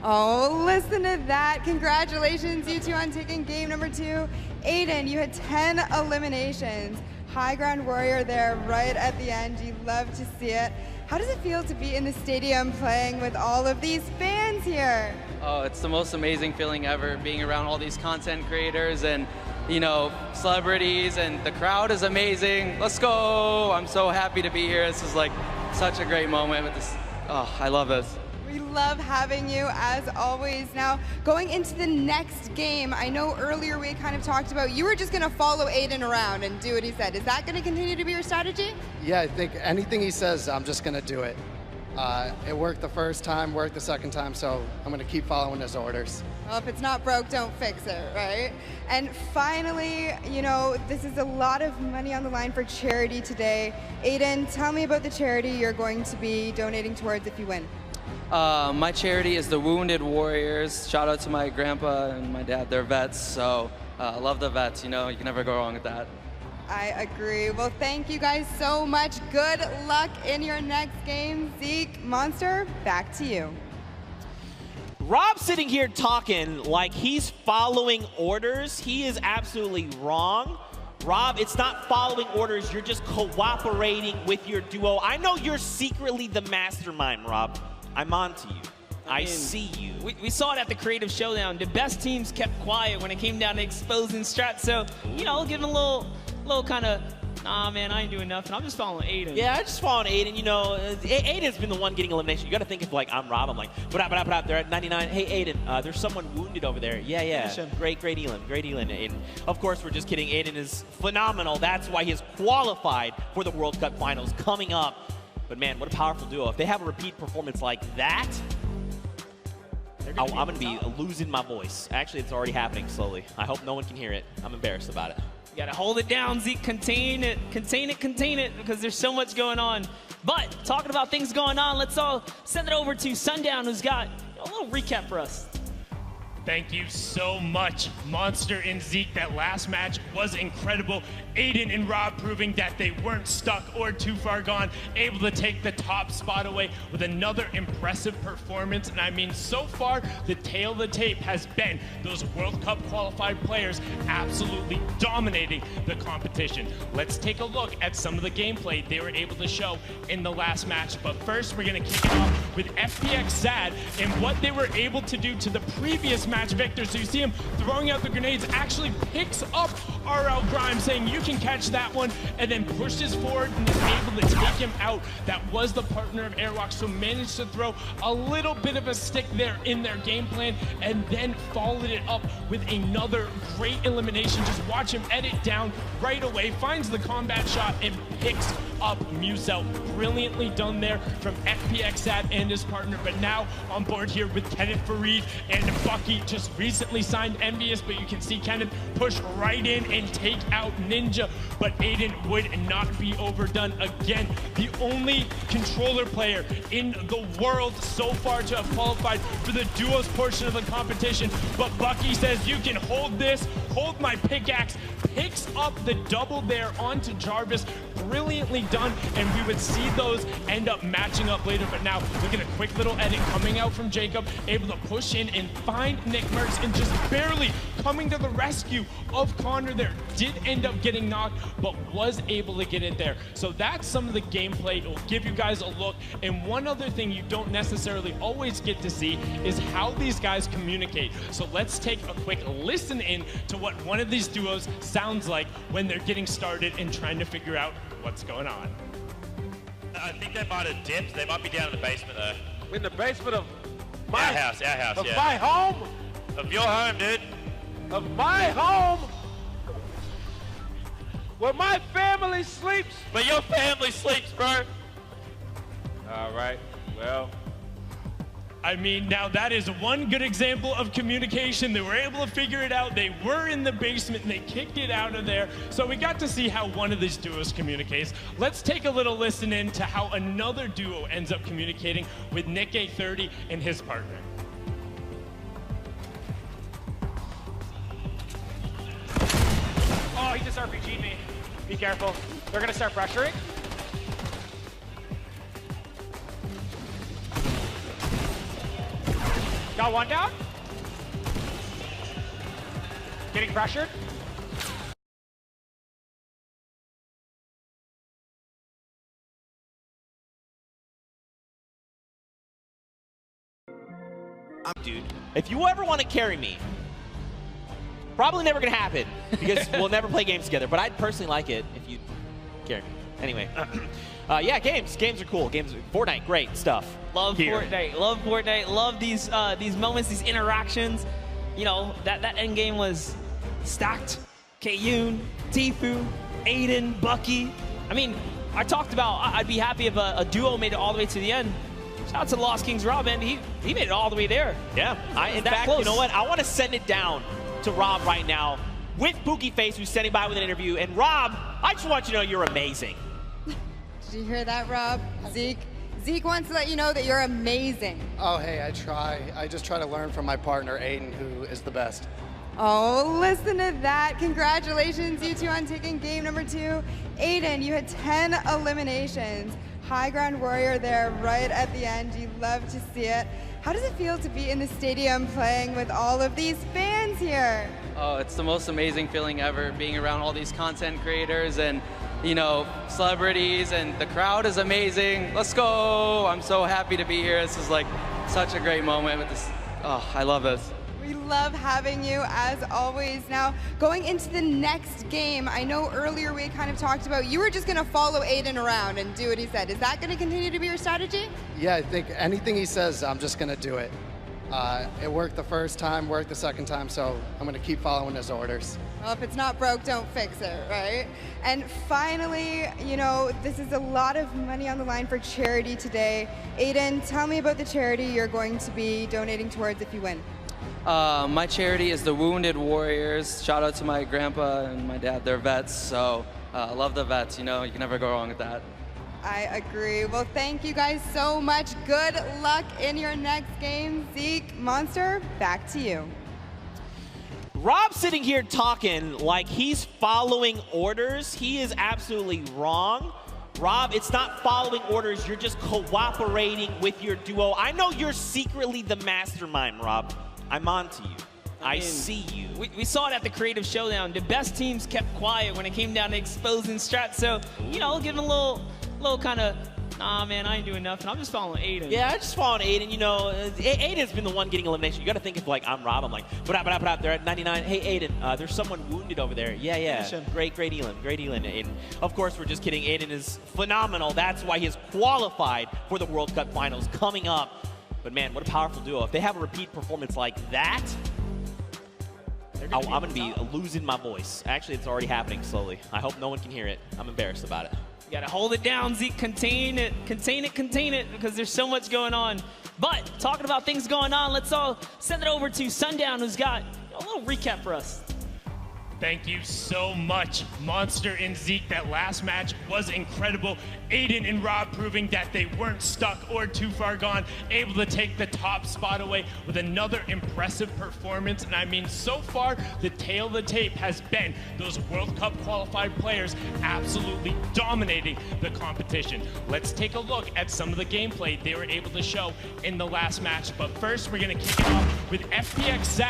V: Oh, listen to that. Congratulations, you two, on taking game number 2. Aiden, you had 10 eliminations. High ground warrior there right at the end. You love to see it. How does it feel to be in the stadium playing with all of these fans here?
P: Oh, it's the most amazing feeling ever, being around all these content creators and, you know, celebrities, and the crowd is amazing. Let's go! I'm so happy to be here. This is like such a great moment with this. Oh, I love this.
V: We love having you, as always. Now, going into the next game, I know earlier we kind of talked about you were just going to follow Aiden around and do what he said. Is that going to continue to be your strategy?
L: Yeah, I think anything he says, I'm just going to do it. It worked the first time, worked the second time, so I'm going to keep following his orders.
V: Well, if it's not broke, don't fix it, right? And finally, you know, this is a lot of money on the line for charity today. Aiden, tell me about the charity you're going to be donating towards if you win.
P: My charity is the Wounded Warriors. Shout out to my grandpa and my dad. They're vets, so I love the vets. You know, you can never go wrong with that.
V: I agree. Well, thank you guys so much. Good luck in your next game. Zeke, Monster, back to you.
G: Rob's sitting here talking like he's following orders. He is absolutely wrong. Rob, it's not following orders. You're just cooperating with your duo. I know you're secretly the mastermind, Rob. I'm on to you. I see you.
R: We saw it at the Creative Showdown. The best teams kept quiet when it came down to exposing strats. So, you know, give him a little kind of, nah, man, I ain't doing nothing. I'm just following Aiden.
G: Yeah, I just following Aiden. You know, Aiden's been the one getting elimination. You got to think if, like, I'm Rob. I'm like, but up. They're at 99. Hey, Aiden, there's someone wounded over there. Yeah. Great Elin, Aiden. Of course, we're just kidding. Aiden is phenomenal. That's why he is qualified for the World Cup Finals coming up. But, man, what a powerful duo. If they have a repeat performance like that, I'm going to be losing my voice. Actually, it's already happening slowly. I hope no one can hear it. I'm embarrassed about it.
R: You gotta hold it down, Zeke. Contain it, because there's so much going on. But talking about things going on, let's all send it over to Sundown, who's got a little recap for us.
A: Thank you so much, Monster and Zeke. That last match was incredible. Aiden and Rob proving that they weren't stuck or too far gone, able to take the top spot away with another impressive performance. And I mean, so far, the tail of the tape has been those World Cup qualified players absolutely dominating the competition. Let's take a look at some of the gameplay they were able to show in the last match. But first, we're going to kick it off with xaryulol and what they were able to do to the previous match victor. So you see him throwing out the grenades, actually picks up RL Grimes, saying you can catch that one, and then pushes forward and is able to take him out. That was the partner of Airwalk, so managed to throw a little bit of a stick there in their game plan, and then followed it up with another great elimination. Just watch him edit down right away, finds the combat shot, and picks up Muzel. Brilliantly done there from xaryulol and his partner, but now on board here with Kenneth Farid and Bucky, just recently signed Envious, but you can see Kenneth push right in and take out Ninja, but Aiden would not be overdone again. The only controller player in the world so far to have qualified for the duos portion of the competition, but Bucky says you can hold this, hold my pickaxe, picks up the double there onto Jarvis. Brilliantly done, and we would see those end up matching up later. But now look at a quick little edit coming out from Jacob, able to push in and find Nick Merckx, and just barely coming to the rescue of Connor there. Did end up getting knocked, but was able to get it there. So that's some of the gameplay. It will give you guys a look. And one other thing you don't necessarily always get to see is how these guys communicate. So let's take a quick listen in to what one of these duos sounds like when they're getting started and trying to figure out what's going on.
I: I think they might have dipped. They might be down in the basement though.
Q: In the basement of my
I: house,
Q: of
I: yeah.
Q: my home?
I: Of your home, dude.
Q: Of my home? Where my family sleeps?
I: Where your family sleeps, bro.
Q: All right, well.
A: I mean, now that is one good example of communication. They were able to figure it out. They were in the basement and they kicked it out of there. So we got to see how one of these duos communicates. Let's take a little listen in to how another duo ends up communicating with Nick A30 and his partner.
S: Oh, he just RPG'd me. Be careful. They're gonna start pressuring. Got one down. Getting pressured.
G: Dude, if you ever want to carry me, probably never gonna happen because we'll never play games together, but I'd personally like it if you carry me. Anyway, yeah, games are cool. Fortnite, great stuff.
R: Love Fortnite, love these moments, these interactions. You know, that end game was stacked. Kayun, Tfue, Aiden, Bucky. I mean, I talked about I'd be happy if a duo made it all the way to the end. Shout out to the Lost Kings Rob, and he made it all the way there.
G: Yeah, in fact, close. You know what? I want to send it down to Rob right now with Pookie Face, who's standing by with an interview. And Rob, I just want you to know you're amazing.
V: Did you hear that, Rob? Zeke wants to let you know that you're amazing.
L: Oh, hey, I try. I just try to learn from my partner, Aiden, who is the best.
V: Oh, listen to that. Congratulations, you two, on taking game number 2. Aiden, you had 10 eliminations. High ground warrior there right at the end. You love to see it. How does it feel to be in the stadium playing with all of these fans here?
P: Oh, it's the most amazing feeling ever, being around all these content creators and, you know, celebrities, and the crowd is amazing. Let's go! I'm so happy to be here. This is like such a great moment with this. Oh, I love this.
V: We love having you, as always. Now, going into the next game, I know earlier we kind of talked about you were just going to follow Aiden around and do what he said. Is that going to continue to be your strategy?
L: Yeah, I think anything he says, I'm just going to do it. It worked the first time, worked the second time, so I'm going to keep following his orders.
V: Well, if it's not broke, don't fix it, right? And finally, you know, this is a lot of money on the line for charity today. Aiden, tell me about the charity you're going to be donating towards if you win.
P: My charity is the Wounded Warriors. Shout out to my grandpa and my dad. They're vets, so I love the vets. You know, you can never go wrong with that.
V: I agree. Well, thank you guys so much. Good luck in your next game. Zeke, Monster, back to you.
G: Rob's sitting here talking like he's following orders. He is absolutely wrong. Rob, it's not following orders. You're just cooperating with your duo. I know you're secretly the mastermind, Rob. I'm on to you. I see you.
R: We saw it at the Creative Showdown. The best teams kept quiet when it came down to exposing strats. So, you know, give him a little kind of, nah, man, I ain't doing nothing. I'm just following Aiden.
G: Yeah, I'm just following Aiden. You know, Aiden's been the one getting elimination. You got to think if, like, I'm Rob. I'm like, but they're at 99. Hey, Aiden, there's someone wounded over there. Yeah. Great Elam, Aiden. Of course, we're just kidding. Aiden is phenomenal. That's why he is qualified for the World Cup Finals coming up. But, man, what a powerful duo. If they have a repeat performance like that, I'm going to be losing my voice. Actually, it's already happening slowly. I hope no one can hear it. I'm embarrassed about it.
R: You gotta hold it down, Zeke. Contain it, because there's so much going on. But talking about things going on, let's all send it over to Sundown, who's got a little recap for us.
A: Thank you so much, Monster and Zeke. That last match was incredible. Aiden and Rob proving that they weren't stuck or too far gone, able to take the top spot away with another impressive performance. And I mean, so far, the tail of the tape has been those World Cup qualified players absolutely dominating the competition. Let's take a look at some of the gameplay they were able to show in the last match. But first, we're gonna kick it off with FPX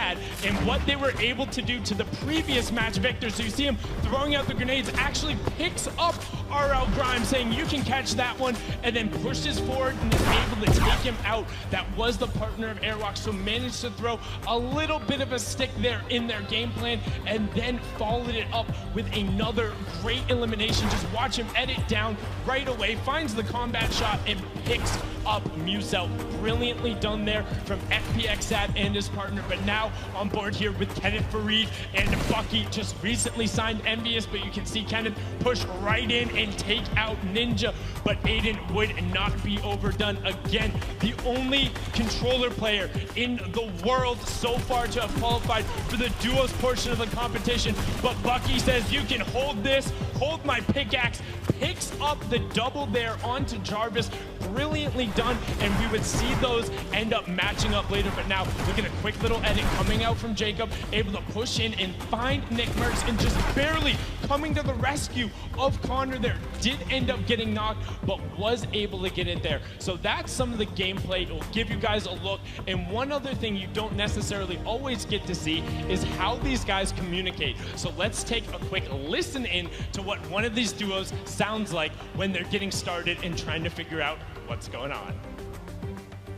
A: and what they were able to do to the previous match victor. So you see him throwing out the grenades, actually picks up RL Grimes, saying you can catch that one, and then pushes forward and is able to take him out. That was the partner of Airwalk, so managed to throw a little bit of a stick there in their game plan, and then followed it up with another great elimination. Just watch him edit down right away, finds the combat shot, and picks up Musel. Brilliantly done there from FPX and his partner, but now on board here with Kenneth Farid and Bucky, just recently signed Envious, but you can see Kenneth push right in and take out Ninja, but Aiden would not be overdone again. The only controller player in the world so far to have qualified for the duos portion of the competition, but Bucky says you can hold this, hold my pickaxe, picks up the double there onto Jarvis. Brilliantly done, and we would see those end up matching up later. But now look at a quick little edit coming out from Jacob, able to push in and find Nick Merckx, and just barely coming to the rescue of Connor there. Did end up getting knocked, but was able to get it there. So that's some of the gameplay. It will give you guys a look. And one other thing you don't necessarily always get to see is how these guys communicate. So let's take a quick listen in to what one of these duos sounds like when they're getting started and trying to figure out what's going on.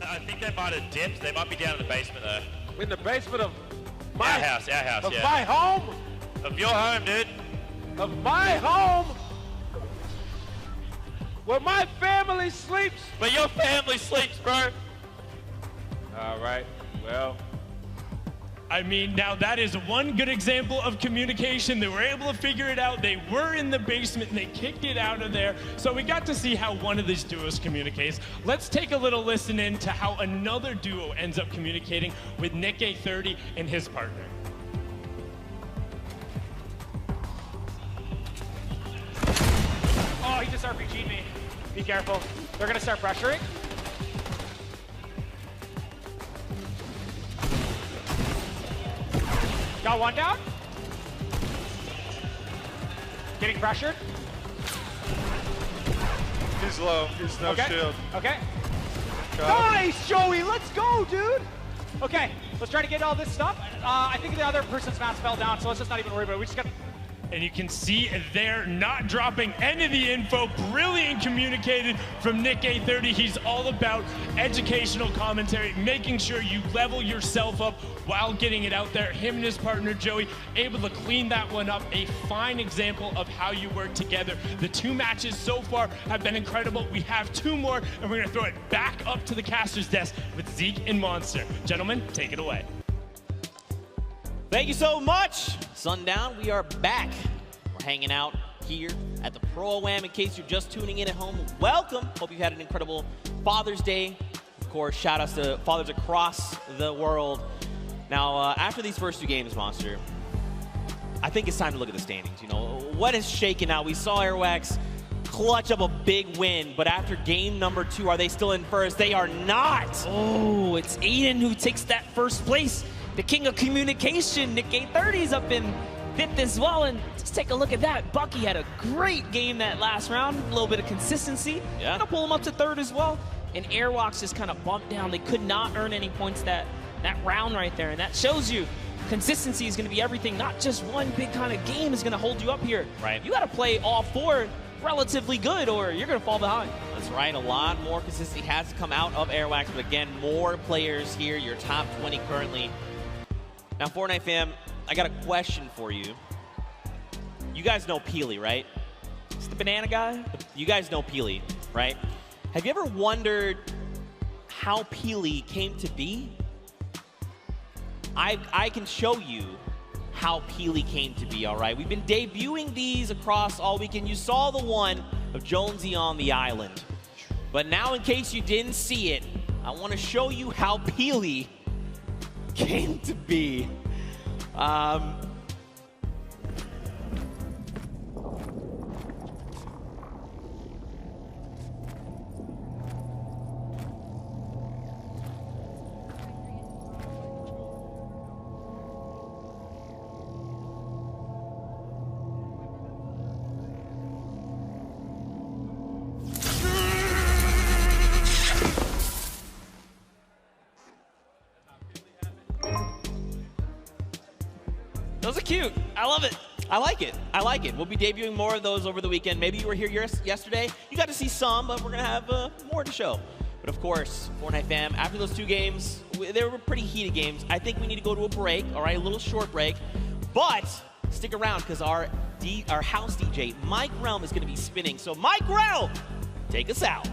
I: I think they might have dipped. They might be down in the basement though.
Q: In the basement of my
I: house,
Q: of
I: yeah.
Q: my home?
I: Of your home, dude.
Q: Of my home? Where my family sleeps?
I: Where your family sleeps, bro.
Q: All right, well.
A: I mean, now that is one good example of communication. They were able to figure it out. They were in the basement and they kicked it out of there. So we got to see how one of these duos communicates. Let's take a little listen in to how another duo ends up communicating with Nick A30 and his partner.
S: Oh, he just RPG'd me. Be careful. They're gonna start pressuring. Got one down. Getting pressured.
E: He's low. He's no shield.
S: Okay.
E: Got him.
S: Nice, Joey. Let's go, dude. Okay, let's try to get all this stuff. I think the other person's mask fell down, so let's just not even worry about it. We just got.
A: And you can see they're not dropping any of the info. Brilliant communicated from Nick A30. He's all about educational commentary, making sure you level yourself up while getting it out there. Him and his partner, Joey, able to clean that one up. A fine example of how you work together. The 2 matches so far have been incredible. We have 2 more, and we're going to throw it back up to the caster's desk with Zeke and Monster. Gentlemen, take it away.
G: Thank you so much. Sundown, we are back. We're hanging out here at the Pro-Am. In case you're just tuning in at home, welcome. Hope you've had an incredible Father's Day. Of course, shout outs to fathers across the world. Now, after these first 2 games, Monster, I think it's time to look at the standings. You know, what is shaking out? We saw Airwax clutch up a big win, but after game number 2, are they still in first? They are not.
R: Oh, it's Aiden who takes that first place. The king of communication, Nick A30's up in 5th as well, and just take a look at that. Bucky had a great game that last round, a little bit of consistency.
G: Yeah.
R: Gonna pull him up to 3rd as well. And Airwalks just kind of bumped down. They could not earn any points that round right there, and that shows you consistency is gonna be everything. Not just one big kind of game is gonna hold you up here.
G: Right.
R: You gotta play all 4 relatively good, or you're gonna fall behind.
G: That's right, a lot more consistency has come out of Airwax, but again, more players here, your top 20 currently. Now, Fortnite fam, I got a question for you. You guys know Peely, right?
R: It's the banana guy?
G: You guys know Peely, right? Have you ever wondered how Peely came to be? I can show you how Peely came to be, all right? We've been debuting these across all weekend. You saw the one of Jonesy on the island. But now, in case you didn't see it, I want to show you how Peely came to be.
R: Those are cute. I love it.
G: I like it. I like it. We'll be debuting more of those over the weekend. Maybe you were here yesterday. You got to see some, but we're going to have more to show. But of course, Fortnite fam, after those 2 games, they were pretty heated games. I think we need to go to a break, all right, a little short break. But stick around because our house DJ, Mike Realm, is going to be spinning. So Mike Realm, take us out.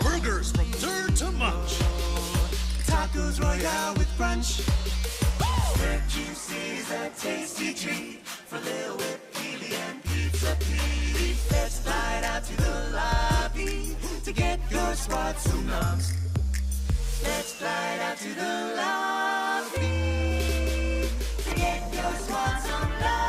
F: Burgers from dirt to munch. Tacos royale with brunch. Red juices a tasty treat for Lil Whip, Peely, and Pizza Pete. Let's slide out to the lobby to get your spots and nugs. Let's slide out to the lobby to get your spots and nugs.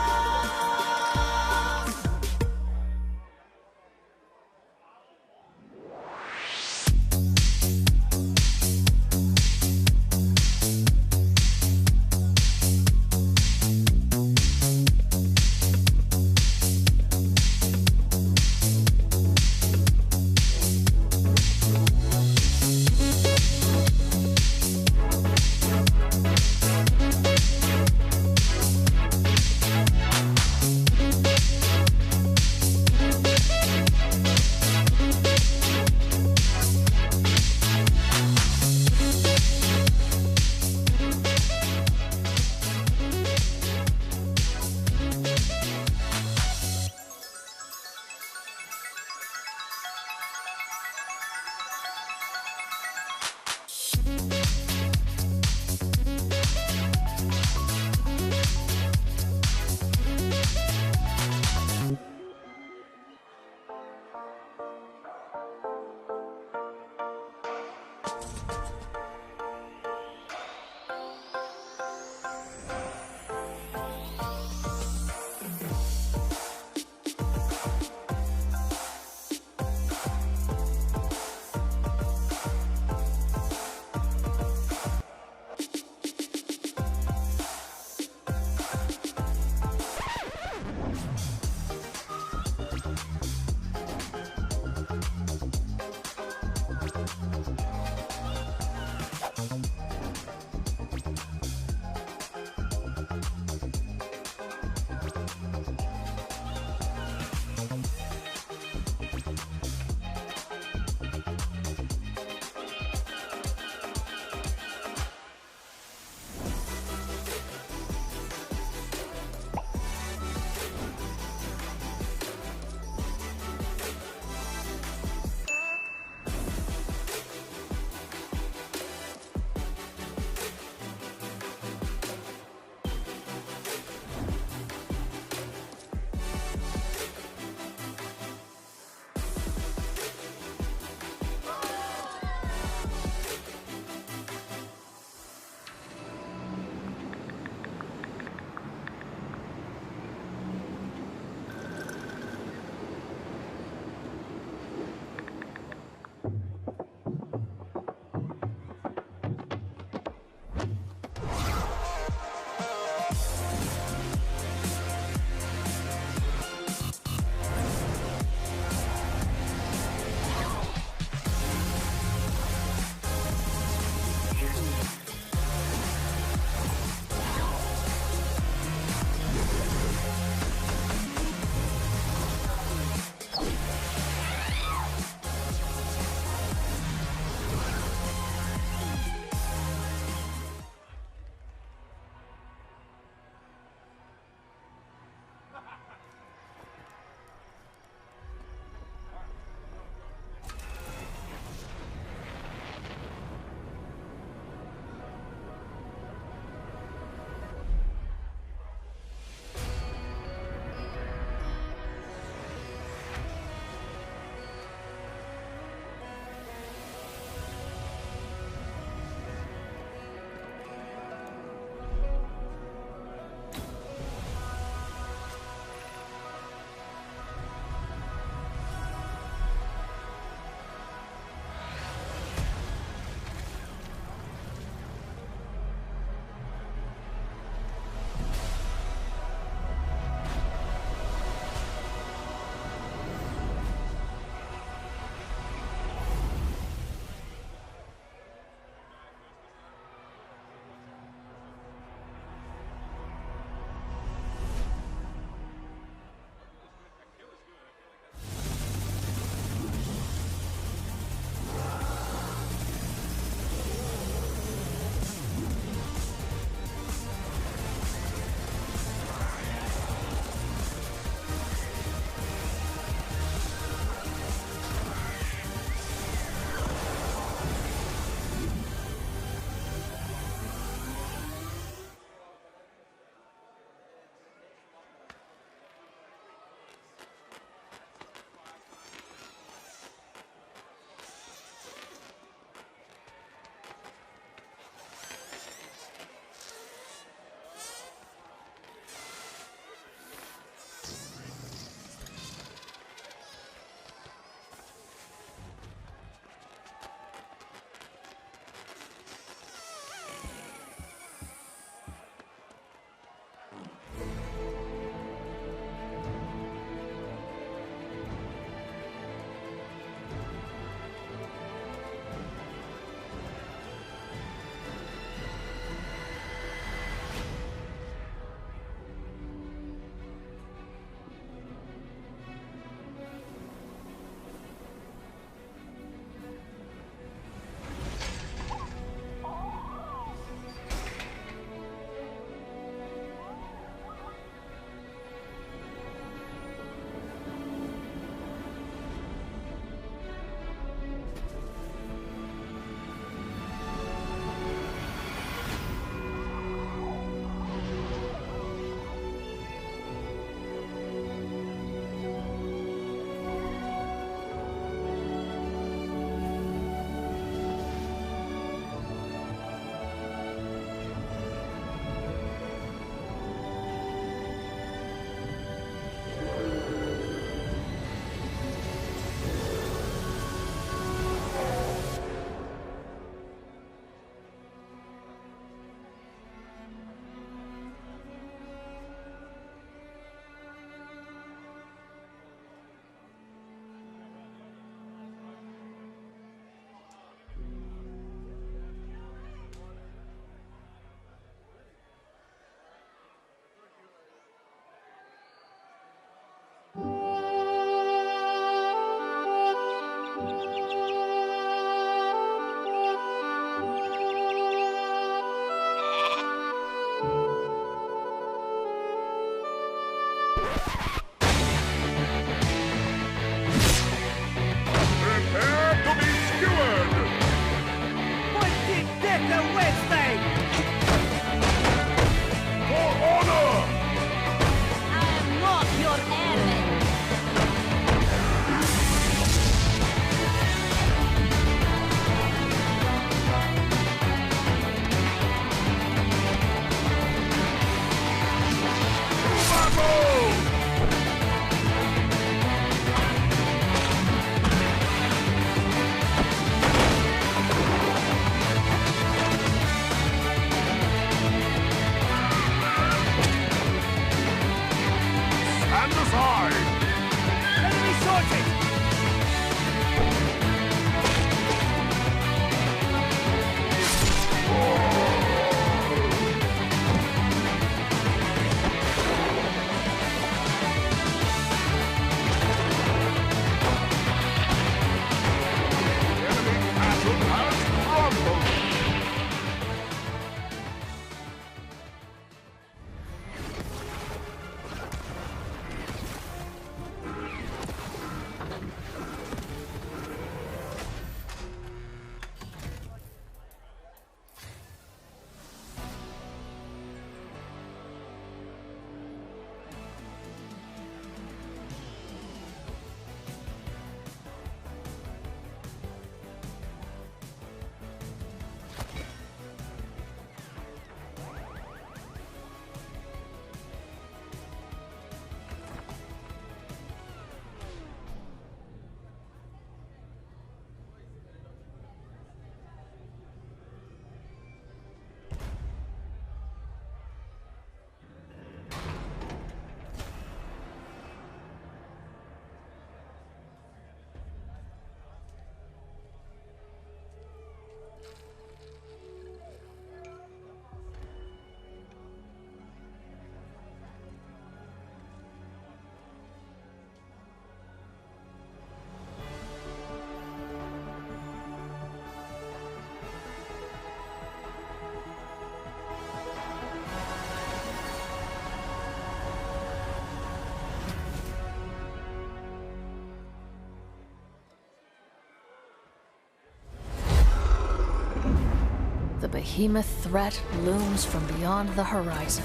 B: The behemoth threat looms from beyond the horizon.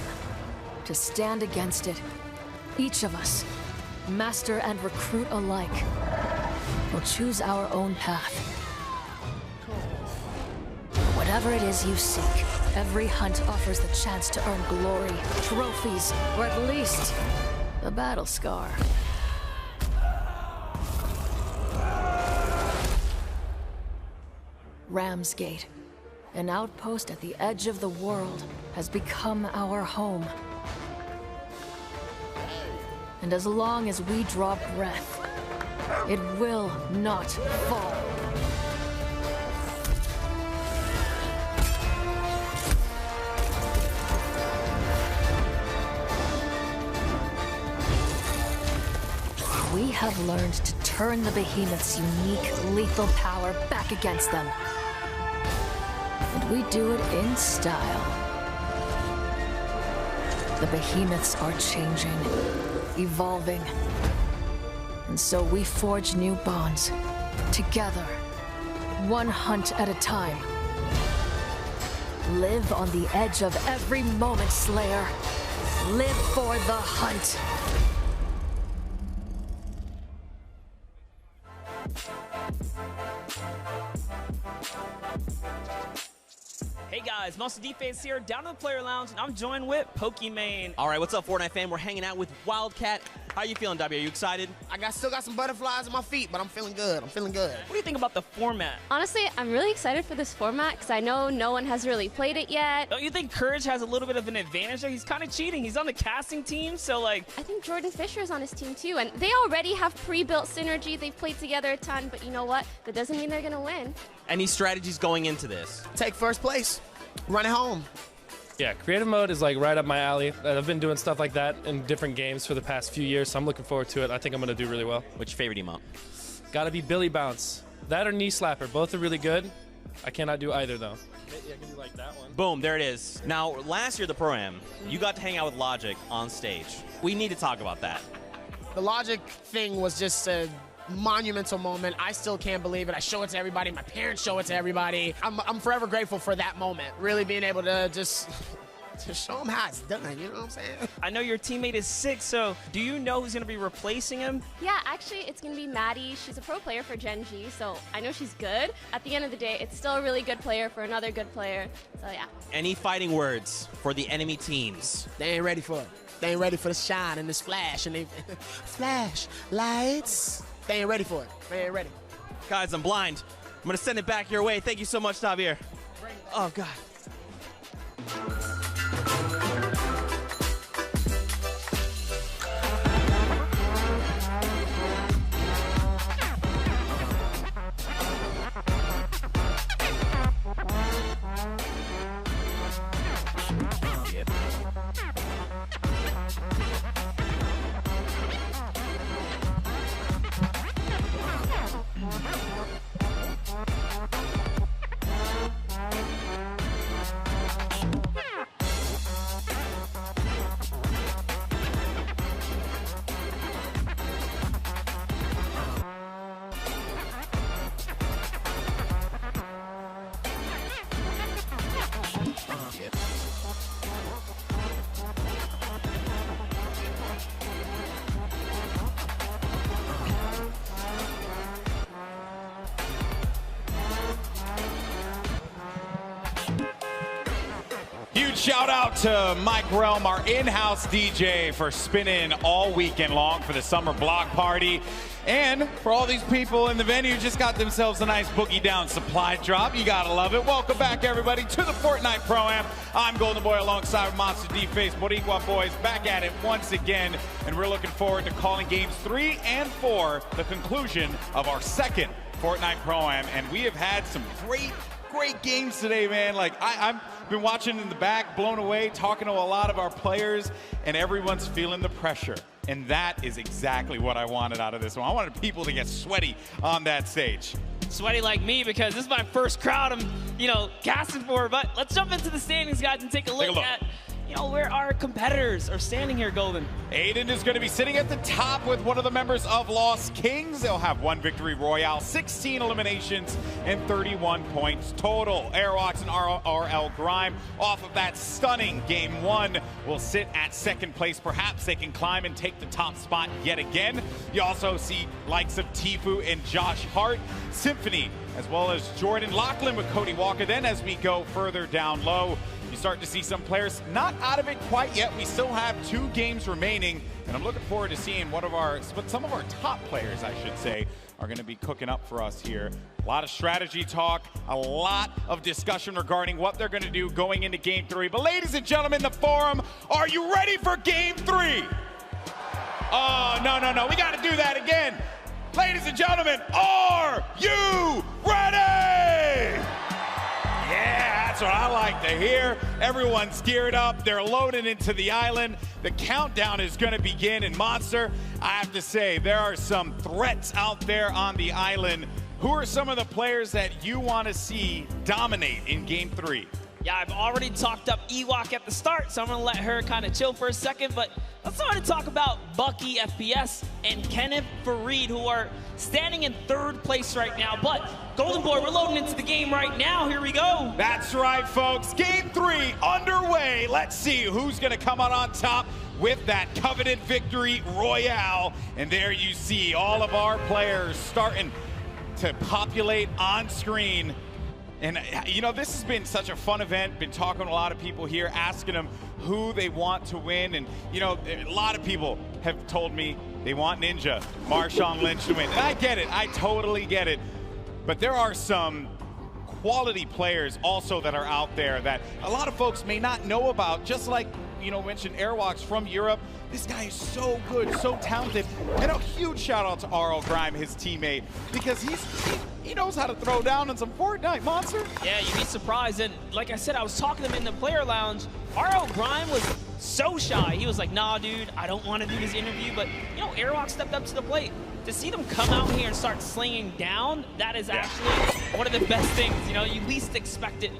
B: To stand against it, each of us, master and recruit alike, will choose our own path. Whatever it is you seek, every hunt offers the chance to earn glory, trophies, or at least a battle scar. Ramsgate, an outpost at the edge of the world, has become our home. And as long as we draw breath, it will not fall. We have learned to turn the behemoth's unique, lethal power back against them. And we do it in style. The behemoths are changing, evolving. And so we forge new bonds, together, one hunt at a time. Live on the edge of every moment, Slayer. Live for the hunt.
R: Hey guys, Monster Defense here, down to the player lounge, and I'm joined with Pokimane.
G: All right, what's up, Fortnite fam? We're hanging out with Wildcat. How you feeling, W? Are you excited?
H: Still got some butterflies in my feet, but I'm feeling good. I'm feeling good.
R: What do you think about the format?
J: Honestly, I'm really excited for this format because I know no one has really played it yet.
R: Don't you think Courage has a little bit of an advantage there? He's kind of cheating. He's on the casting team, so like...
J: I think Jordan Fisher is on his team too, and they already have pre-built synergy. They've played together a ton, but you know what? That doesn't mean they're going to win.
G: Any strategies going into this?
H: Take first place. Run it home.
U: Yeah, creative mode is like right up my alley. I've been doing stuff like that in different games for the past few years, so I'm looking forward to it. I think I'm going to do really well.
G: What's your favorite emote?
U: Gotta be Billy Bounce. That or Knee Slapper. Both are really good. I cannot do either, though.
R: Yeah, I can do like that one.
G: Boom, there it is. Now, last year at the Pro-Am, you got to hang out with Logic on stage. We need to talk about that.
H: The Logic thing was just a monumental moment. I still can't believe it. I show it to everybody. My parents show it to everybody. I'm forever grateful for that moment. Really being able to just show them how it's done, you know what I'm saying?
R: I know your teammate is sick, so do you know who's going to be replacing him?
J: Yeah, actually, it's going to be Maddie. She's a pro player for Gen G, so I know she's good. At the end of the day, it's still a really good player for another good player, so yeah.
G: Any fighting words for the enemy teams?
H: They ain't ready for it. They ain't ready for the shine and this flash and they flash lights. They ain't ready for it. They ain't ready.
G: Guys, I'm blind. I'm going to send it back your way. Thank you so much, Javier. Oh, God.
C: Huge shout out to Mike Realm, our in-house DJ, for spinning all weekend long for the summer block party. And for all these people in the venue who just got themselves a nice boogie down supply drop. You gotta love it. Welcome back, everybody, to the Fortnite Pro-Am. I'm Golden Boy alongside Monster D-Face, Boricua boys, back at it once again. And we're looking forward to calling games 3 and 4, the conclusion of our second Fortnite Pro-Am. And we have had some great games today, man. Like, I've been watching in the back, blown away, talking to a lot of our players, and everyone's feeling the pressure. And that is exactly what I wanted out of this one. I wanted people to get sweaty on that stage.
R: Sweaty like me, because this is my first crowd I'm, casting for. But let's jump into the standings, guys, and take a look at, where our competitors are standing here, Golden.
C: Aiden is going to be sitting at the top with one of the members of Lost Kings. They'll have 1 victory royale, 16 eliminations, and 31 points total. Airwalks and RL Grime, off of that stunning game 1, will sit at 2nd place. Perhaps they can climb and take the top spot yet again. You also see likes of Tfue and Josh Hart, Symphony, as well as Jordan Lachlan with Cody Walker. Then as we go further down low, you start to see some players not out of it quite yet. We still have 2 games remaining, and I'm looking forward to seeing what some of our top players, I should say, are going to be cooking up for us here. A lot of strategy talk, a lot of discussion regarding what they're going to do going into game 3. But ladies and gentlemen, the forum, are you ready for game 3? Oh, no, we got to do that again. Ladies and gentlemen, are you ready? Yeah, that's what I like to hear. Everyone's geared up. They're loaded into the island. The countdown is going to begin. And Monster, I have to say, there are some threats out there on the island. Who are some of the players that you want to see dominate in Game 3?
R: Yeah, I've already talked up Ewok at the start, so I'm going to let her kind of chill for a second. But let's start to talk about Bucky FPS and Kenneth Fareed, who are standing in 3rd place right now. But Golden Boy, we're loading into the game right now. Here we go.
C: That's right, folks. Game 3 underway. Let's see who's going to come out on top with that coveted victory royale. And there you see all of our players starting to populate on screen. And, this has been such a fun event. Been talking to a lot of people here, asking them who they want to win. And, a lot of people have told me they want Ninja, Marshawn Lynch to win. And I get it. I totally get it. But there are some quality players also that are out there that a lot of folks may not know about, just like, mentioned Airwalks from Europe. This guy is so good, so talented. And a huge shout out to RL Grime, his teammate, because he knows how to throw down in some Fortnite, Monster.
R: Yeah, you'd be surprised. And like I said, I was talking to him in the player lounge. RL Grime was so shy. He was like, nah, dude, I don't want to do this interview. But, Airwalk stepped up to the plate. To see them come out here and start slinging down, that is actually one of the best things. You least expect it.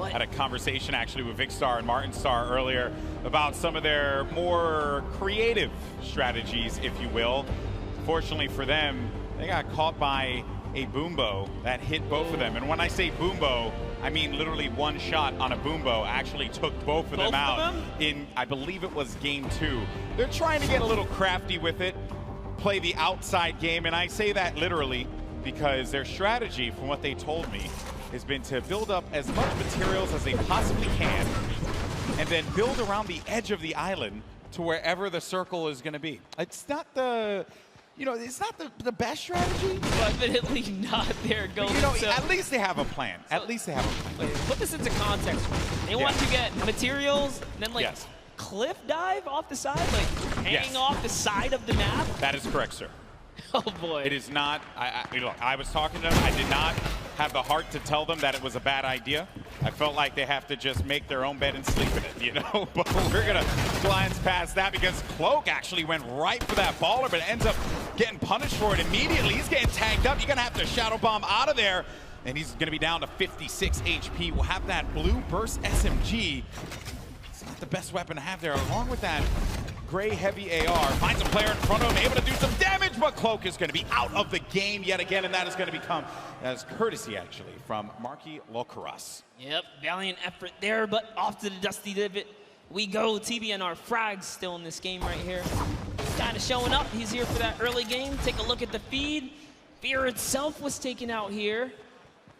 C: I had a conversation actually with Vicstar and Martin Star earlier about some of their more creative strategies, if you will. Fortunately for them, they got caught by a boombo that hit both of them. And when I say boombo, I mean literally one shot on a boombo actually took both of them out in, I believe it was game 2. They're trying to get a little crafty with it, play the outside game, and I say that literally because their strategy, from what they told me, has been to build up as much materials as they possibly can and then build around the edge of the island to wherever the circle is going to be. It's not the, it's not the best strategy.
R: Definitely not there, Golden.
C: At least they have a plan. At least they have a plan.
R: Put this into context. They want to get materials, and then cliff dive off the side, hanging off the side of the map.
C: That is correct, sir.
R: Oh boy.
C: It is not. Look, I was talking to them. I did not have the heart to tell them that it was a bad idea. I felt like they have to just make their own bed and sleep in it, But we're going to glance past that because Cloak actually went right for that baller, but ends up getting punished for it immediately. He's getting tagged up. You're going to have to Shadow Bomb out of there, and he's going to be down to 56 HP. We'll have that blue burst SMG. It's not the best weapon to have there, along with that gray heavy AR. Finds a player in front of him, able to do some damage, but Cloak is going to be out of the game yet again, and that is going to become as courtesy, actually, from Marky Locaras.
R: Yep, valiant effort there, but off to the dusty divot we go. TB and our frags still in this game right here. He's kind of showing up. He's here for that early game. Take a look at the feed. Fear itself was taken out here.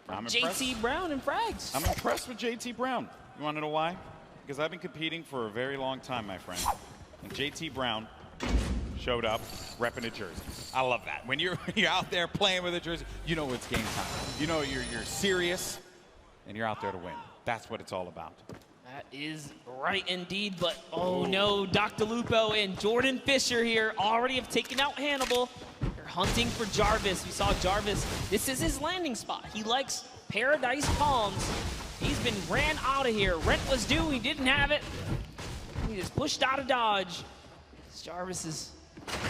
R: JT Brown and frags.
C: I'm impressed with JT Brown. You want to know why? because I've been competing for a very long time, my friend. And JT Brown showed up repping a jersey. I love that. When you're out there playing with a jersey, you know it's game time. You know you're serious, and you're out there to win. That's what it's all about.
R: That is right indeed, but oh no, drlupo and Jordan Fisher here already have taken out Hannibal. They're hunting for Jarvis. We saw Jarvis, this is his landing spot. He likes Paradise Palms. He's been ran out of here. Rent was due, he didn't have it. He just pushed out of Dodge. Jarvis is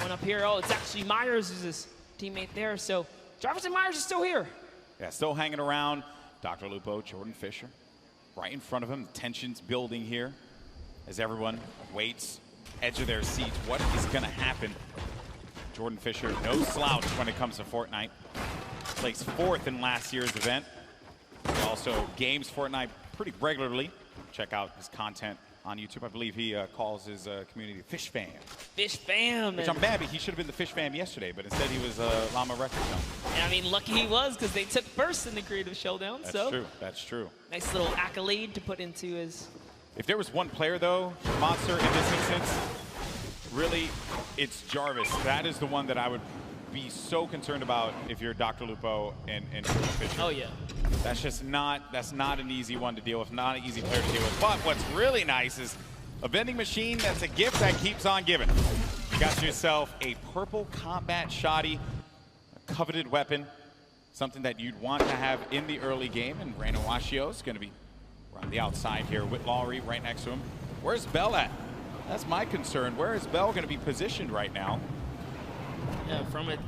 R: going up here. Oh, it's actually Myers who's his teammate there. So Jarvis and Myers are still here.
C: Yeah, still hanging around. drlupo, Jordan Fisher, right in front of him. The tension's building here as everyone waits, edge of their seats. What is going to happen? Jordan Fisher, no slouch when it comes to Fortnite. Placed 4th in last year's event. He also games Fortnite pretty regularly. Check out his content on YouTube. I believe he calls his community Fish Fam.
R: Fish Fam.
C: Which I'm mad, but he should have been the Fish Fam yesterday, but instead he was Llama Record Zone.
R: Yeah, I mean, lucky he was because they took first in the creative showdown.
C: That's
R: so
C: true. That's true.
R: Nice little accolade to put into his.
C: If there was one player, though, Monster, in this instance, really, it's Jarvis. That is the one that I would be so concerned about if you're drlupo and Fisher.
R: Oh, yeah.
C: That's not an easy one to deal with, not an easy player to deal with. But what's really nice is a vending machine that's a gift that keeps on giving. You got yourself a purple combat shoddy, a coveted weapon, something that you'd want to have in the early game. And Rano Washio is going to be around the outside here with Lowry right next to him. Where's Bell at? That's my concern. Where is Bell going to be positioned right now?
R: Yeah, from a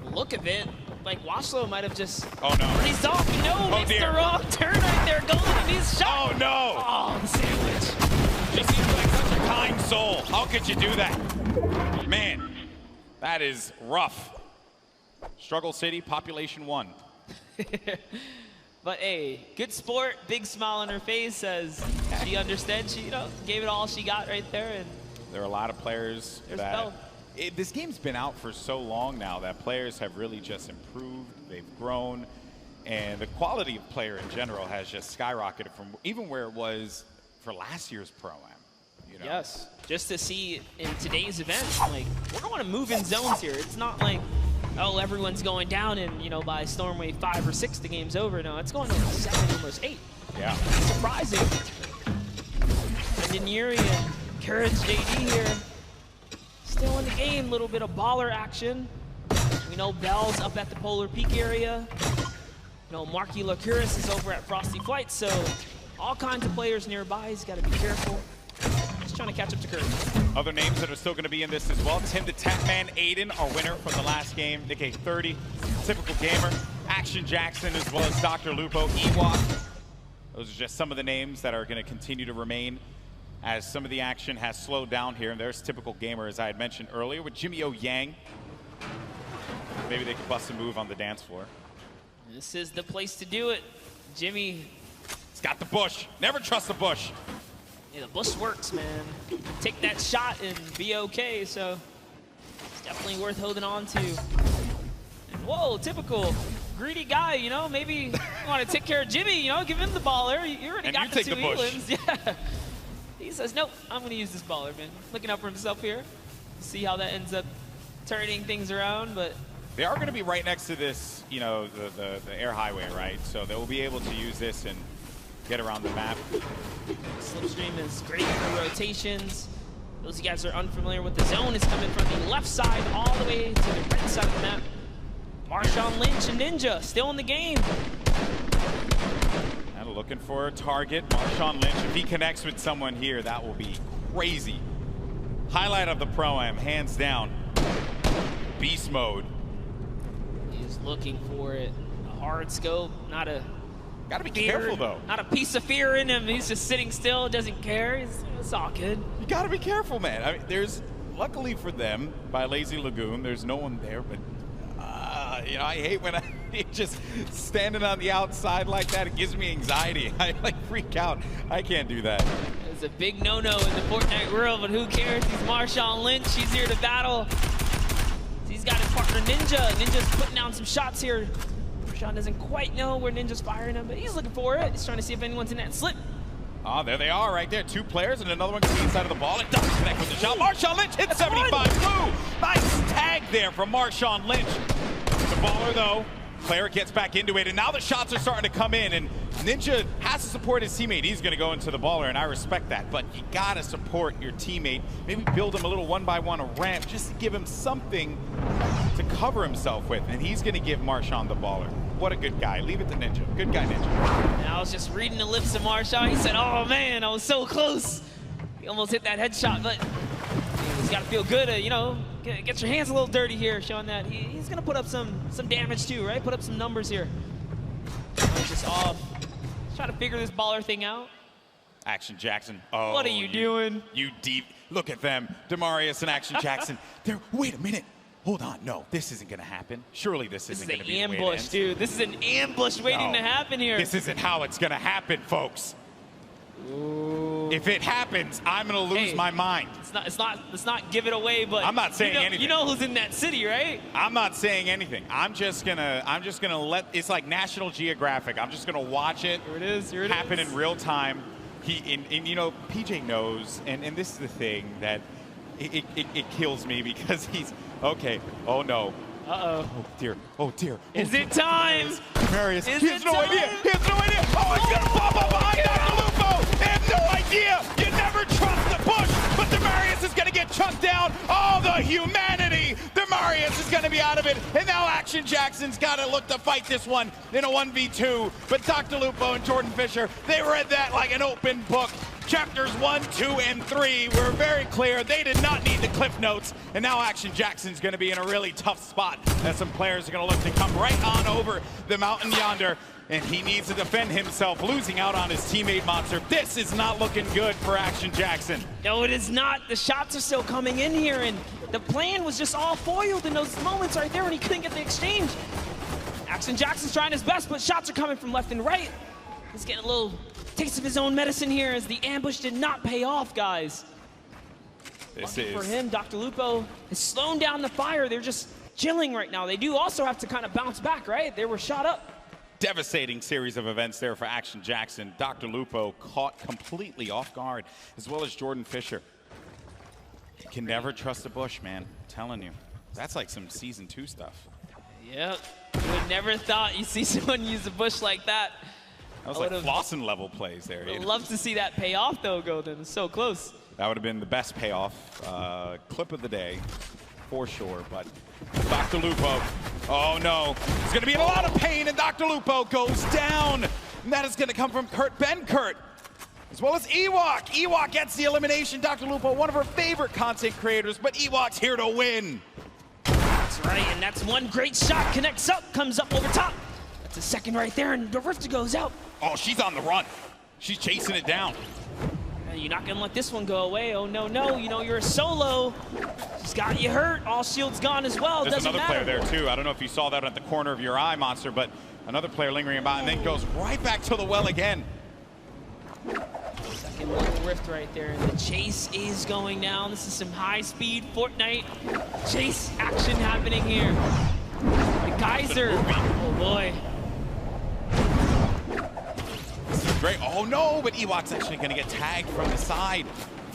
R: look of it, like Washlow might have just
C: freezed
R: off. No, makes the wrong turn right there. Goes and he's shot.
C: Oh no!
R: Oh, the sandwich.
C: She seems like such a kind soul. How could you do that? Man, that is rough. Struggle City, population 1.
R: But hey, good sport, big smile on her face as she understands. She, gave it all she got right there. And
C: there are a lot of players that this game's been out for so long now that players have really just improved. They've grown, and the quality of player in general has just skyrocketed from even where it was for last year's Pro-Am.
R: Yes, just to see in today's event, like we're going to move in zones here. It's not like, oh, everyone's going down and by Stormwave 5 or 6 the game's over. No, it's going to 7, almost 8.
C: Yeah.
R: Surprising. And Yuri and Courage JD here. Still in the game, little bit of baller action. We know Bell's up at the Polar Peak area. Marky Lacuris is over at Frosty Flight, so all kinds of players nearby. He's got to be careful. Just trying to catch up to Courage.
C: Other names that are still going to be in this as well. Tim the Tatman Aiden, our winner from the last game. Nick A30, Typical Gamer, Action Jackson, as well as drlupo, Ewok. Those are just some of the names that are going to continue to remain as some of the action has slowed down here. And there's Typical Gamer, as I had mentioned earlier, with Jimmy O Yang. Maybe they could bust a move on the dance floor.
R: This is the place to do it. Jimmy.
C: He's got the bush. Never trust the bush.
R: Yeah, the bush works, man. Take that shot and be okay, so it's definitely worth holding on to. And whoa, Typical. Greedy guy, maybe you want to take care of Jimmy, give him the baller. You already got the 2 Elans. Yeah. He says, nope, I'm going to use this baller, man. Looking out for himself here. See how that ends up turning things around, but
C: they are going to be right next to this, the air highway, right? So they will be able to use this and get around the map.
R: Slipstream is great for rotations. Those of you guys who are unfamiliar with the zone is coming from the left side all the way to the right side of the map. Marshawn Lynch and Ninja still in the game.
C: And looking for a target. Marshawn Lynch, if he connects with someone here, that will be crazy. Highlight of the Pro-Am, hands down. Beast mode.
R: He's looking for it. A hard scope, not a...
C: Gotta be careful, though.
R: Not a piece of fear in him. He's just sitting still, doesn't care. It's all good.
C: You gotta be careful, man. I mean, there's, luckily for them, by Lazy Lagoon, there's no one there, but I hate when just standing on the outside like that. It gives me anxiety. I freak out. I can't do that.
R: It's a big no-no in the Fortnite world, but who cares? He's Marshawn Lynch. He's here to battle. He's got his partner Ninja. Ninja's putting down some shots here. Marshawn doesn't quite know where Ninja's firing him, but he's looking for it. He's trying to see if anyone's in that slip.
C: Oh, there they are right there. 2 players and another one can see inside of the ball. It doesn't connect with the shot. Marshawn Lynch hits 75 blue. Nice tag there from Marshawn Lynch. The baller, though, player gets back into it, and now the shots are starting to come in, and Ninja has to support his teammate. He's going to go into the baller, and I respect that, but you got to support your teammate. Maybe build him a little 1-by-1, a ramp, just to give him something to cover himself with, and he's going to give Marshawn the baller. What a good guy. Leave it to Ninja. Good guy, Ninja.
R: And I was just reading the lips of Marshawn. He said, oh, man, I was so close. He almost hit that headshot, but he's got to feel good, you know, get your hands a little dirty here, showing that he's going to put up some damage too, right? Put up some numbers here. Just off. Trying to figure this baller thing out.
C: Action Jackson. Oh,
R: what are you doing?
C: You deep. Look at them. Demarius and Action Jackson. Wait a minute. Hold on. No, this isn't going to happen. Surely this isn't going to be the way it
R: ambush,
C: ends.
R: dude. This is an ambush waiting to happen here.
C: This isn't how it's going to happen, folks. Ooh. If it happens, I'm going to lose my mind.
R: Let's not give it away, but
C: I'm not saying anything.
R: You know who's in that city, right?
C: I'm not saying anything. I'm just gonna let, it's like National Geographic. I'm just gonna watch it.
R: Here it is. Here it
C: happen
R: is.
C: in real time. And you know, PJ knows, and this is the thing that it kills me because he's okay. Oh no.
R: Uh-oh.
C: Oh dear. Oh dear.
R: Is it time?
C: Marius. He has no idea. He has no idea. Oh, he's gonna pop up behind dakotaz. They have no idea. You never trust the push, but Demarius is gonna get chucked down. Oh, the humanity. Demarius is gonna be out of it. And now Action Jackson's gotta look to fight this one in a 1v2. But dakotaz and Jordan Fisher, they read that like an open book. Chapters 1, 2, and 3 were very clear. They did not need the cliff notes. And now Action Jackson's going to be in a really tough spot as some players are going to look to come right on over the mountain yonder. And he needs to defend himself, losing out on his teammate Monster. This is not looking good for Action Jackson.
R: No, it is not. The shots are still coming in here, and the plan was just all foiled in those moments right there when he couldn't get the exchange. Action Jackson's trying his best, but shots are coming from left and right. He's getting a little taste of his own medicine here as the ambush did not pay off, guys. Lucky for him, dakotaz is slowing down the fire. They're just chilling right now. They do also have to kind of bounce back, right? They were shot up.
C: Devastating series of events there for Action Jackson. dakotaz caught completely off guard, as well as Jordan Fisher. You can never trust a bush, man. I'm telling you. That's like some Season 2 stuff.
R: Yep. You would never thought you'd see someone use a bush like that.
C: That was like Flossin level plays there.
R: I'd love to see that pay off, though, Golden. It's so close.
C: That would have been the best payoff clip of the day, for sure. But dakotaz, oh no. He's going to be in a lot of pain, and dakotaz goes down. And that is going to come from Kurt, as well as Ewok. Ewok gets the elimination. dakotaz, one of her favorite content creators, but Ewok's here to win.
R: That's right, and that's one great shot. Connects up, comes up over top. That's a second right there, and the Rifter goes out.
C: Oh, she's on the run. She's chasing it down.
R: You're not going to let this one go away. Oh, no, no. You know, you're a solo. She's got you hurt. All shields gone as well.
C: There's
R: Doesn't
C: another
R: matter.
C: player there, too. I don't know if you saw that at the corner of your eye, Monster, but another player lingering about and then goes right back to the well again.
R: Second little rift right there. And the chase is going down. This is some high-speed Fortnite chase action happening here. The Geyser. Oh, boy.
C: This is great. Oh, no, but Ewok's actually going to get tagged from the side.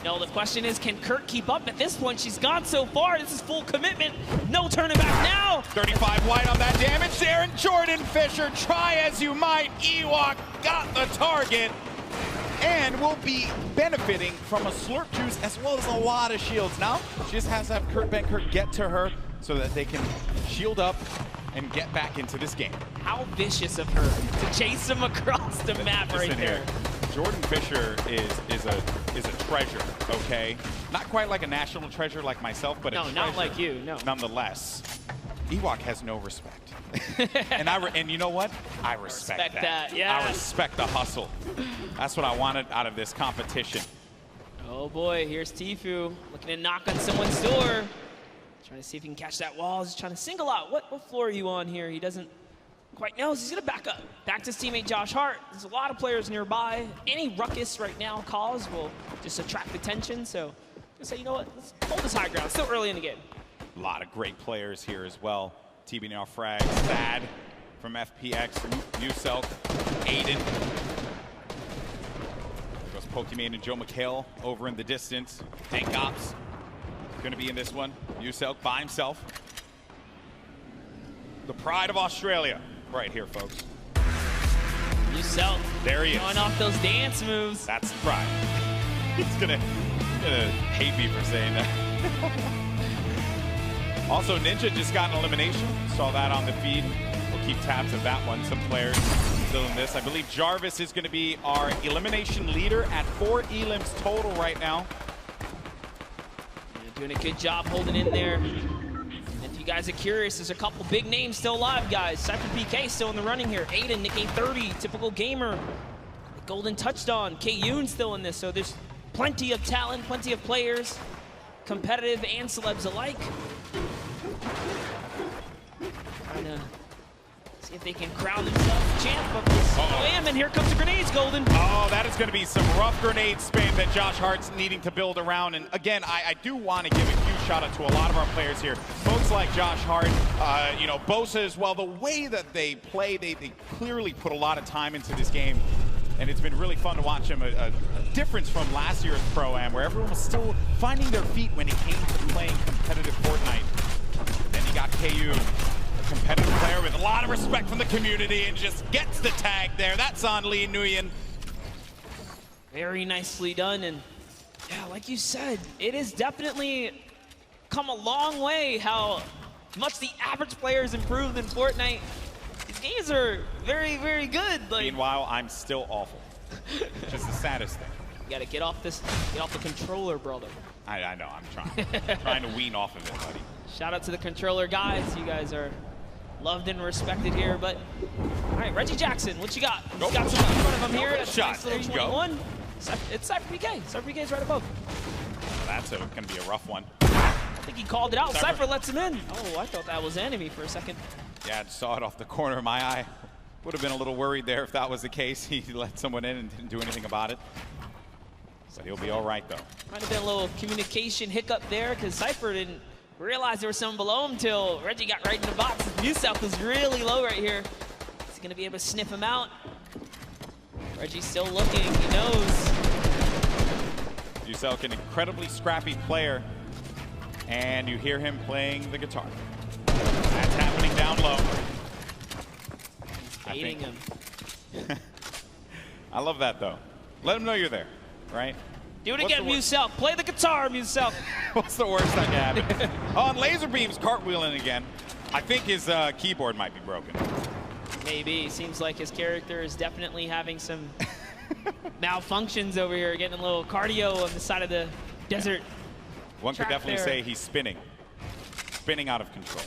R: No, the question is, can Kurt keep up at this point? She's gone so far. This is full commitment. No turning back now.
C: 35 wide on that damage there, and Jordan Fisher, try as you might. Ewok got the target and will be benefiting from a slurp juice as well as a lot of shields. Now, she just has to have Kurt get to her so that they can shield up and get back into this game.
R: How vicious of her to chase him across the map right there.
C: Jordan Fisher is a treasure, okay? Not quite like a national treasure like myself, but a treasure.
R: No, not like you, no.
C: Nonetheless, Ewok has no respect. and you know what? I respect that.
R: Yeah.
C: I respect the hustle. That's what I wanted out of this competition.
R: Oh boy, here's Tfue looking to knock on someone's door. Trying to see if he can catch that wall. He's trying to single out. What floor are you on here? He doesn't quite know. He's going to back up. Back to his teammate Josh Hart. There's a lot of players nearby. Any ruckus right now caused will just attract attention. So I say, you know what? Let's hold this high ground. It's still early in the game.
C: A lot of great players here as well. TB now frags. Thad from FPX. Uselk. Aiden. There goes Pokimane and Joe McHale over in the distance. Tank Ops going to be in this one. Uselk by himself. The pride of Australia right here, folks.
R: Uselk.
C: There he is.
R: Going off those dance moves.
C: That's the pride. He's gonna hate me for saying that. Also, Ninja just got an elimination. Saw that on the feed. We'll keep tabs of that one. Some players still in this. I believe Jarvis is going to be our elimination leader at 4 elims total right now.
R: Yeah, doing a good job holding in there. And if you guys are curious, there's a couple big names still alive, guys. Cypher PK still in the running here. Aiden, Nick 830, typical gamer. Golden touched on. K-Yoon still in this, so there's plenty of talent, plenty of players, competitive and celebs alike. Trying to see if they can crown themselves champ of this. Oh, and here comes the grenades, Golden.
C: Oh, that is going to be some rough grenade spam that Josh Hart's needing to build around. And again, I do want to give a huge shout out to a lot of our players here. Folks like Josh Hart, you know, Bosa as well. The way that they play, they clearly put a lot of time into this game. And it's been really fun to watch him, a difference from last year's Pro-Am, where everyone was still finding their feet when it came to playing competitive Fortnite. Then you got KU, a competitive player with a lot of respect from the community, and just gets the tag there. That's on Lee Nguyen.
R: Very nicely done, and yeah, like you said, it has definitely come a long way how much the average player has improved in Fortnite. These games are very, very good. Like,
C: meanwhile, I'm still awful, which is the saddest thing.
R: You gotta get off the controller, brother.
C: I know, I'm trying to wean off of it, buddy.
R: Shout out to the controller guys. You guys are loved and respected here, but all right, Reggie Jackson, what you got? You got some in front of him here. That's
C: shot.
R: Nice little 21. It's Cypher PK. Cypher PK's right above.
C: That's going to be a rough one.
R: I think he called it out. Cypher lets him in. Oh, I thought that was enemy for a second.
C: Yeah, I just saw it off the corner of my eye. Would have been a little worried there if that was the case. He let someone in and didn't do anything about it. So he'll be all right, though.
R: Might have been a little communication hiccup there because Cypher didn't realize there was someone below him until Reggie got right in the box. Uselk was really low right here. He's going to be able to sniff him out. Reggie's still looking. He knows.
C: Uselk, an incredibly scrappy player. And you hear him playing the guitar. That's happening down low.
R: Baiting him.
C: I love that, though. Let him know you're there, right?
R: Do it again, Uselk. Play the guitar, Uselk.
C: What's the worst that can happen? On laser beams, cartwheeling again. I think his keyboard might be broken.
R: Maybe. Seems like his character is definitely having some malfunctions over here, getting a little cardio on the side of the desert.
C: One could definitely say he's spinning. Spinning out of control.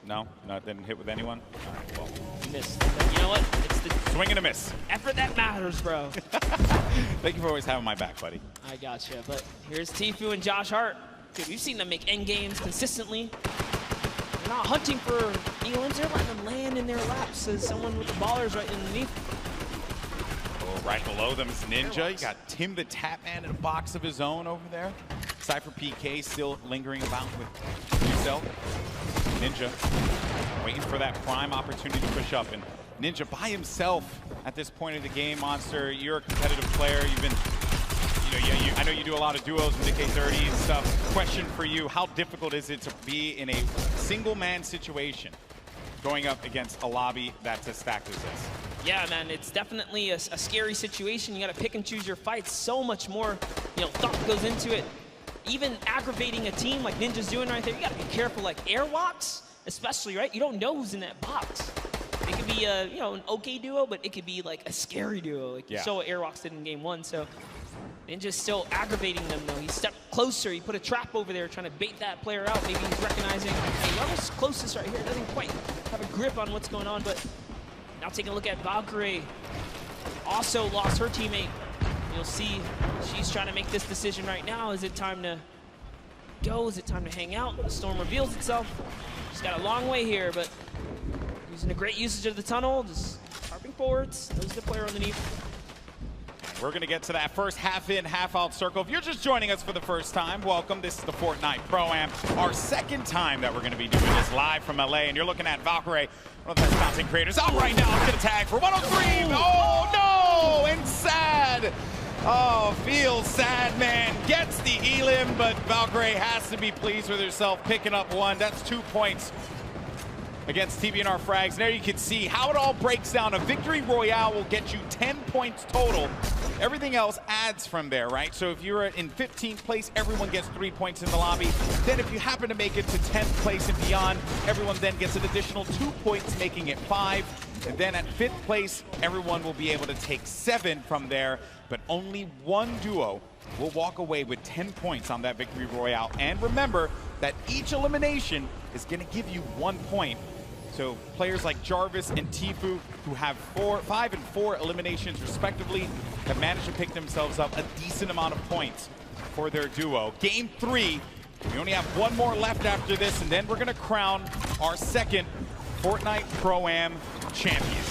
C: No? No, it didn't hit with anyone? All right, well.
R: Missed. You know what? It's the
C: swing and a miss.
R: Effort that matters, bro.
C: Thank you for always having my back, buddy.
R: I gotcha. But here's Tfue and Josh Hart. Dude, we've seen them make end games consistently. They're not hunting for elims. They're letting them land in their laps as someone with the ballers right underneath.
C: Oh, right below them is Ninja. You got Tim the Tapman in a box of his own over there. Cypher PK still lingering about with Uselk. Ninja waiting for that prime opportunity to push up. And Ninja by himself at this point of the game, Monster. You're a competitive player. You've been, I know you do a lot of duos with the K30 and stuff. Question for you, how difficult is it to be in a single man situation going up against a lobby that's as stacked as this?
R: Yeah, man, it's definitely a scary situation. You got to pick and choose your fights. So much more, thought goes into it. Even aggravating a team like Ninja's doing right there, you got to be careful. Like airwalks, especially, right? You don't know who's in that box. It could be a, an okay duo, but it could be like a scary duo. Like you saw what airwalks did in game 1. So Ninja's still aggravating them, though. He stepped closer. He put a trap over there, trying to bait that player out. Maybe he's recognizing, hey, whoever's closest right here doesn't quite have a grip on what's going on. But now taking a look at Avxry, also lost her teammate. You'll see she's trying to make this decision right now. Is it time to go? Is it time to hang out? The storm reveals itself. She's got a long way here, but using a great usage of the tunnel, just harping forwards. Knows the player underneath.
C: We're going to get to that first half-in, half-out circle. If you're just joining us for the first time, welcome. This is the Fortnite Pro-Am, our second time that we're going to be doing this live from LA. And you're looking at Avxry, one of the best content creators out right now. It's going to tag for 103. Oh, no! And sad. Oh, feels sad, man. Gets the elim, but Valkyrie has to be pleased with herself picking up one. That's 2 points against TBNR Frags. And there you can see how it all breaks down. A victory royale will get you 10 points total. Everything else adds from there, right? So if you're in 15th place, everyone gets 3 points in the lobby. Then if you happen to make it to 10th place and beyond, everyone then gets an additional 2 points, making it 5. And then at 5th place, everyone will be able to take 7 from there. But only one duo will walk away with 10 points on that victory royale. And remember that each elimination is going to give you 1 point. So players like Jarvis and Tfue, who have 5 and 4 eliminations respectively, have managed to pick themselves up a decent amount of points for their duo. Game 3, we only have one more left after this, and then we're going to crown our second Fortnite Pro-Am champion.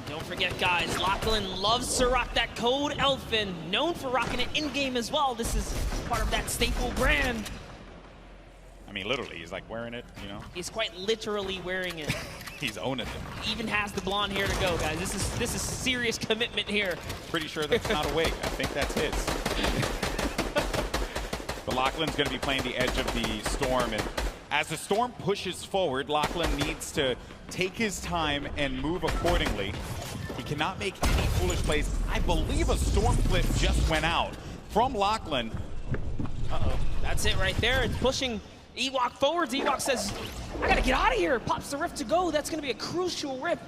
R: Don't forget, guys, Lachlan loves to rock that code Elfin, known for rocking it in-game as well. This is part of that staple brand.
C: I mean, literally, he's like wearing it, you know?
R: He's quite literally wearing it.
C: He's owning it.
R: He even has the blonde hair to go, guys. This is serious commitment here.
C: Pretty sure that's not a wig. I think that's his. But Lachlan's going to be playing the edge of the storm, and as the storm pushes forward, Lachlan needs to take his time and move accordingly. He cannot make any foolish plays. I believe a storm flip just went out from Lachlan.
R: Uh-oh. That's it right there. It's pushing Ewok forwards. Ewok says, I gotta get out of here. Pops the rift to go. That's gonna be a crucial rift.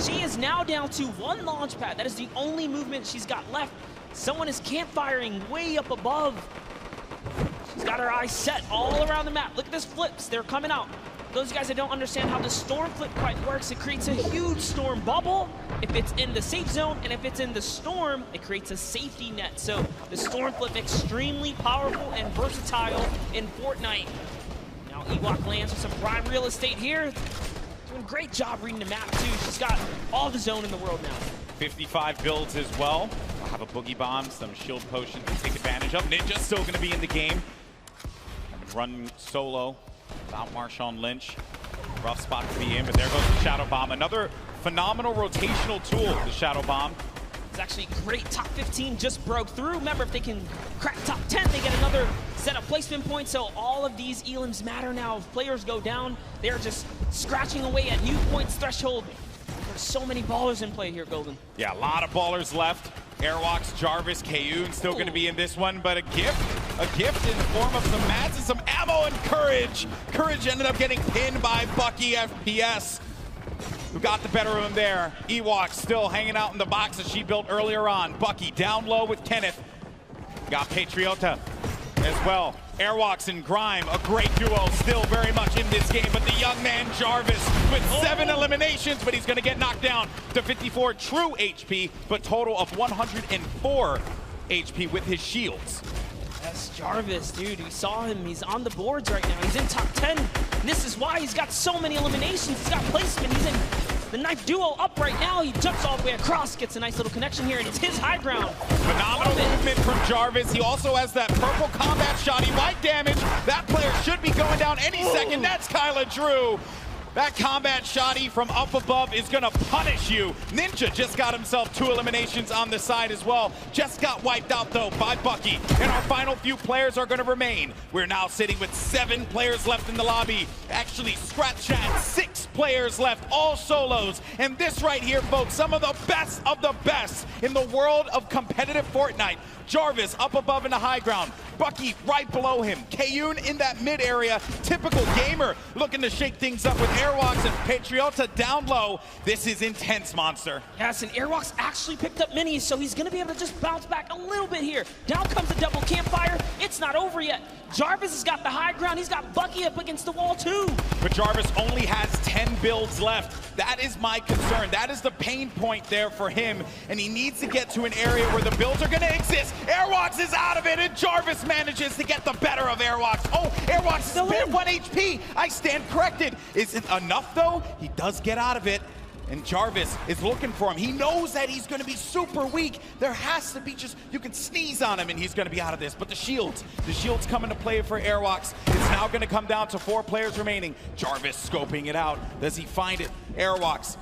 R: She is now down to 1 launch pad. That is the only movement she's got left. Someone is campfiring way up above. She's got her eyes set all around the map. Look at these flips. They're coming out. Those guys that don't understand how the storm flip quite works, it creates a huge storm bubble if it's in the safe zone, and if it's in the storm, it creates a safety net. So the storm flip extremely powerful and versatile in Fortnite. Now Ewok lands with some prime real estate here. Doing a great job reading the map too. She's got all the zone in the world now.
C: 55 builds as well. We'll have a boogie bomb, some shield potion to take advantage of. Ninja's still going to be in the game. Run solo without Marshawn Lynch. Rough spot to be in, but there goes the Shadow Bomb. Another phenomenal rotational tool, the Shadow Bomb.
R: It's actually great. Top 15 just broke through. Remember, if they can crack top 10, they get another set of placement points. So all of these elims matter now. If players go down, they're just scratching away at new points threshold. There's so many ballers in play here, Golden.
C: Yeah, a lot of ballers left. Airwalks, Jarvis, Kayun still going to be in this one, but a gift in the form of some mats and some ammo and Courage. Courage ended up getting pinned by Bucky FPS, who got the better of him there. Ewok still hanging out in the box that she built earlier on. Bucky down low with Kenneth. Got Patriota as well. Airwalks and Grime, a great duo, still very much in this game, but the young man Jarvis with 7 eliminations, but he's going to get knocked down to 54 true HP, but total of 104 HP with his shields.
R: Yes, Jarvis, dude, we saw him. He's on the boards right now. He's in top 10. And this is why he's got so many eliminations. He's got placement. He's in the knife duo up right now. He jumps all the way across, gets a nice little connection here, and it's his high ground.
C: Phenomenal movement from Jarvis. He also has that purple combat shot. He might damage. That player should be going down any second. That's Kyla Drew. That combat shotty from up above is going to punish you. Ninja just got himself 2 eliminations on the side as well. Just got wiped out, though, by Bucky. And our final few players are going to remain. We're now sitting with 7 players left in the lobby. Actually, scratch that, 6 players left, all solos. And this right here, folks, some of the best in the world of competitive Fortnite. Jarvis up above in the high ground. Bucky right below him. Kayun in that mid area. Typical gamer looking to shake things up with Airwalks and Patriota down low. This is intense, Monster.
R: Yes, and Airwalks actually picked up minis, so he's going to be able to just bounce back a little bit here. Down comes the double campfire. It's not over yet. Jarvis has got the high ground. He's got Bucky up against the wall, too.
C: But Jarvis only has 10 builds left. That is my concern. That is the pain point there for him, and he needs to get to an area where the builds are going to exist. Airwalks is out of it, and Jarvis manages to get the better of Airwalks. Oh, Airwalks still at 1 HP. I stand corrected. Isn't enough, though. He does get out of it, and Jarvis is looking for him. He knows that he's going to be super weak. There has to be just, you can sneeze on him, and he's going to be out of this. But the shields come into play for Airwalks. It's now going to come down to 4 players remaining. Jarvis scoping it out. Does he find it? Airwalks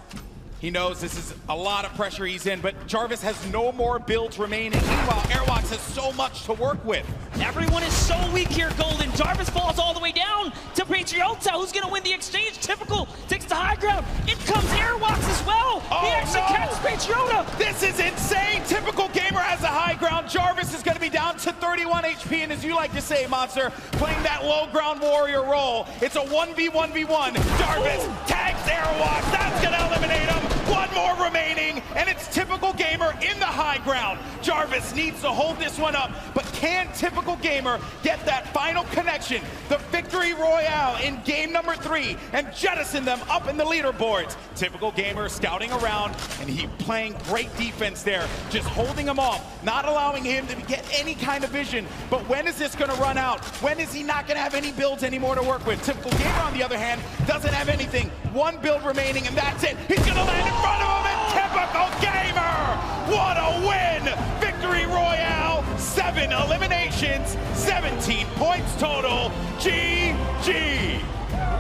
C: He knows this is a lot of pressure he's in, but Jarvis has no more builds remaining. Meanwhile, Airwalks has so much to work with.
R: Everyone is so weak here, Golden. Jarvis falls all the way down to Patriota. Who's going to win the exchange? Typical takes the high ground. In comes Airwalks as well. He actually catches Patriota.
C: This is insane. Typical Gamer has the high ground. Jarvis is going to be down to 31 HP, and as you like to say, Monster, playing that low ground warrior role. It's a 1v1v1. Jarvis tags Airwalks. That's going to eliminate him. One more remaining, and it's Typical Gamer in the high ground. Jarvis needs to hold this one up, but can Typical Gamer get that final connection, the victory royale in game number 3, and jettison them up in the leaderboards? Typical Gamer scouting around, and he playing great defense there, just holding him off, not allowing him to get any kind of vision. But when is this going to run out? When is he not going to have any builds anymore to work with? Typical Gamer, on the other hand, doesn't have anything. One build remaining, and that's it. He's going to land in front of him, and Typical Gamer! What a win! Victory Royale, 7 eliminations, 17 points total. GG!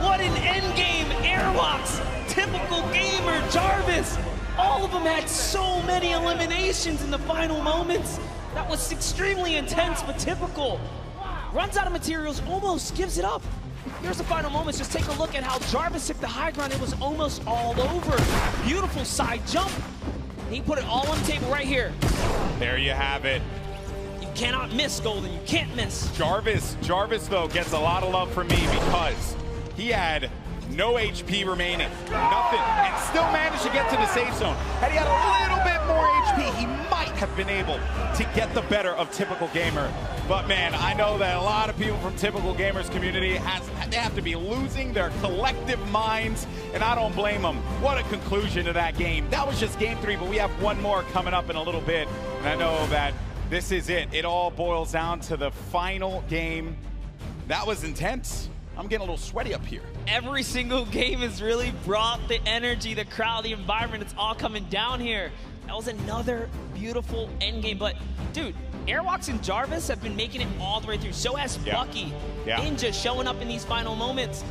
R: What an endgame, Airwalks, Typical Gamer, Jarvis. All of them had so many eliminations in the final moments. That was extremely intense, but Typical runs out of materials, almost gives it up. Here's the final moments. Just take a look at how Jarvis took the high ground. It was almost all over. Beautiful side jump. He put it all on the table right here.
C: There you have it.
R: You cannot miss, Golden. You can't miss.
C: Jarvis, though, gets a lot of love from me because he had no HP remaining, nothing, and still managed to get to the safe zone. Had he had a little bit more HP, he might have been able to get the better of Typical Gamer. But man, I know that a lot of people from Typical Gamer's community, they have to be losing their collective minds, and I don't blame them. What a conclusion to that game. That was just game 3, but we have one more coming up in a little bit, and I know that this is it. It all boils down to the final game. That was intense. I'm getting a little sweaty up here.
R: Every single game has really brought the energy, the crowd, the environment. It's all coming down here. That was another beautiful endgame. But, dude, Airwalks and Jarvis have been making it all the way through. So has Bucky. Ninja showing up in these final moments.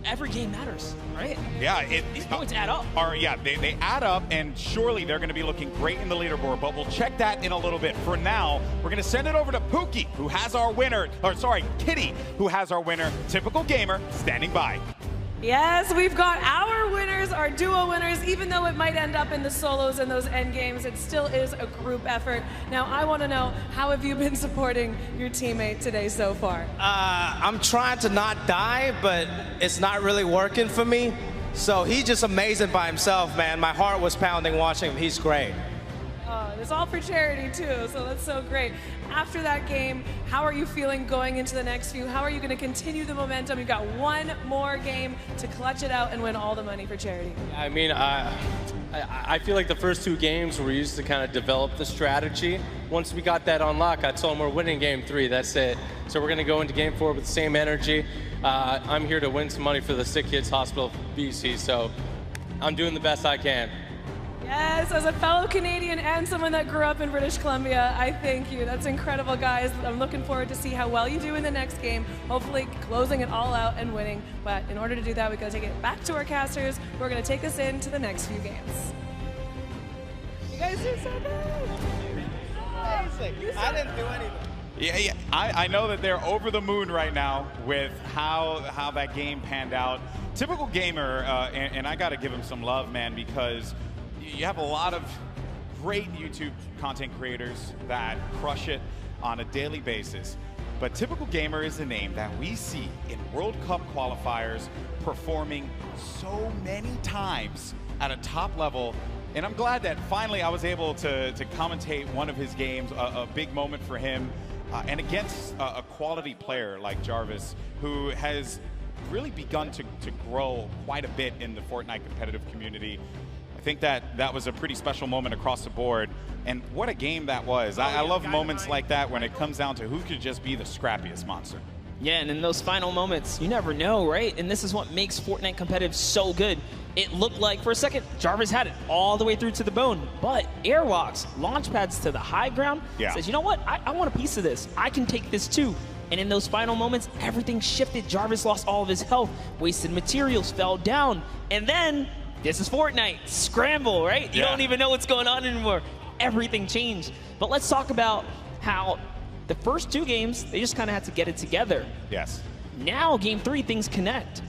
R: Every game matters, right?
C: Yeah,
R: these points add up.
C: They add up, and surely they're going to be looking great in the leaderboard, but we'll check that in a little bit. For now, we're going to send it over to Pookie, who has our winner, Kitty, who has our winner. Typical Gamer standing by.
Y: Yes, we've got our winners, our duo winners. Even though it might end up in the solos and those end games, it still is a group effort. Now, I want to know, how have you been supporting your teammate today so far?
K: I'm trying to not die, but it's not really working for me. So he's just amazing by himself, man. My heart was pounding watching him. He's great.
Y: It's all for charity, too, so that's so great. After that game, how are you feeling going into the next few? How are you going to continue the momentum? You've got one more game to clutch it out and win all the money for charity.
M: I mean, I feel like the first 2 games were used to kind of develop the strategy. Once we got that unlock, I told him we're winning game 3, that's it. So we're going to go into game 4 with the same energy. I'm here to win some money for the Sick Kids Hospital BC, so I'm doing the best I can.
Y: Yes, as a fellow Canadian and someone that grew up in British Columbia, I thank you. That's incredible, guys. I'm looking forward to see how well you do in the next game, hopefully closing it all out and winning. But in order to do that, we've got to take it back to our casters, who are going to take us into the next few games. You guys do so good.
K: Amazing. I didn't do anything.
C: Yeah. I know that they're over the moon right now with how that game panned out. Typical Gamer, and I got to give him some love, man, because you have a lot of great YouTube content creators that crush it on a daily basis. But Typical Gamer is a name that we see in World Cup qualifiers performing so many times at a top level. And I'm glad that finally I was able to commentate one of his games, a big moment for him, and against a quality player like Jarvis, who has really begun to grow quite a bit in the Fortnite competitive community. I think that was a pretty special moment across the board, and what a game that was. I love moments like that when it comes down to who could just be the scrappiest monster.
R: Yeah, and in those final moments, you never know, right? And this is what makes Fortnite competitive so good. It looked like, for a second, Jarvis had it all the way through to the bone, but Airwalks launch pads to the high ground, says, you know what, I want a piece of this. I can take this too. And in those final moments, everything shifted. Jarvis lost all of his health, wasted materials, fell down, and then this is Fortnite. Scramble, right? You
C: Yeah.
R: don't even know what's going on anymore. Everything changed. But let's talk about how the first 2 games, they just kind of had to get it together.
C: Yes.
R: Now, game 3, things connect.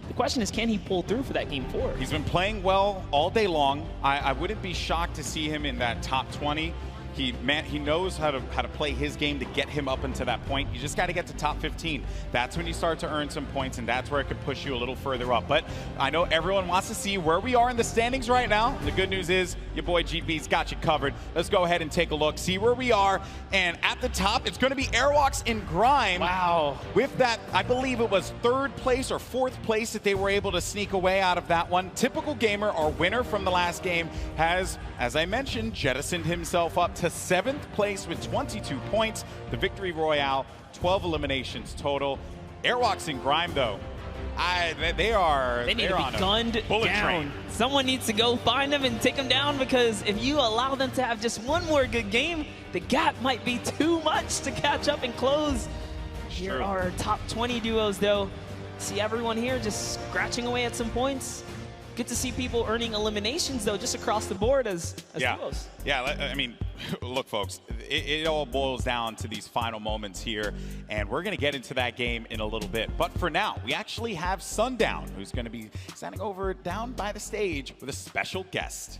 R: The question is, can he pull through for that game 4?
C: He's been playing well all day long. I wouldn't be shocked to see him in that top 20. He knows how to play his game to get him up into that point. You just got to get to top 15. That's when you start to earn some points, and that's where it could push you a little further up. But I know everyone wants to see where we are in the standings right now. The good news is your boy GB's got you covered. Let's go ahead and take a look, see where we are. And at the top, it's going to be Airwalks and Grime.
R: Wow.
C: With that, I believe it was 3rd place or 4th place that they were able to sneak away out of that one. Typical Gamer, our winner from the last game, has, as I mentioned, jettisoned himself up to 7th place with 22 points. The Victory Royale, 12 eliminations total. Airwalks and Grime, though, they need to be gunned
R: down. Someone needs to go find them and take them down, because if you allow them to have just one more good game, the gap might be too much to catch up and close. Here are our top 20 duos, though. See everyone here just scratching away at some points. Good to see people earning eliminations, though, just across the board as duos.
C: Yeah, I mean, look, folks, it all boils down to these final moments here, and we're going to get into that game in a little bit. But for now, we actually have Sundown, who's going to be standing over down by the stage with a special guest.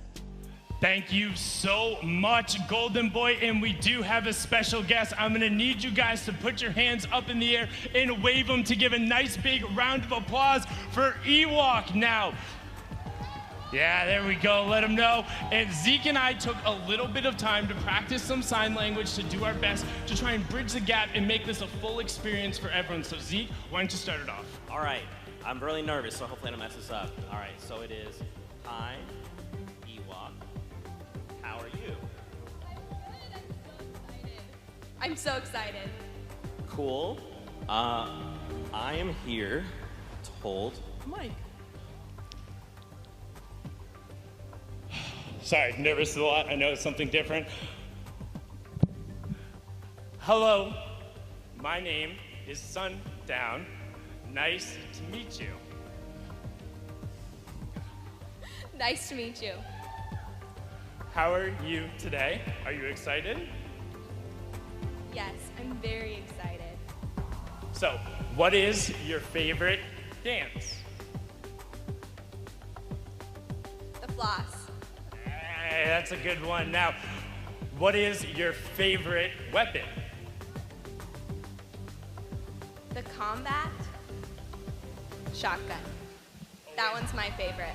A: Thank you so much, Golden Boy, and we do have a special guest. I'm gonna need you guys to put your hands up in the air and wave them to give a nice big round of applause for Ewok now. Yeah, there we go, let them know. And Zeke and I took a little bit of time to practice some sign language to do our best to try and bridge the gap and make this a full experience for everyone. So Zeke, why don't you start it off?
G: All right, I'm really nervous, so hopefully I don't mess this up. All right, so it is, hi, Ewok, how are you?
J: I'm so excited.
G: Cool. I am here to hold Mike.
A: Sorry, nervous a lot. I know it's something different. Hello, my name is Sundown. Nice to meet you.
J: Nice to meet you.
A: How are you today? Are you excited?
J: Yes, I'm very excited.
A: So, what is your favorite dance?
J: The floss.
A: Hey, that's a good one. Now, what is your favorite weapon?
J: The combat shotgun. That one's my favorite.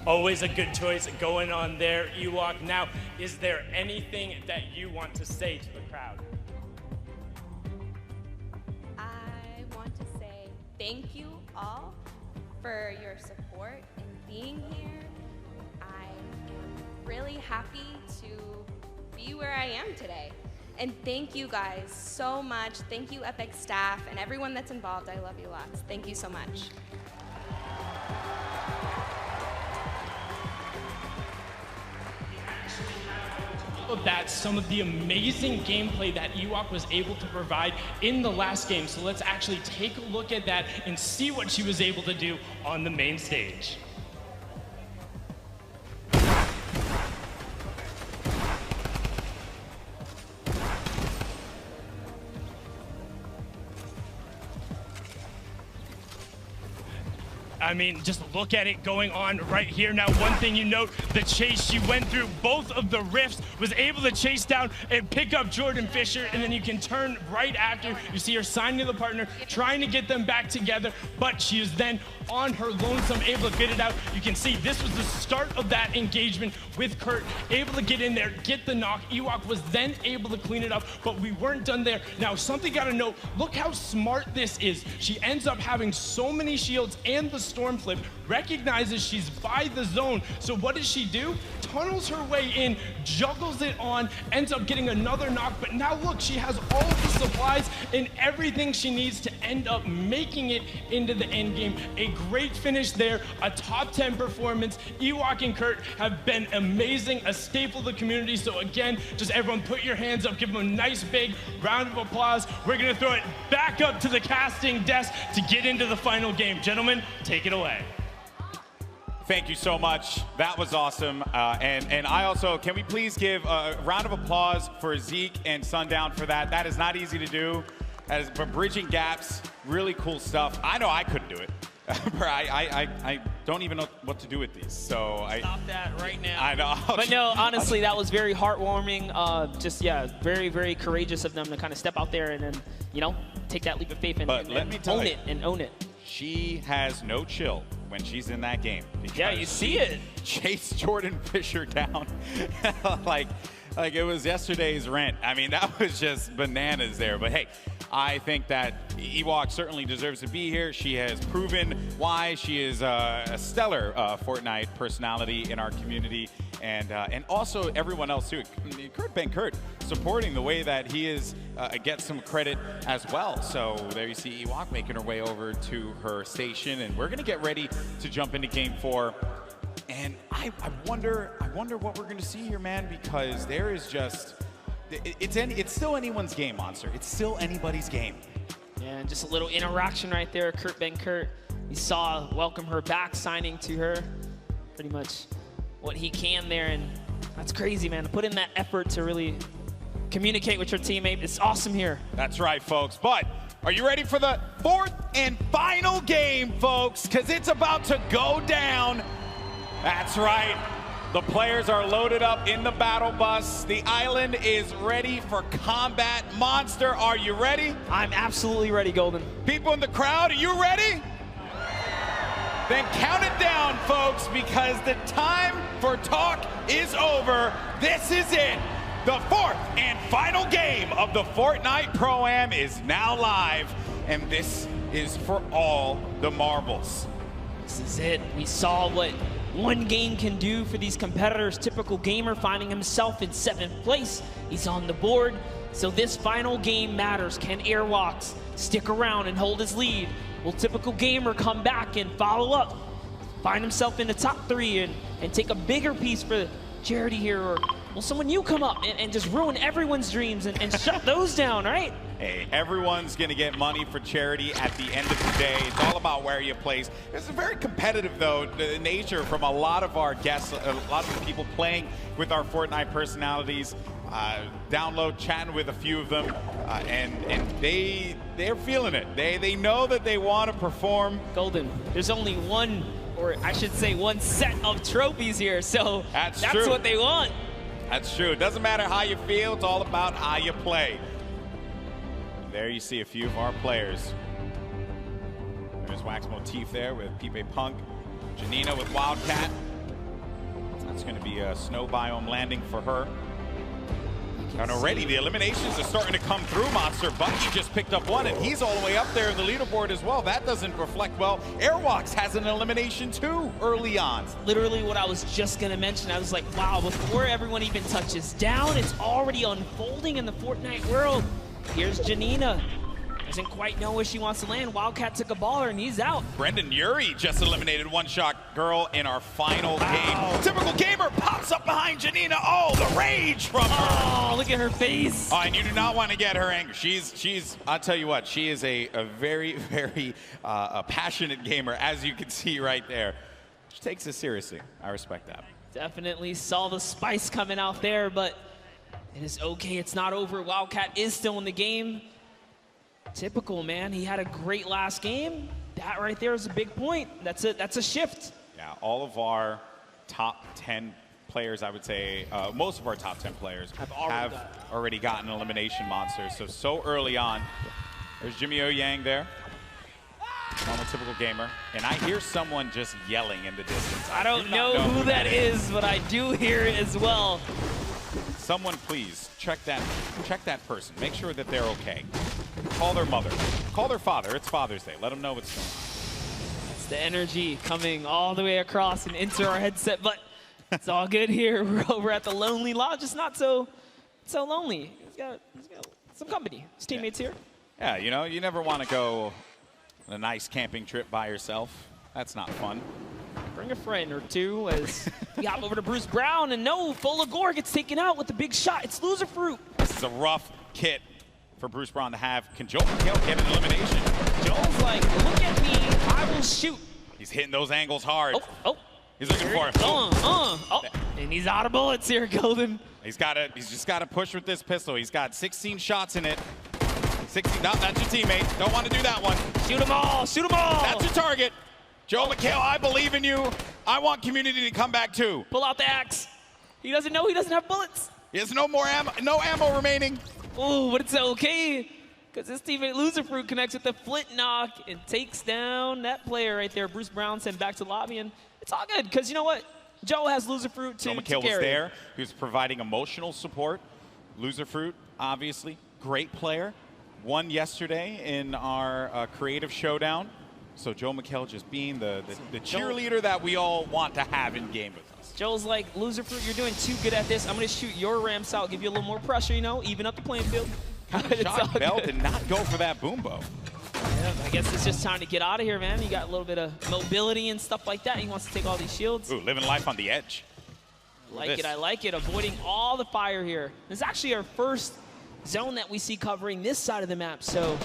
A: Always a good choice going on there, Ewok. Now, is there anything that you want to say to the crowd?
J: I want to say thank you all for your support and being here. I'm really happy to be where I am today. And thank you guys so much. Thank you, Epic staff, and everyone that's involved. I love you lots. Thank you so much.
A: That's some of the amazing gameplay that Ewok was able to provide in the last game. So let's actually take a look at that and see what she was able to do on the main stage. I mean, just look at it going on right here. Now, one thing you note, the chase she went through, both of the rifts, was able to chase down and pick up Jordan Fisher, and then you can turn right after. You see her signing to the partner, trying to get them back together, but she is then on her lonesome, able to get it out. You can see this was the start of that engagement with Kurt, able to get in there, get the knock. Ewok was then able to clean it up, but we weren't done there. Now, something gotta note, look how smart this is. She ends up having so many shields and the storm flip, recognizes she's by the zone. So what does she do? Tunnels her way in, juggles it on, ends up getting another knock, but now look, she has all of the supplies and everything she needs to end up making it into the end game. A great finish there, a top 10 performance. Ewok and Kurt have been amazing, a staple of the community. So again, just everyone put your hands up, give them a nice big round of applause. We're gonna throw it back up to the casting desk to get into the final game. Gentlemen, take it away.
C: Thank you so much. That was awesome. And I also, can we please give a round of applause for Zeke and Sundown for that? That is not easy to do. That is bridging gaps, really cool stuff. I know I couldn't do it. I don't even know what to do with these. So
R: Stop that right now.
C: I know.
R: But no, honestly, that was very heartwarming. Just, yeah, very, very courageous of them to kind of step out there and then, you know, take that leap of faith and, own it and own it.
C: She has no chill when she's in that game.
R: Yeah, you see it.
C: Chase Jordan Fisher down like it was yesterday's rent. I mean, that was just bananas there. But hey, I think that Ewok certainly deserves to be here. She has proven why she is a stellar Fortnite personality in our community. And also everyone else too. Kurt Ben Kurt supporting the way that he is gets some credit as well. So there you see Ewok making her way over to her station, and we're gonna get ready to jump into Game 4. And I wonder what we're gonna see here, man, because there is just it's still anyone's game, Monster. It's still anybody's game.
R: Yeah, and just a little interaction right there. Kurt Ben Kurt, you saw welcome her back, signing to her pretty much what he can there, and that's crazy, man. To put in that effort to really communicate with your teammate, it's awesome here.
C: That's right, folks. But are you ready for the fourth and final game, folks? Because it's about to go down. That's right. The players are loaded up in the battle bus. The island is ready for combat. Monster, are you ready?
R: I'm absolutely ready, Golden.
C: People in the crowd, are you ready? Then count it down, folks, because the time for talk is over. This is it. The fourth and final game of the Fortnite Pro-Am is now live, and this is for all the marbles.
R: This is it. We saw what one game can do for these competitors. Typical Gamer finding himself in 7th place. He's on the board. So this final game matters. Can Airwalks stick around and hold his lead? Will Typical Gamer come back and follow up, find himself in the top 3 and take a bigger piece for Charity here? Or will someone new come up and just ruin everyone's dreams and shut those down, right?
C: Hey, everyone's going to get money for charity at the end of the day. It's all about where you place. It's a very competitive, though, nature from a lot of our guests, a lot of the people playing with our Fortnite personalities. Download, chatting with a few of them, and they're feeling it. They know that they want to perform.
R: Golden, there's only one, or I should say one set of trophies here, so that's
C: true.
R: What they want.
C: That's true. It doesn't matter how you feel, it's all about how you play. There you see a few of our players. There's Wax Motif there with Pipe Punk. Janina with Wildcat. That's going to be a snow biome landing for her. And already the eliminations are starting to come through, Monster. Bucky just picked up one, and he's all the way up there in the leaderboard as well. That doesn't reflect well. Airwalks has an elimination too early on.
R: Literally what I was just going to mention. I was like, wow, before everyone even touches down, it's already unfolding in the Fortnite world. Here's Janina. Doesn't quite know where she wants to land. Wildcat took a baller, and he's out.
C: Brendan Urie just eliminated One Shot Girl in our final game. Typical Gamer pops up behind Janina. Oh, the rage from her.
R: Oh, look at her face.
C: Oh, and you do not want to get her angry. She's I'll tell you what, she is a very, very passionate gamer, as you can see right there. She takes this seriously. I respect that.
R: Definitely saw the spice coming out there, but it is okay. It's not over. Wildcat is still in the game. Typical, man. He had a great last game. That right there is a big point. That's a shift.
C: Yeah, all of our top 10 players, I would say, most of our top 10 players have already gotten elimination monsters. So early on. There's Jimmy O Yang there. Normal Typical Gamer. And I hear someone just yelling in the distance.
R: I don't know who that is, but I do hear it as well.
C: Someone please check that person. Make sure that they're okay. Call their mother. Call their father. It's Father's Day. Let them know what's going on.
R: That's the energy coming all the way across and into our headset, but it's all good here. We're over at the Lonely Lodge. It's not so lonely. He's got some company. His teammates here.
C: Yeah, you know, you never want to go on a nice camping trip by yourself. That's not fun.
R: Bring a friend or two as we hop over to Bruce Brown, and no, Folagore gets taken out with the big shot. It's Loser Fruit.
C: This is a rough kit for Bruce Brown to have. Can Joel McHale get an elimination?
R: Joel's like, look at me, I will shoot.
C: He's hitting those angles hard.
R: Oh,
C: He's looking for it.
R: Oh, and he's out of bullets here, Golden.
C: He's just got to push with this pistol. He's got 16 shots in it. 16. No, that's your teammate. Don't want to do that one.
R: Shoot them all. Shoot them all.
C: That's your target. Joe McHale, I believe in you. I want community to come back too.
R: Pull out the axe. He doesn't know he doesn't have bullets.
C: He has no more ammo. No ammo remaining.
R: Oh, but it's okay. Because his teammate Loserfruit connects with the flint knock and takes down that player right there. Bruce Brown sent back to lobby, and it's all good. Because you know what? Joe has Loserfruit too.
C: Joe McHale was there. He was providing emotional support. Loserfruit, obviously, great player. Won yesterday in our creative showdown. So Joe McHale just being the cheerleader that we all want to have in game with us.
R: Joe's like, Loserfruit, you're doing too good at this. I'm going to shoot your ramps out, give you a little more pressure, you know, even up the playing field.
C: Shot Bell did not go for that boombo.
R: Yeah, I guess it's just time to get out of here, man. You got a little bit of mobility and stuff like that. He wants to take all these shields.
C: Ooh, living life on the edge.
R: I like it. Avoiding all the fire here. This is actually our first zone that we see covering this side of the map, so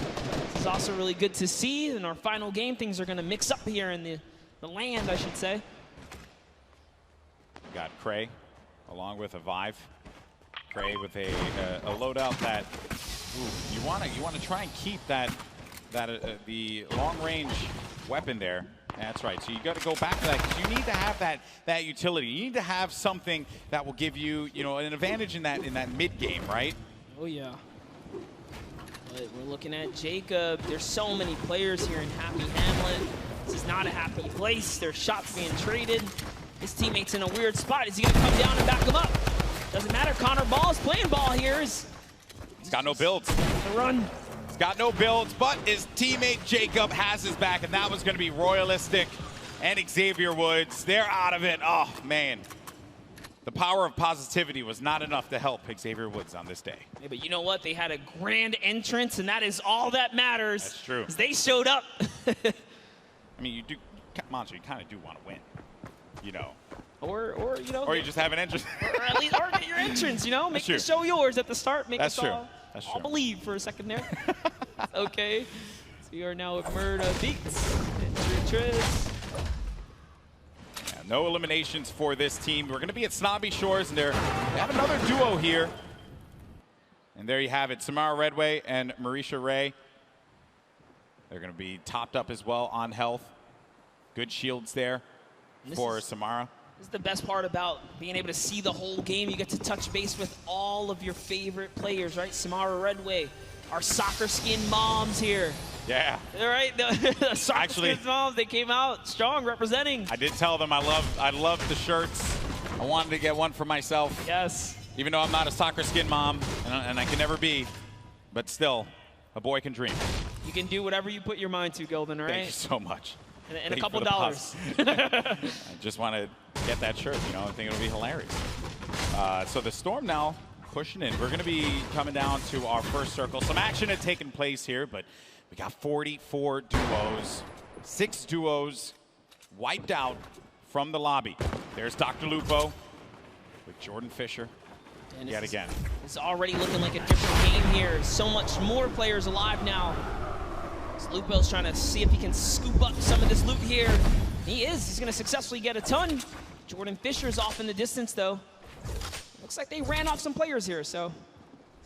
R: this is also really good to see. In our final game, things are going to mix up here in the land, I should say.
C: Got Cray along with a Vive. Cray with a loadout that you want to try and keep the long range weapon there. That's right. So you got to go back to that because you need to have that utility. You need to have something that will give you an advantage in that mid game, right?
R: Oh yeah. But we're looking at Jacob. There's so many players here in Happy Hamlet. This is not a happy place. There's shots being traded. His teammate's in a weird spot. Is he going to come down and back him up? Doesn't matter. Connor Ball is playing ball here. He's
C: got no builds.
R: The run.
C: He's got no builds, but his teammate Jacob has his back, and that was going to be Royalistic and Xavier Woods. They're out of it. Oh, man. The power of positivity was not enough to help Xavier Woods on this day.
R: Yeah, but you know what? They had a grand entrance, and that is all that matters.
C: That's true.
R: They showed up.
C: I mean, Monster, you kind of do want to win,
R: Or
C: you just have an entrance.
R: or at least get your entrance, Make the show yours at the start. Make us all believe for a second there. Okay. So we are now with Murda Beats and Triz.
C: No eliminations for this team. We're going to be at Snobby Shores, and they have another duo here. And there you have it, Samara Redway and Marisha Ray. They're going to be topped up as well on health. Good shields there for Samara.
R: This is the best part about being able to see the whole game. You get to touch base with all of your favorite players, right? Samara Redway, our soccer skin moms here.
C: Yeah.
R: All right, the soccer skin moms, they came out strong representing.
C: I did tell them I love the shirts. I wanted to get one for myself.
R: Yes.
C: Even though I'm not a soccer skin mom, and I can never be, but still, a boy can dream.
R: You can do whatever you put your mind to, Golden, all right?
C: Thank you so much.
R: And a couple dollars.
C: I just want to get that shirt, I think it'll be hilarious. So the Storm now pushing in. We're going to be coming down to our first circle. Some action had taken place here, but we got 44 duos. 6 duos wiped out from the lobby. There's Dr. Lupo with Jordan Fisher yet again.
R: It's already looking like a different game here. So much more players alive now. Lupo's trying to see if he can scoop up some of this loot here. He is. He's going to successfully get a ton. Jordan Fisher's off in the distance, though. Looks like they ran off some players here, so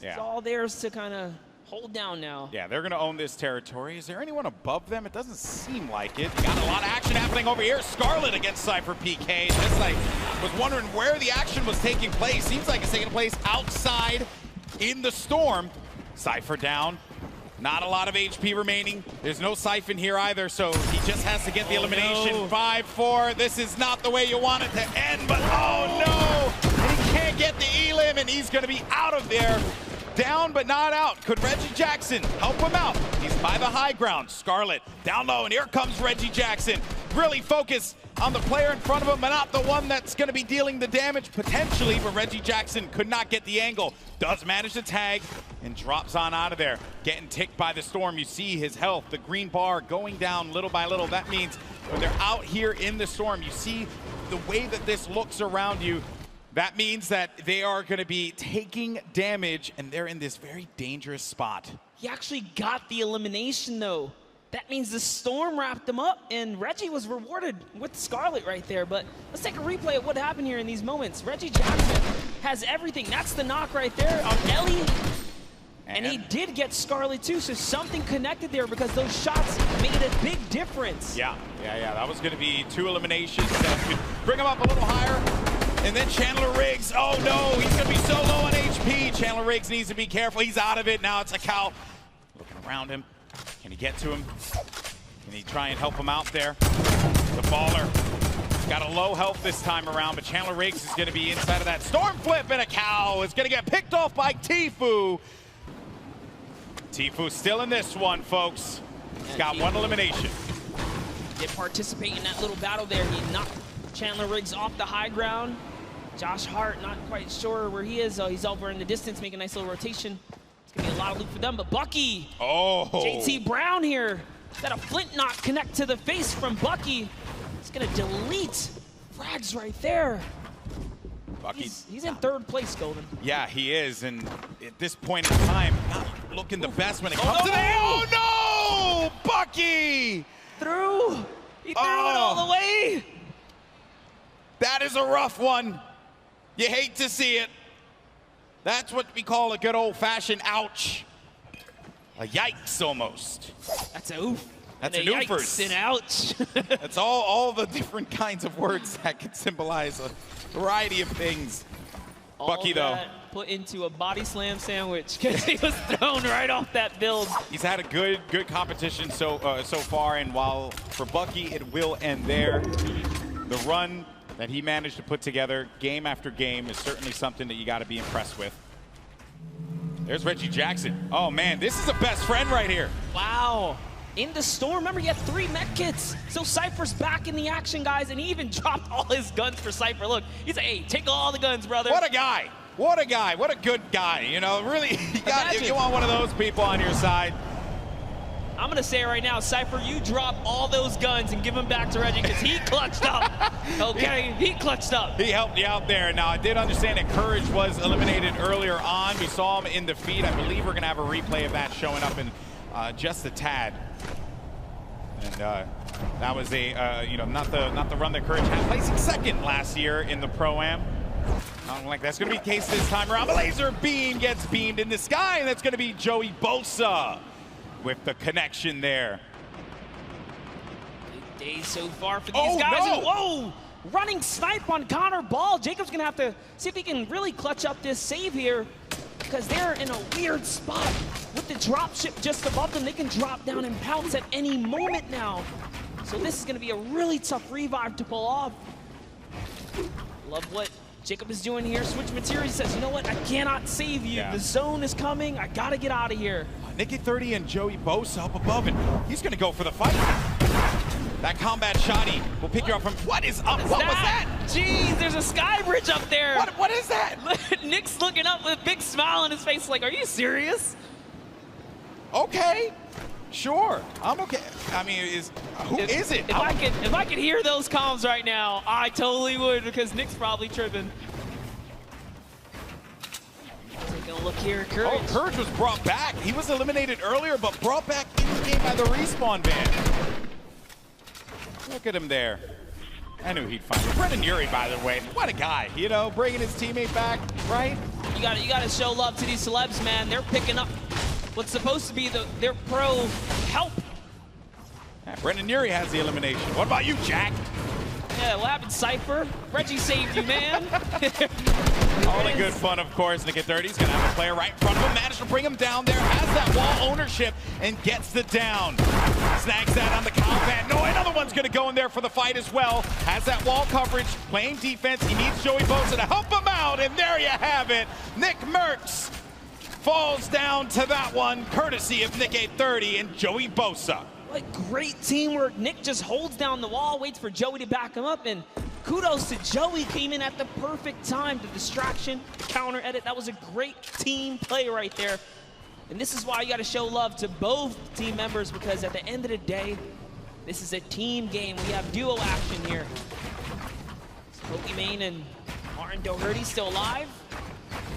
R: it's all theirs to kind of hold down now.
C: Yeah, they're going to own this territory. Is there anyone above them? It doesn't seem like it. Got a lot of action happening over here. Scarlet against Cypher PK. Just was wondering where the action was taking place. Seems like it's taking place outside in the Storm. Cypher down. Not a lot of HP remaining. There's no Siphon here either, so he just has to get the elimination.
R: No.
C: 5-4. This is not the way you want it to end, but oh no! And he can't get the elim, and he's going to be out of there. Down but not out. Could Reggie Jackson help him out? He's by the high ground. Scarlet down low, and here comes Reggie Jackson. Really focused on the player in front of him, but not the one that's going to be dealing the damage potentially, but Reggie Jackson could not get the angle. Does manage to tag and drops on out of there. Getting ticked by the Storm. You see his health, the green bar going down little by little. That means when they're out here in the Storm, you see the way that this looks around you. That means that they are going to be taking damage, and they're in this very dangerous spot.
R: He actually got the elimination, though. That means the storm wrapped them up, and Reggie was rewarded with Scarlet right there. But let's take a replay of what happened here in these moments. Reggie Jackson has everything. That's the knock right there on Ellie. And he did get Scarlet too, so something connected there because those shots made a big difference.
C: Yeah. That was going to be 2 eliminations that could bring him up a little higher. And then Chandler Riggs, oh no, he's going to be so low on HP. Chandler Riggs needs to be careful. He's out of it. Now it's izakooo looking around him. Can he get to him? Can he try and help him out there? The baller. Got a low health this time around, but Chandler Riggs is going to be inside of that storm flip, and izakooo is going to get picked off by Tfue. Tfue still in this one, folks. He's got 1 elimination.
R: Did participate in that little battle there. He knocked Chandler Riggs off the high ground. Josh Hart, not quite sure where he is. He's over in the distance, making a nice little rotation. It's going to be a lot of loot for them, but Bucky.
C: Oh.
R: JT Brown here. Got a flint knock connect to the face from Bucky. He's going to delete frags right there. He's in 3rd place, Golden.
C: Yeah, he is, and at this point in time, not looking the best when it comes to that. Oh no! Bucky!
R: He threw it all the way.
C: That is a rough one. You hate to see it. That's what we call a good old-fashioned ouch. A yikes, almost.
R: That's a oof.
C: That's
R: and
C: an
R: yikes
C: oofers.
R: and ouch.
C: That's all the different kinds of words that can symbolize a variety of things. Bucky, though.
R: Put into a body slam sandwich because he was thrown right off that build.
C: He's had a good competition so far, and while for Bucky it will end there, the run that he managed to put together game after game is certainly something that you got to be impressed with. There's Reggie Jackson. Oh man, this is a best friend right here.
R: Wow. In the storm, remember he had 3 med kits. So Cypher's back in the action, guys, and he even dropped all his guns for Cypher. Look, he's like, hey, take all the guns, brother.
C: What a guy. What a guy. What a good guy. You know, really, you want one of those people on your side.
R: I'm going to say it right now, Cypher, you drop all those guns and give them back to Reggie because he clutched up. Okay, he clutched up.
C: He helped you out there. Now, I did understand that Courage was eliminated earlier on. We saw him in the feed. I believe we're going to have a replay of that showing up in just a tad. And that was a, not the run that Courage had, placing 2nd last year in the Pro-Am. I don't like that's going to be the case this time around. The laser beam gets beamed in the sky, and that's going to be Joey Bosa with the connection there.
R: Good day so far for these guys. No. And whoa! Running snipe on Connor Ball. Jacob's going to have to see if he can really clutch up this save here because they're in a weird spot. With the drop ship just above them, they can drop down and pounce at any moment now. So this is going to be a really tough revive to pull off. Love what Jacob is doing here. Switch material. He says, you know what? I cannot save you. Yeah. The zone is coming. I got to get out of here.
C: Nicky30 and Joey Bosa up above, and he's going to go for the fight. That combat shotty will pick you up from... What is up? What was that?
R: Jeez, there's a sky bridge up there.
C: What is that?
R: Nick's looking up with a big smile on his face like, are you serious?
C: Okay. Sure. I'm okay. I mean, who is it?
R: If I could hear those comms right now, I totally would because Nick's probably tripping. Taking a look here, Courage.
C: Oh, Courage was brought back. He was eliminated earlier, but brought back in the game by the respawn van. Look at him there. I knew he'd find it. Brendan Urie, by the way, what a guy. You know, bringing his teammate back, right?
R: You gotta show love to these celebs, man. They're picking up what's supposed to be their pro help.
C: Yeah, Brendan Urie has the elimination. What about you, Jack?
R: Yeah, what happened, Cypher? Reggie saved you, man.
C: All in good fun, of course. Nicky30's gonna have a player right in front of him. Managed to bring him down there. Has that wall ownership and gets the down. Snags that on the combat. No, another one's gonna go in there for the fight as well. Has that wall coverage, playing defense. He needs Joey Bosa to help him out, and there you have it. Nick Merckx falls down to that one, courtesy of Nicky30 and Joey Bosa.
R: What great teamwork. Nick just holds down the wall, waits for Joey to back him up, and kudos to Joey, came in at the perfect time. The distraction, the counter edit, that was a great team play right there. And this is why you got to show love to both team members, because at the end of the day, this is a team game. We have duo action here. Pokimane and Martin Doherty still alive.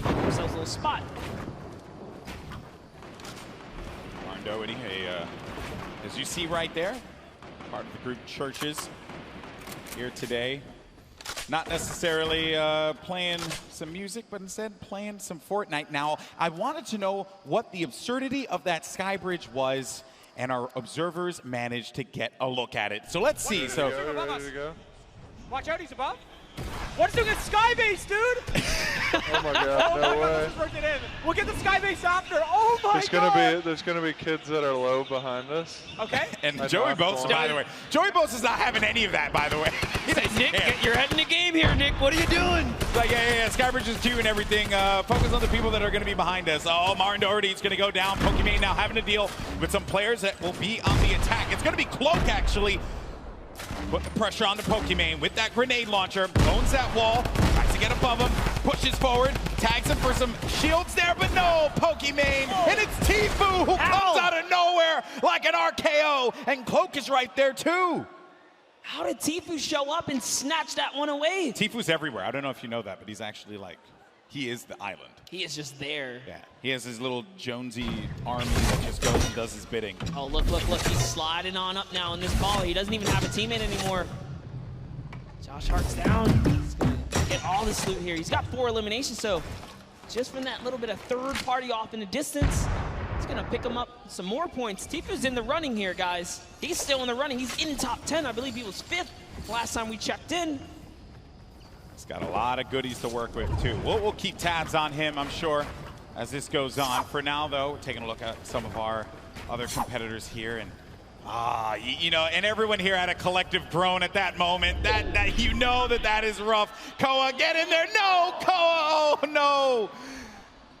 R: Ourselves a little spot.
C: Martin Doherty, as you see right there, part of the group Churches here today. Not necessarily playing some music, but instead playing some Fortnite. Now, I wanted to know what the absurdity of that sky bridge was, and our observers managed to get a look at it. So let's see. So,
E: Ready to go?
S: Watch out, he's above. What's doing a sky base, dude?
E: Oh my god, no way.
S: Let's work it in. We'll get the sky base after. Oh my god.
E: There's gonna be kids that are low behind us.
S: Okay.
C: And Joey Bosa, by the way. Joey Bosa is not having any of that, by the way.
R: Nick, you're heading the game here, Nick. What are you doing?
C: Like, yeah. Skybridge is cute and everything. Focus on the people that are going to be behind us. Oh, Martin Doherty's going to go down. Pokimane now having to deal with some players that will be on the attack. It's going to be Cloak, actually. Put the pressure on the Pokimane with that grenade launcher. Owns that wall. Tries to get above him. Pushes forward. Tags him for some shields there, but no, Pokimane. And it's Tfue who comes out of nowhere like an RKO. And Cloak is right there, too.
R: How did Tfue show up and snatch that one away?
C: Tfue's everywhere. I don't know if you know that, but he's actually like, he is the island.
R: He is just there.
C: Yeah, he has his little Jonesy army that just goes and does his bidding.
R: Oh, look. He's sliding on up now in this ball. He doesn't even have a teammate anymore. Josh Hart's down. He's going to get all this loot here. He's got 4 eliminations, so just from that little bit of third party off in the distance, it's going to pick him up some more points. Tfue's in the running here, guys. He's still in the running. He's in top 10. I believe he was 5th last time we checked in.
C: He's got a lot of goodies to work with, too. We'll keep tabs on him, I'm sure, as this goes on. For now, though, we're taking a look at some of our other competitors here. And, you know, and everyone here had a collective groan at that moment. That you know that is rough. Koa, get in there. No, Koa. Oh, no.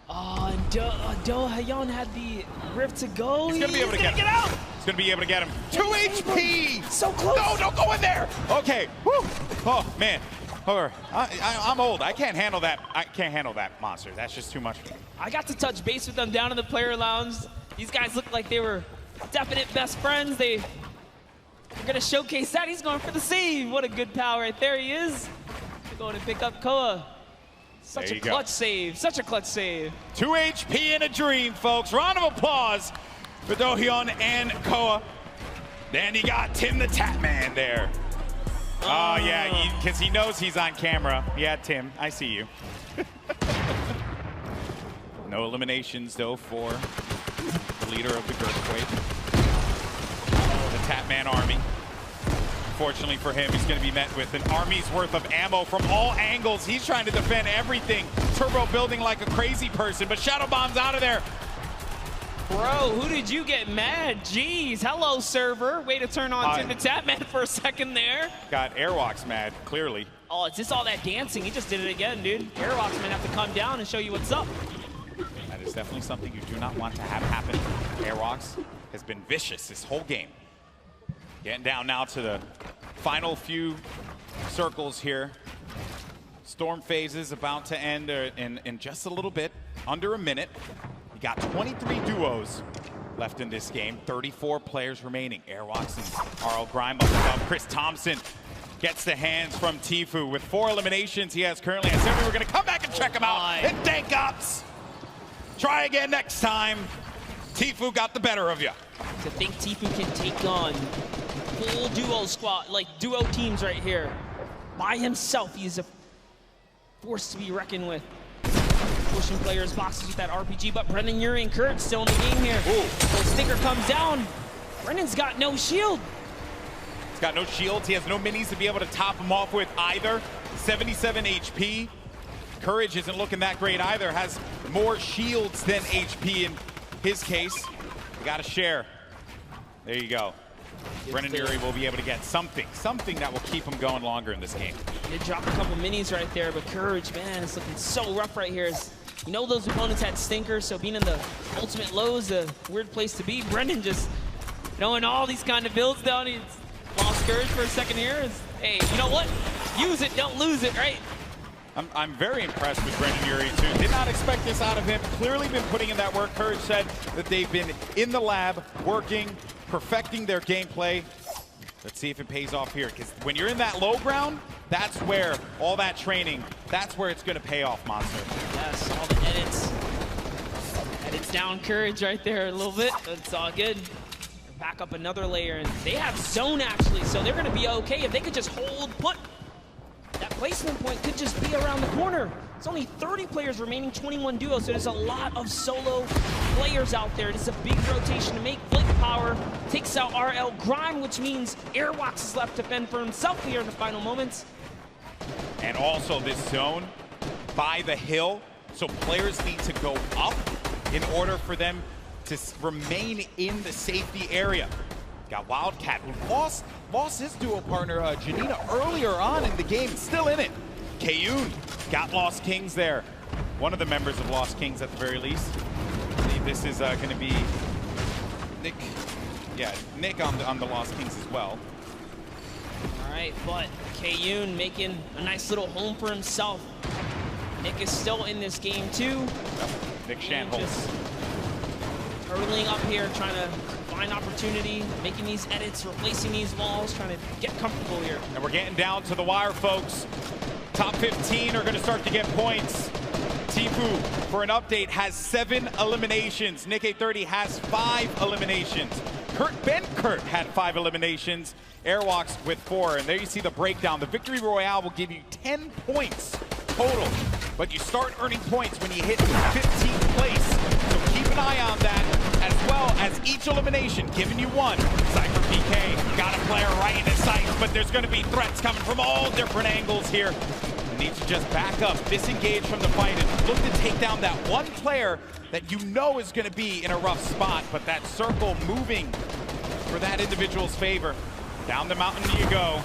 R: Oh, and Do-Hyeon had the rift to go.
C: He's going to be able to get
R: out.
C: He's going to be able to get him. 2 HP.
R: So close.
C: No, don't go in there. Okay. Woo. Oh, man. I'm old. I can't handle that. I can't handle that monster. That's just too much for me.
R: I got to touch base with them down in the player lounge. These guys look like they were definite best friends. They're going to showcase that. He's going for the save. What a good pal right there he is. They're going to pick up Koa. Such a clutch save. Such a clutch save.
C: 2 HP in a dream, folks. Round of applause for Do-Hyeon and Koa. Then you got Tim the Tap Man there. Oh, yeah, because he knows he's on camera. Yeah, Tim, I see you. No eliminations, though, for the leader of the Girthquake. The Tapman army. Fortunately for him, he's going to be met with an army's worth of ammo from all angles. He's trying to defend everything. Turbo building like a crazy person, but Shadow Bomb's out of there.
R: Bro, who did you get mad? Jeez, hello, server. Way to turn on Tim the Tapman for a second there.
C: Got Airwalks mad, clearly.
R: Oh, it's just all that dancing. He just did it again, dude. Airwalks might have to come down and show you what's up.
C: That is definitely something you do not want to have happen. Airwalks has been vicious this whole game. Getting down now to the final few circles here. Storm phase is about to end in just a little bit, under a minute. We got 23 duos left in this game, 34 players remaining. Airwalks and RL Grime up above. Chris Thompson gets the hands from Tfue. With 4 eliminations he has currently. I said we were going to come back and check him out. And Dank Ops. Try again next time. Tfue got the better of you.
R: To think Tfue can take on full duo squad, like duo teams right here. By himself, he's a force to be reckoned with. Pushing players boxes with that RPG, but Brendan, Yuri, and Kurt still in the game here. Ooh. The sticker comes down. Brendan's got no shield.
C: He's got no shields. He has no minis to be able to top him off with either. 77 HP. Courage isn't looking that great either. Has more shields than HP in his case. We got to share. There you go. Brendan Yuri will be able to get something that will keep him going longer in this game.
R: They dropped a couple minis right there, but Courage, man, it's looking so rough right here. You know those opponents had stinkers, so being in the ultimate low is a weird place to be. Brendan just knowing all these kind of builds down. He's lost Courage for a second here. Hey, you know what? Use it, don't lose it, right?
C: I'm very impressed with Brendan Yuri, too. Did not expect this out of him. Clearly been putting in that work. Courage said that they've been in the lab, working, perfecting their gameplay. Let's see if it pays off here, because when you're in that low ground, that's where all that training, that's where it's going to pay off, Monster.
R: Yes, all the edits. Edits down Courage right there a little bit, but it's all good. back up another layer, and they have zone actually, so they're gonna be okay if they could just hold put. That placement point could just be around the corner. It's only 30 players remaining, 21 duos, so there's a lot of solo players out there. It's a big rotation to make. Blink Power takes out RL Grime, which means Airwalks is left to fend for himself here in the final moments.
C: And also this zone by the hill, so players need to go up in order for them to remain in the safety area. Got Wildcat, who lost his duo partner, Janina, earlier on in the game, still in it. Kayun got Lost Kings there. One of the members of Lost Kings at the very least. I believe this is going to be Nick. Yeah, Nick on the Lost Kings as well.
R: All right, but Kayun making a nice little home for himself. Nick is still in this game too.
C: Nick Shanholz.
R: Hurtling up here, trying to find opportunity, making these edits, replacing these walls, trying to get comfortable here.
C: And we're getting down to the wire, folks. Top 15 are going to start to get points. Tfue, for an update, has 7 eliminations. Nick830 has 5 eliminations. Kurt had 5 eliminations. Airwalks with 4. And there you see the breakdown. The Victory Royale will give you 10 points total. But you start earning points when you hit 15th place. So keep an eye on that, as well as each elimination giving you 1. Cypher PK got a player right in his sights, but there's going to be threats coming from all different angles here. You need to just back up, disengage from the fight, and look to take down that one player that you know is going to be in a rough spot, but that circle moving for that individual's favor. Down the mountain you go.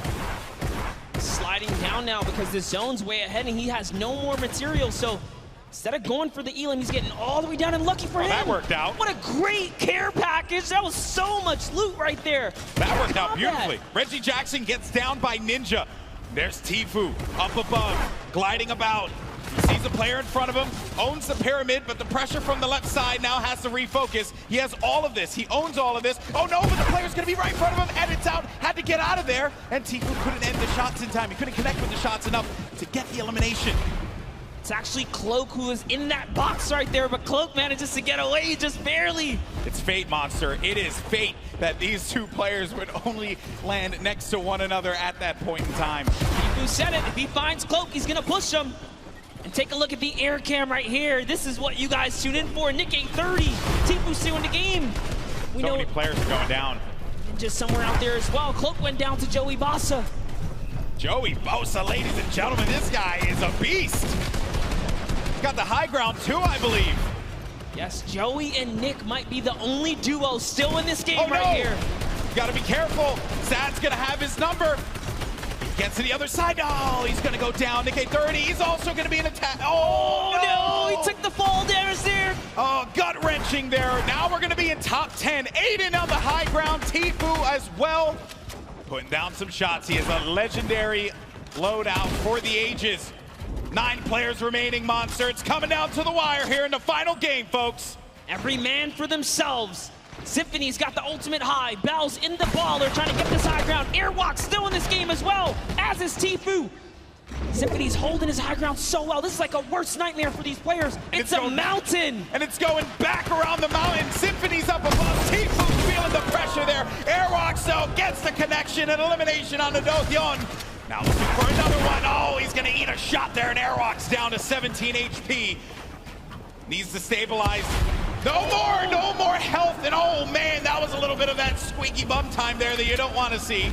R: Sliding down now because the zone's way ahead and he has no more material, so instead of going for the Elam, he's getting all the way down, and lucky for him.
C: That worked out.
R: What a great care package. That was so much loot right there.
C: That worked out beautifully. Reggie Jackson gets down by Ninja. There's Tfue up above, gliding about. He sees a player in front of him, owns the pyramid, but the pressure from the left side now has to refocus. He has all of this. He owns all of this. Oh no, but the player's going to be right in front of him, and it's out. Had to get out of there, and Tfue couldn't end the shots in time. He couldn't connect with the shots enough to get the elimination.
R: It's actually Cloak who is in that box right there, but Cloak manages to get away just barely.
C: It's fate, Monster. It is fate that these two players would only land next to one another at that point in time.
R: Tfue said it. If he finds Cloak, he's going to push him. And take a look at the air cam right here. This is what you guys tune in for. Nick830, Tfue still in the game.
C: We know many players are going down.
R: Just somewhere out there as well. Cloak went down to Joey Bossa.
C: Joey Bossa, ladies and gentlemen, this guy is a beast. He's got the high ground too, I believe.
R: Yes, Joey and Nick might be the only duo still in this game right here.
C: You gotta be careful. Zad's gonna have his number. Gets to the other side. Oh, he's going to go down. Nick830, he's also going to be an attack. Oh,
R: no! He took the fall damage there.
C: Oh, gut-wrenching there. Now we're going to be in top 10. Aiden on the high ground. Tfue as well. Putting down some shots. He is a legendary loadout for the ages. 9 players remaining, Monster. It's coming down to the wire here in the final game, folks.
R: Every man for themselves. Symphony's got the ultimate high. Bell's in the ball. They're trying to get this high ground. Airwalk still in this game as well, as is Tfue. Symphony's holding his high ground so well. This is like a worst nightmare for these players. It's a mountain.
C: And it's going back around the mountain. Symphony's up above. Tfue's feeling the pressure there. Airwalk so gets the connection and elimination on the dakotaz. Now looking for another one. Oh, he's going to eat a shot there, and Airwalk's down to 17 HP. Needs to stabilize. No more health, and oh man, that was a little bit of that squeaky bum time there that you don't want to see.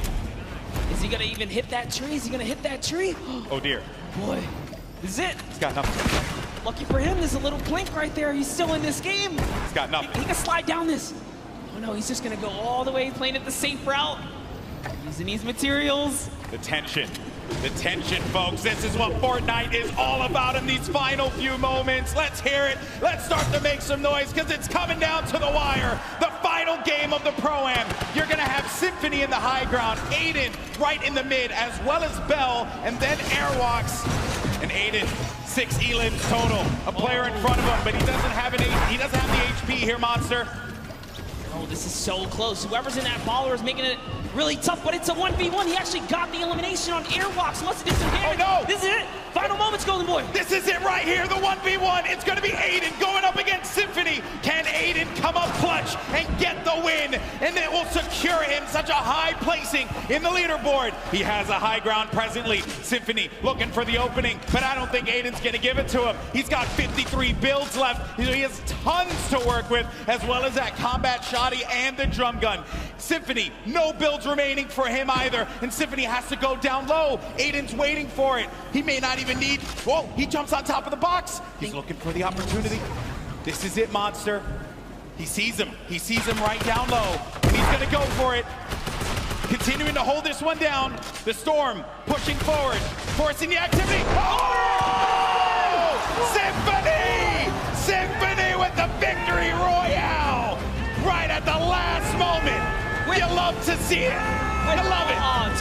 R: Is he gonna even hit that tree? Is he gonna hit that tree?
C: Oh dear.
R: Boy, this is it.
C: He's got nothing.
R: Lucky for him, there's a little blink right there. He's still in this game.
C: He's got nothing.
R: He can slide down this. Oh no, he's just gonna go all the way, playing it the safe route. Using these materials.
C: The tension, folks. This is what Fortnite is all about in these final few moments. Let's hear it. Let's start to make some noise because it's coming down to the wire. The final game of the Pro-Am. You're going to have Symphony in the high ground, Aiden right in the mid, as well as Bell, and then Airwalks. And Aiden, 6 elims total. A player in front of him, but he doesn't have the HP here, Monster.
R: Oh, this is so close. Whoever's in that baller is making it really tough, but it's a 1v1. He actually got the elimination on Airwalks. Must have did some damage.
C: Oh no!
R: This is it. Final moments, Golden Boy.
C: This is it right here, the 1v1. It's going to be Aiden going up against Symphony. Can Aiden come up clutch and get the win? And it will secure him such a high placing in the leaderboard. He has a high ground presently. Symphony looking for the opening, but I don't think Aiden's going to give it to him. He's got 53 builds left. He has tons to work with, as well as that combat shoddy and the drum gun. Symphony, no builds remaining for him either, and Symphony has to go down low. Aiden's waiting for it. He may not even need, whoa, he jumps on top of the box. He's looking for the opportunity. This is it, Monster. He sees him right down low, and he's gonna go for it. Continuing to hold this one down. The Storm pushing forward, forcing the activity. Oh! Symphony! Symphony with the victory royale! Right at the last moment. You love to see it. I love it.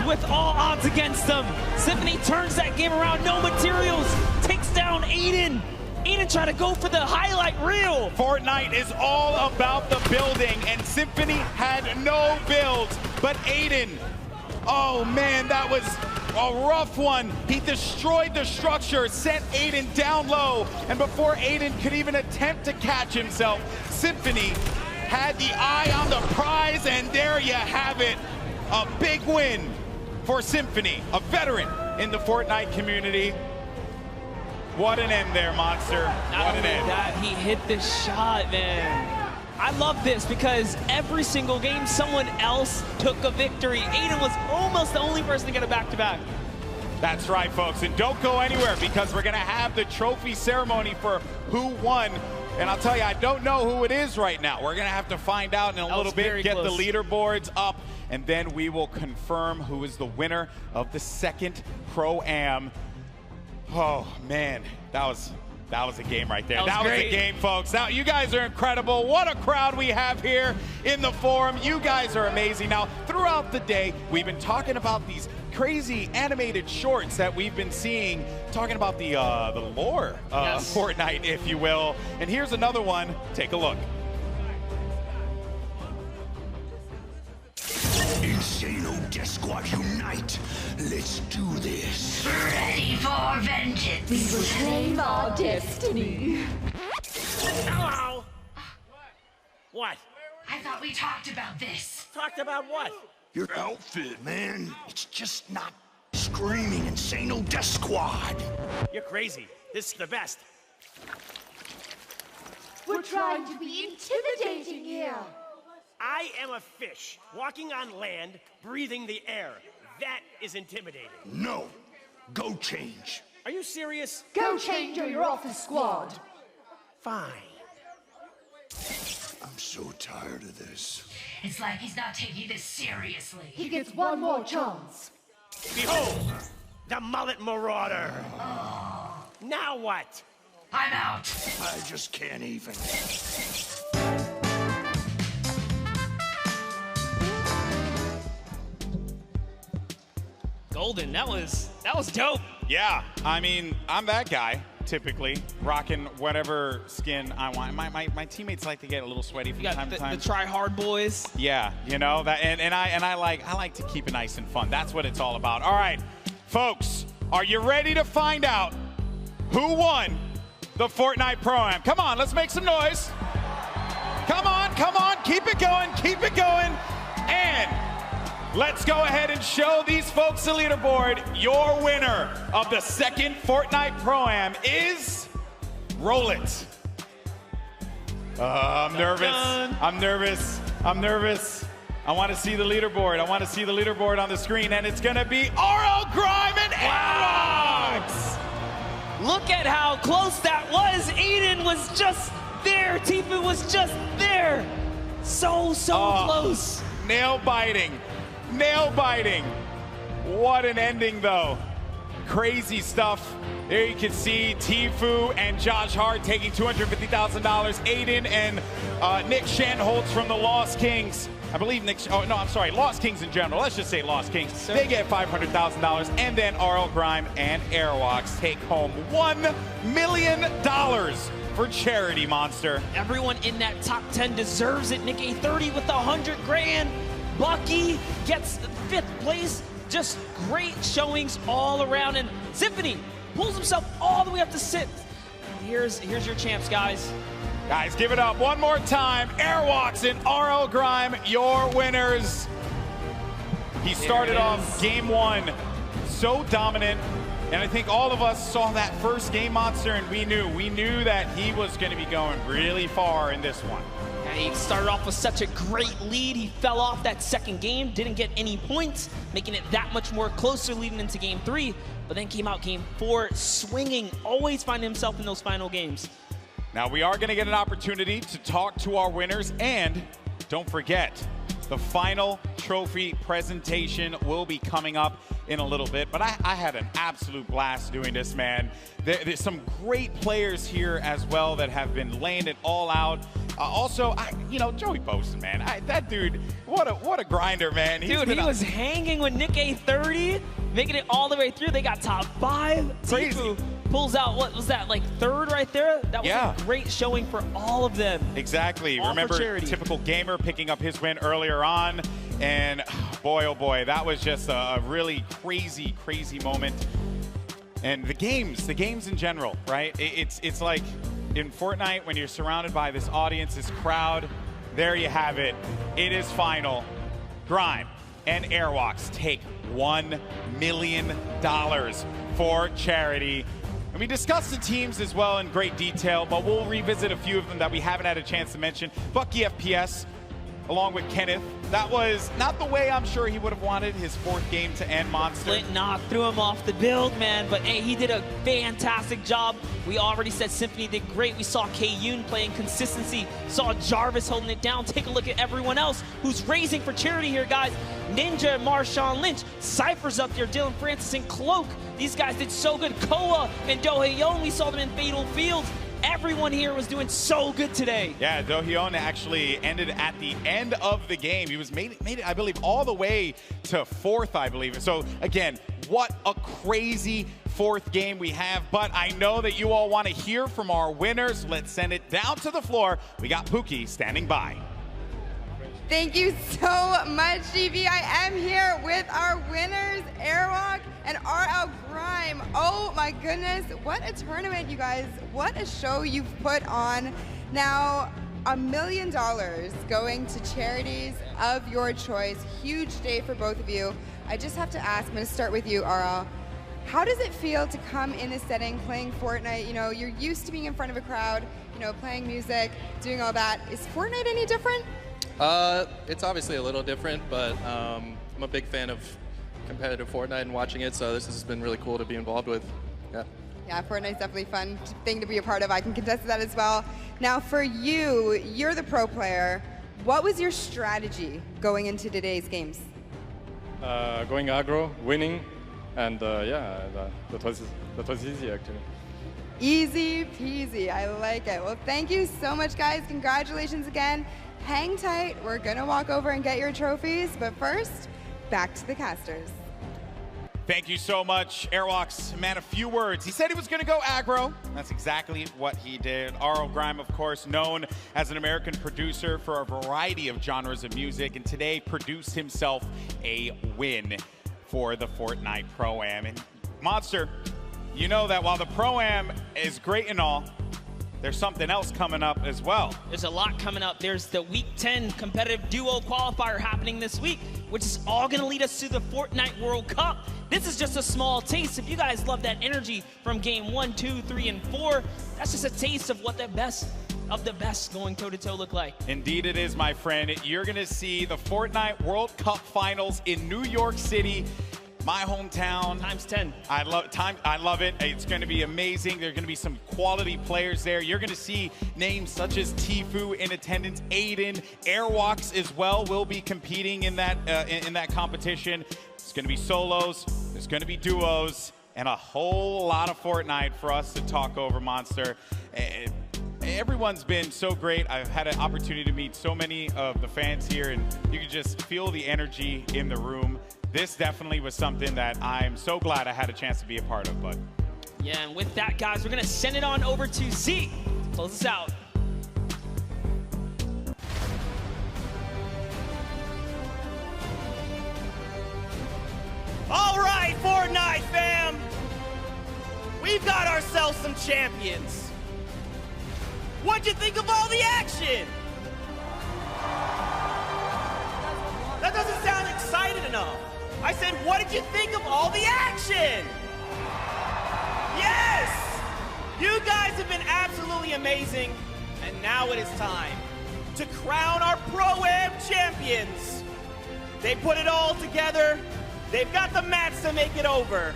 R: With all odds against them, Symphony turns that game around. No materials, takes down Aiden. Aiden trying to go for the highlight reel.
C: Fortnite is all about the building, and Symphony had no builds, but Aiden, oh man, that was a rough one. He destroyed the structure, sent Aiden down low, and before Aiden could even attempt to catch himself, Symphony had the eye on the prize, and there you have it. A big win for Symphony, a veteran in the Fortnite community. What an end there, Monster. What an end.
R: That he hit the shot, man. I love this because every single game someone else took a victory. Aiden was almost the only person to get a back-to-back.
C: That's right, folks, and don't go anywhere because we're gonna have the trophy ceremony for who won. And I'll tell you, I don't know who it is right now. We're gonna have to find out in a little bit, get the leaderboards up, and then we will confirm who is the winner of the second Pro-Am. Oh man, that was a game right there. That was a game, folks. Now, you guys are incredible. What a crowd we have here in the forum. You guys are amazing. Now, throughout the day, we've been talking about these crazy animated shorts that we've been seeing, talking about the lore of Fortnite, if you will. And here's another one. Take a look.
F: Death Squad unite. Let's do this.
D: Ready for vengeance. We will claim our destiny.
N: Hello. What?
D: I thought we talked about this.
N: Talked about what?
F: Your outfit, man. It's just not screaming Insano Death Squad.
N: You're crazy. This is the best.
D: We're trying to be intimidating here.
N: I am a fish, walking on land, breathing the air. That is intimidating.
F: No. Go change.
N: Are you serious?
D: Go change or you're off the squad.
N: Fine.
F: I'm so tired of this.
D: It's like he's not taking this seriously. He gets one more chance.
N: Behold, the mullet marauder. Now what?
D: I'm out.
F: I just can't even.
R: Golden, that was dope.
C: Yeah, I mean, I'm that guy, typically, rocking whatever skin I want. My teammates like to get a little sweaty from time to time.
R: The try-hard boys.
C: Yeah, you know, that, and I like to keep it nice and fun. That's what it's all about. All right, folks, are you ready to find out who won the Fortnite Pro-Am? Come on, let's make some noise. Come on, keep it going, and let's go ahead and show these folks the leaderboard. Your winner of the second Fortnite Pro-Am is... Roll it. I'm nervous. I want to see the leaderboard. On the screen, and it's going to be RL Grime and Avxry.
R: Look at how close that was. Aiden was just there. Tifu was just there. So close.
C: Nail biting. What an ending, though. Crazy stuff. There you can see Tifu and Josh Hart taking $250,000. Aiden and Nick Shanholtz from the Lost Kings. I believe Lost Kings in general. Let's just say Lost Kings. They get $500,000. And then RL Grime and Airwalks take home $1 million for charity, Monster.
R: Everyone in that top 10 deserves it. Nick A30 with $100,000. Bucky gets 5th place. Just great showings all around. And Symphony, pulls himself all the way up to 6th. Here's your champs, guys.
C: Guys, give it up one more time. Airwalks and RL Grime, your winners. He started off game 1 so dominant, and I think all of us saw that first game, Monster, and we knew that he was going to be going really far in this one.
R: And he started off with such a great lead. He fell off that second game, didn't get any points, making it that much more closer leading into game 3, but then came out game 4 swinging, always finding himself in those final games.
C: Now we are going to get an opportunity to talk to our winners, and don't forget, the final trophy presentation will be coming up in a little bit, but I had an absolute blast doing this, man. There's some great players here as well that have been laying it all out. Also, Joey Bosun, man, that dude, what a grinder, man.
R: Dude, he was hanging with Nick A30, making it all the way through. They got top 5.
C: Crazy.
R: Tifu pulls out, what was that, like 3rd right there? That was a great showing for all of them.
C: Exactly.
R: All
C: Remember, Typical Gamer picking up his win earlier on, and boy, oh boy, that was just a really crazy, crazy moment. And the games in general, right? It's like in Fortnite when you're surrounded by this audience, this crowd. There you have it. It is final. Grime and Airwalks take $1 million for charity. And we discussed the teams as well in great detail, but we'll revisit a few of them that we haven't had a chance to mention. Bucky FPS, along with Kenneth. That was not the way I'm sure he would have wanted his 4th game to end, Monster.
R: Flint knocked threw him off the build, man, but hey, he did a fantastic job. We already said Symphony did great. We saw K-Yoon playing consistency, saw Jarvis holding it down. Take a look at everyone else who's raising for charity here, guys. Ninja, Marshawn Lynch, Cypher's up there, Dylan Francis and Cloak. These guys did so good. Koa and Dohaeon, we saw them in Fatal Fields. Everyone here was doing so good today.
C: Yeah, Dohaeon actually ended at the end of the game. He was made it, I believe, all the way to 4th, I believe. So again, what a crazy 4th game we have. But I know that you all want to hear from our winners. Let's send it down to the floor. We got Pookie standing by.
V: Thank you so much, GV. I am here with our winners, Airwalk and RL Grime. Oh my goodness, what a tournament, you guys. What a show you've put on. Now, $1 million going to charities of your choice. Huge day for both of you. I just have to ask, I'm gonna start with you, RL. How does it feel to come in this setting, playing Fortnite? You know, you're used to being in front of a crowd, you know, playing music, doing all that. Is Fortnite any different?
L: It's obviously a little different, but I'm a big fan of competitive Fortnite and watching it, so this has been really cool to be involved with. Yeah.
V: Yeah, Fortnite's definitely a fun thing to be a part of. I can contest that as well. Now for you, you're the pro player. What was your strategy going into today's games?
O: Going aggro, winning, and yeah, that was easy actually.
V: Easy peasy, I like it. Well, thank you so much, guys. Congratulations again. Hang tight, we're gonna walk over and get your trophies, but first, back to the casters.
C: Thank you so much, Airwalks. Man, a few words. He said he was going to go aggro. That's exactly what he did. RL Grime, of course, known as an American producer for a variety of genres of music, and today produced himself a win for the Fortnite Pro-Am. And Monster, you know that while the Pro-Am is great and all, there's something else coming up as well.
R: There's a lot coming up. There's the Week 10 competitive duo qualifier happening this week, which is all going to lead us to the Fortnite World Cup. This is just a small taste. If you guys love that energy from game 1, 2, 3, and 4, that's just a taste of what the best of the best going toe-to-toe look like.
C: Indeed it is, my friend. You're going to see the Fortnite World Cup Finals in New York City. My hometown.
R: Times 10.
C: I love it. It's going to be amazing. There are going to be some quality players there. You're going to see names such as Tfue in attendance, Aiden, Airwalks as well will be competing in that competition. It's going to be solos. There's going to be duos, and a whole lot of Fortnite for us to talk over, Monster. Everyone's been so great. I've had an opportunity to meet so many of the fans here, and you can just feel the energy in the room. This definitely was something that I'm so glad I had a chance to be a part of, bud.
R: Yeah, and with that, guys, we're going to send it on over to Z to close us out.
N: All right, Fortnite fam.
I: we've got ourselves some champions. What'd you think of all the action? That doesn't sound excited enough. I said, what did you think of all the action? Yes! You guys have been absolutely amazing, and now it is time to crown our Pro-Am champions. They put it all together. They've got the mats to make it over.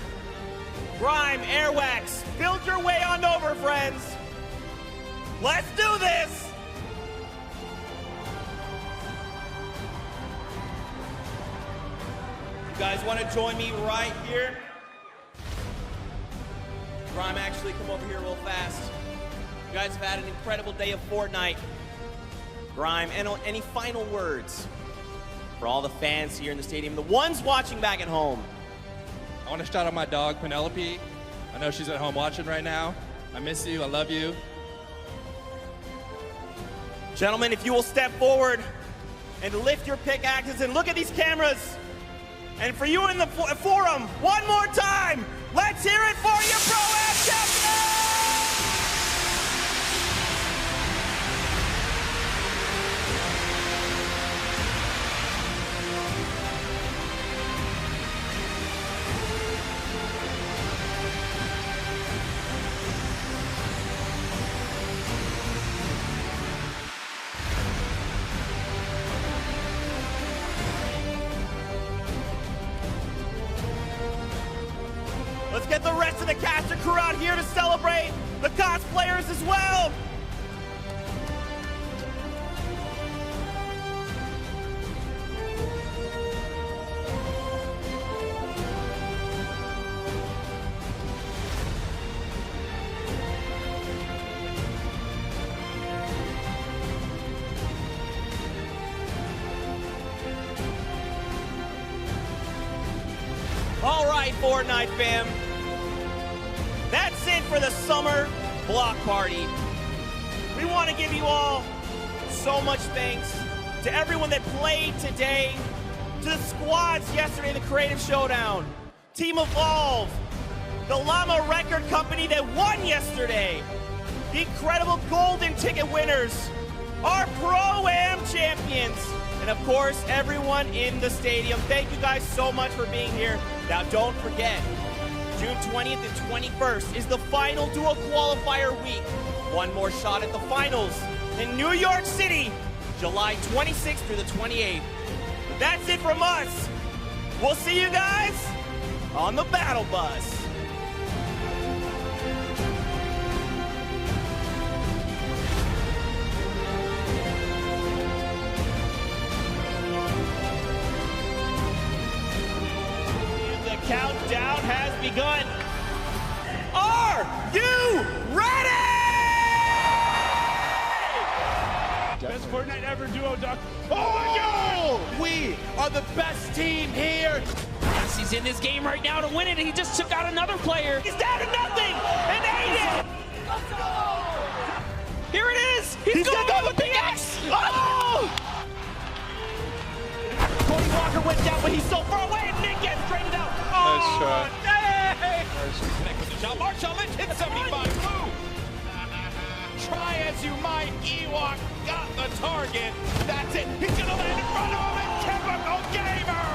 I: Grime, Airwax, build your way on over, friends. Let's do this! You guys want to join me right here? Grime, actually, come over here real fast. You guys have had an incredible day of Fortnite. Grime, any final words for all the fans here in the stadium, the ones watching back at home?
L: I want to shout out my dog, Penelope. I know she's at home watching right now. I miss you. I love you.
I: Gentlemen, if you will step forward and lift your pickaxes and look at these cameras. And for you in the forum, one more time, let's hear it for your Pro-Am champion! Let's get the rest of the cast and crew out here to celebrate the cosplayers as well. All right, Fortnite fam. That's it for the summer block party. We want to give you all so much thanks to everyone that played today, to the squads yesterday in the Creative Showdown, Team Evolve, the Llama Record Company that won yesterday, the incredible golden ticket winners, our Pro-Am champions, and of course, everyone in the stadium. Thank you guys so much for being here. Now, don't forget, June 20th and 21st is the final duo qualifier week. One more shot at the finals in New York City, July 26th through the 28th. That's it from us. We'll see you guys on the battle bus. Countdown has begun. Are you ready?
A: Best Fortnite ever duo, Doc. Oh my God!
I: We are the best team here.
R: Yes, he's in this game right now to win it, and he just took out another player.
I: He's down to nothing, and Aiden.
R: Here it is. He's going to go with the X.
I: Oh! Cody Walker went down, but he's so far away, and Nick gets traded out.
E: Nice try.
I: Hey! Connect with the shot. Marshall Lynch hit 75 blue. Try as you might, Ewok got the target. That's it. He's going to land in front of him, and Chemical Gamer.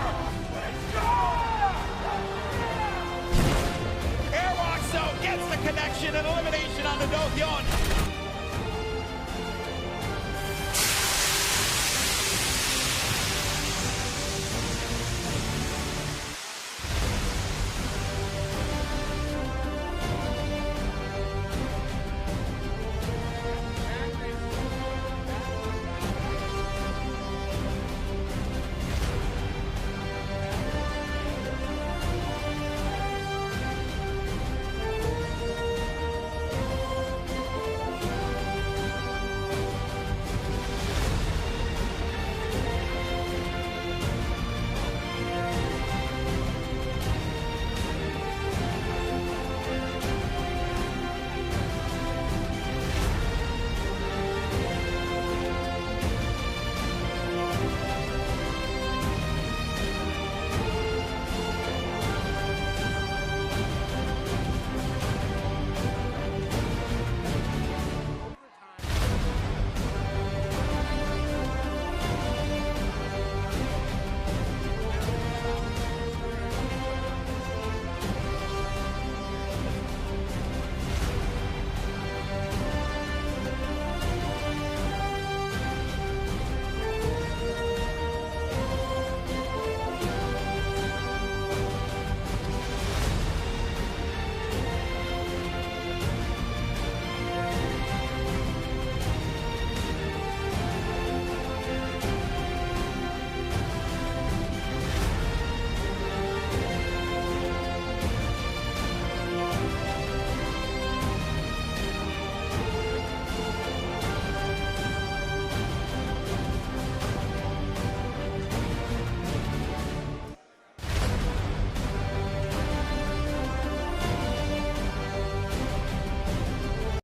I: Airwalk, so gets the connection and elimination on the Dokyeon.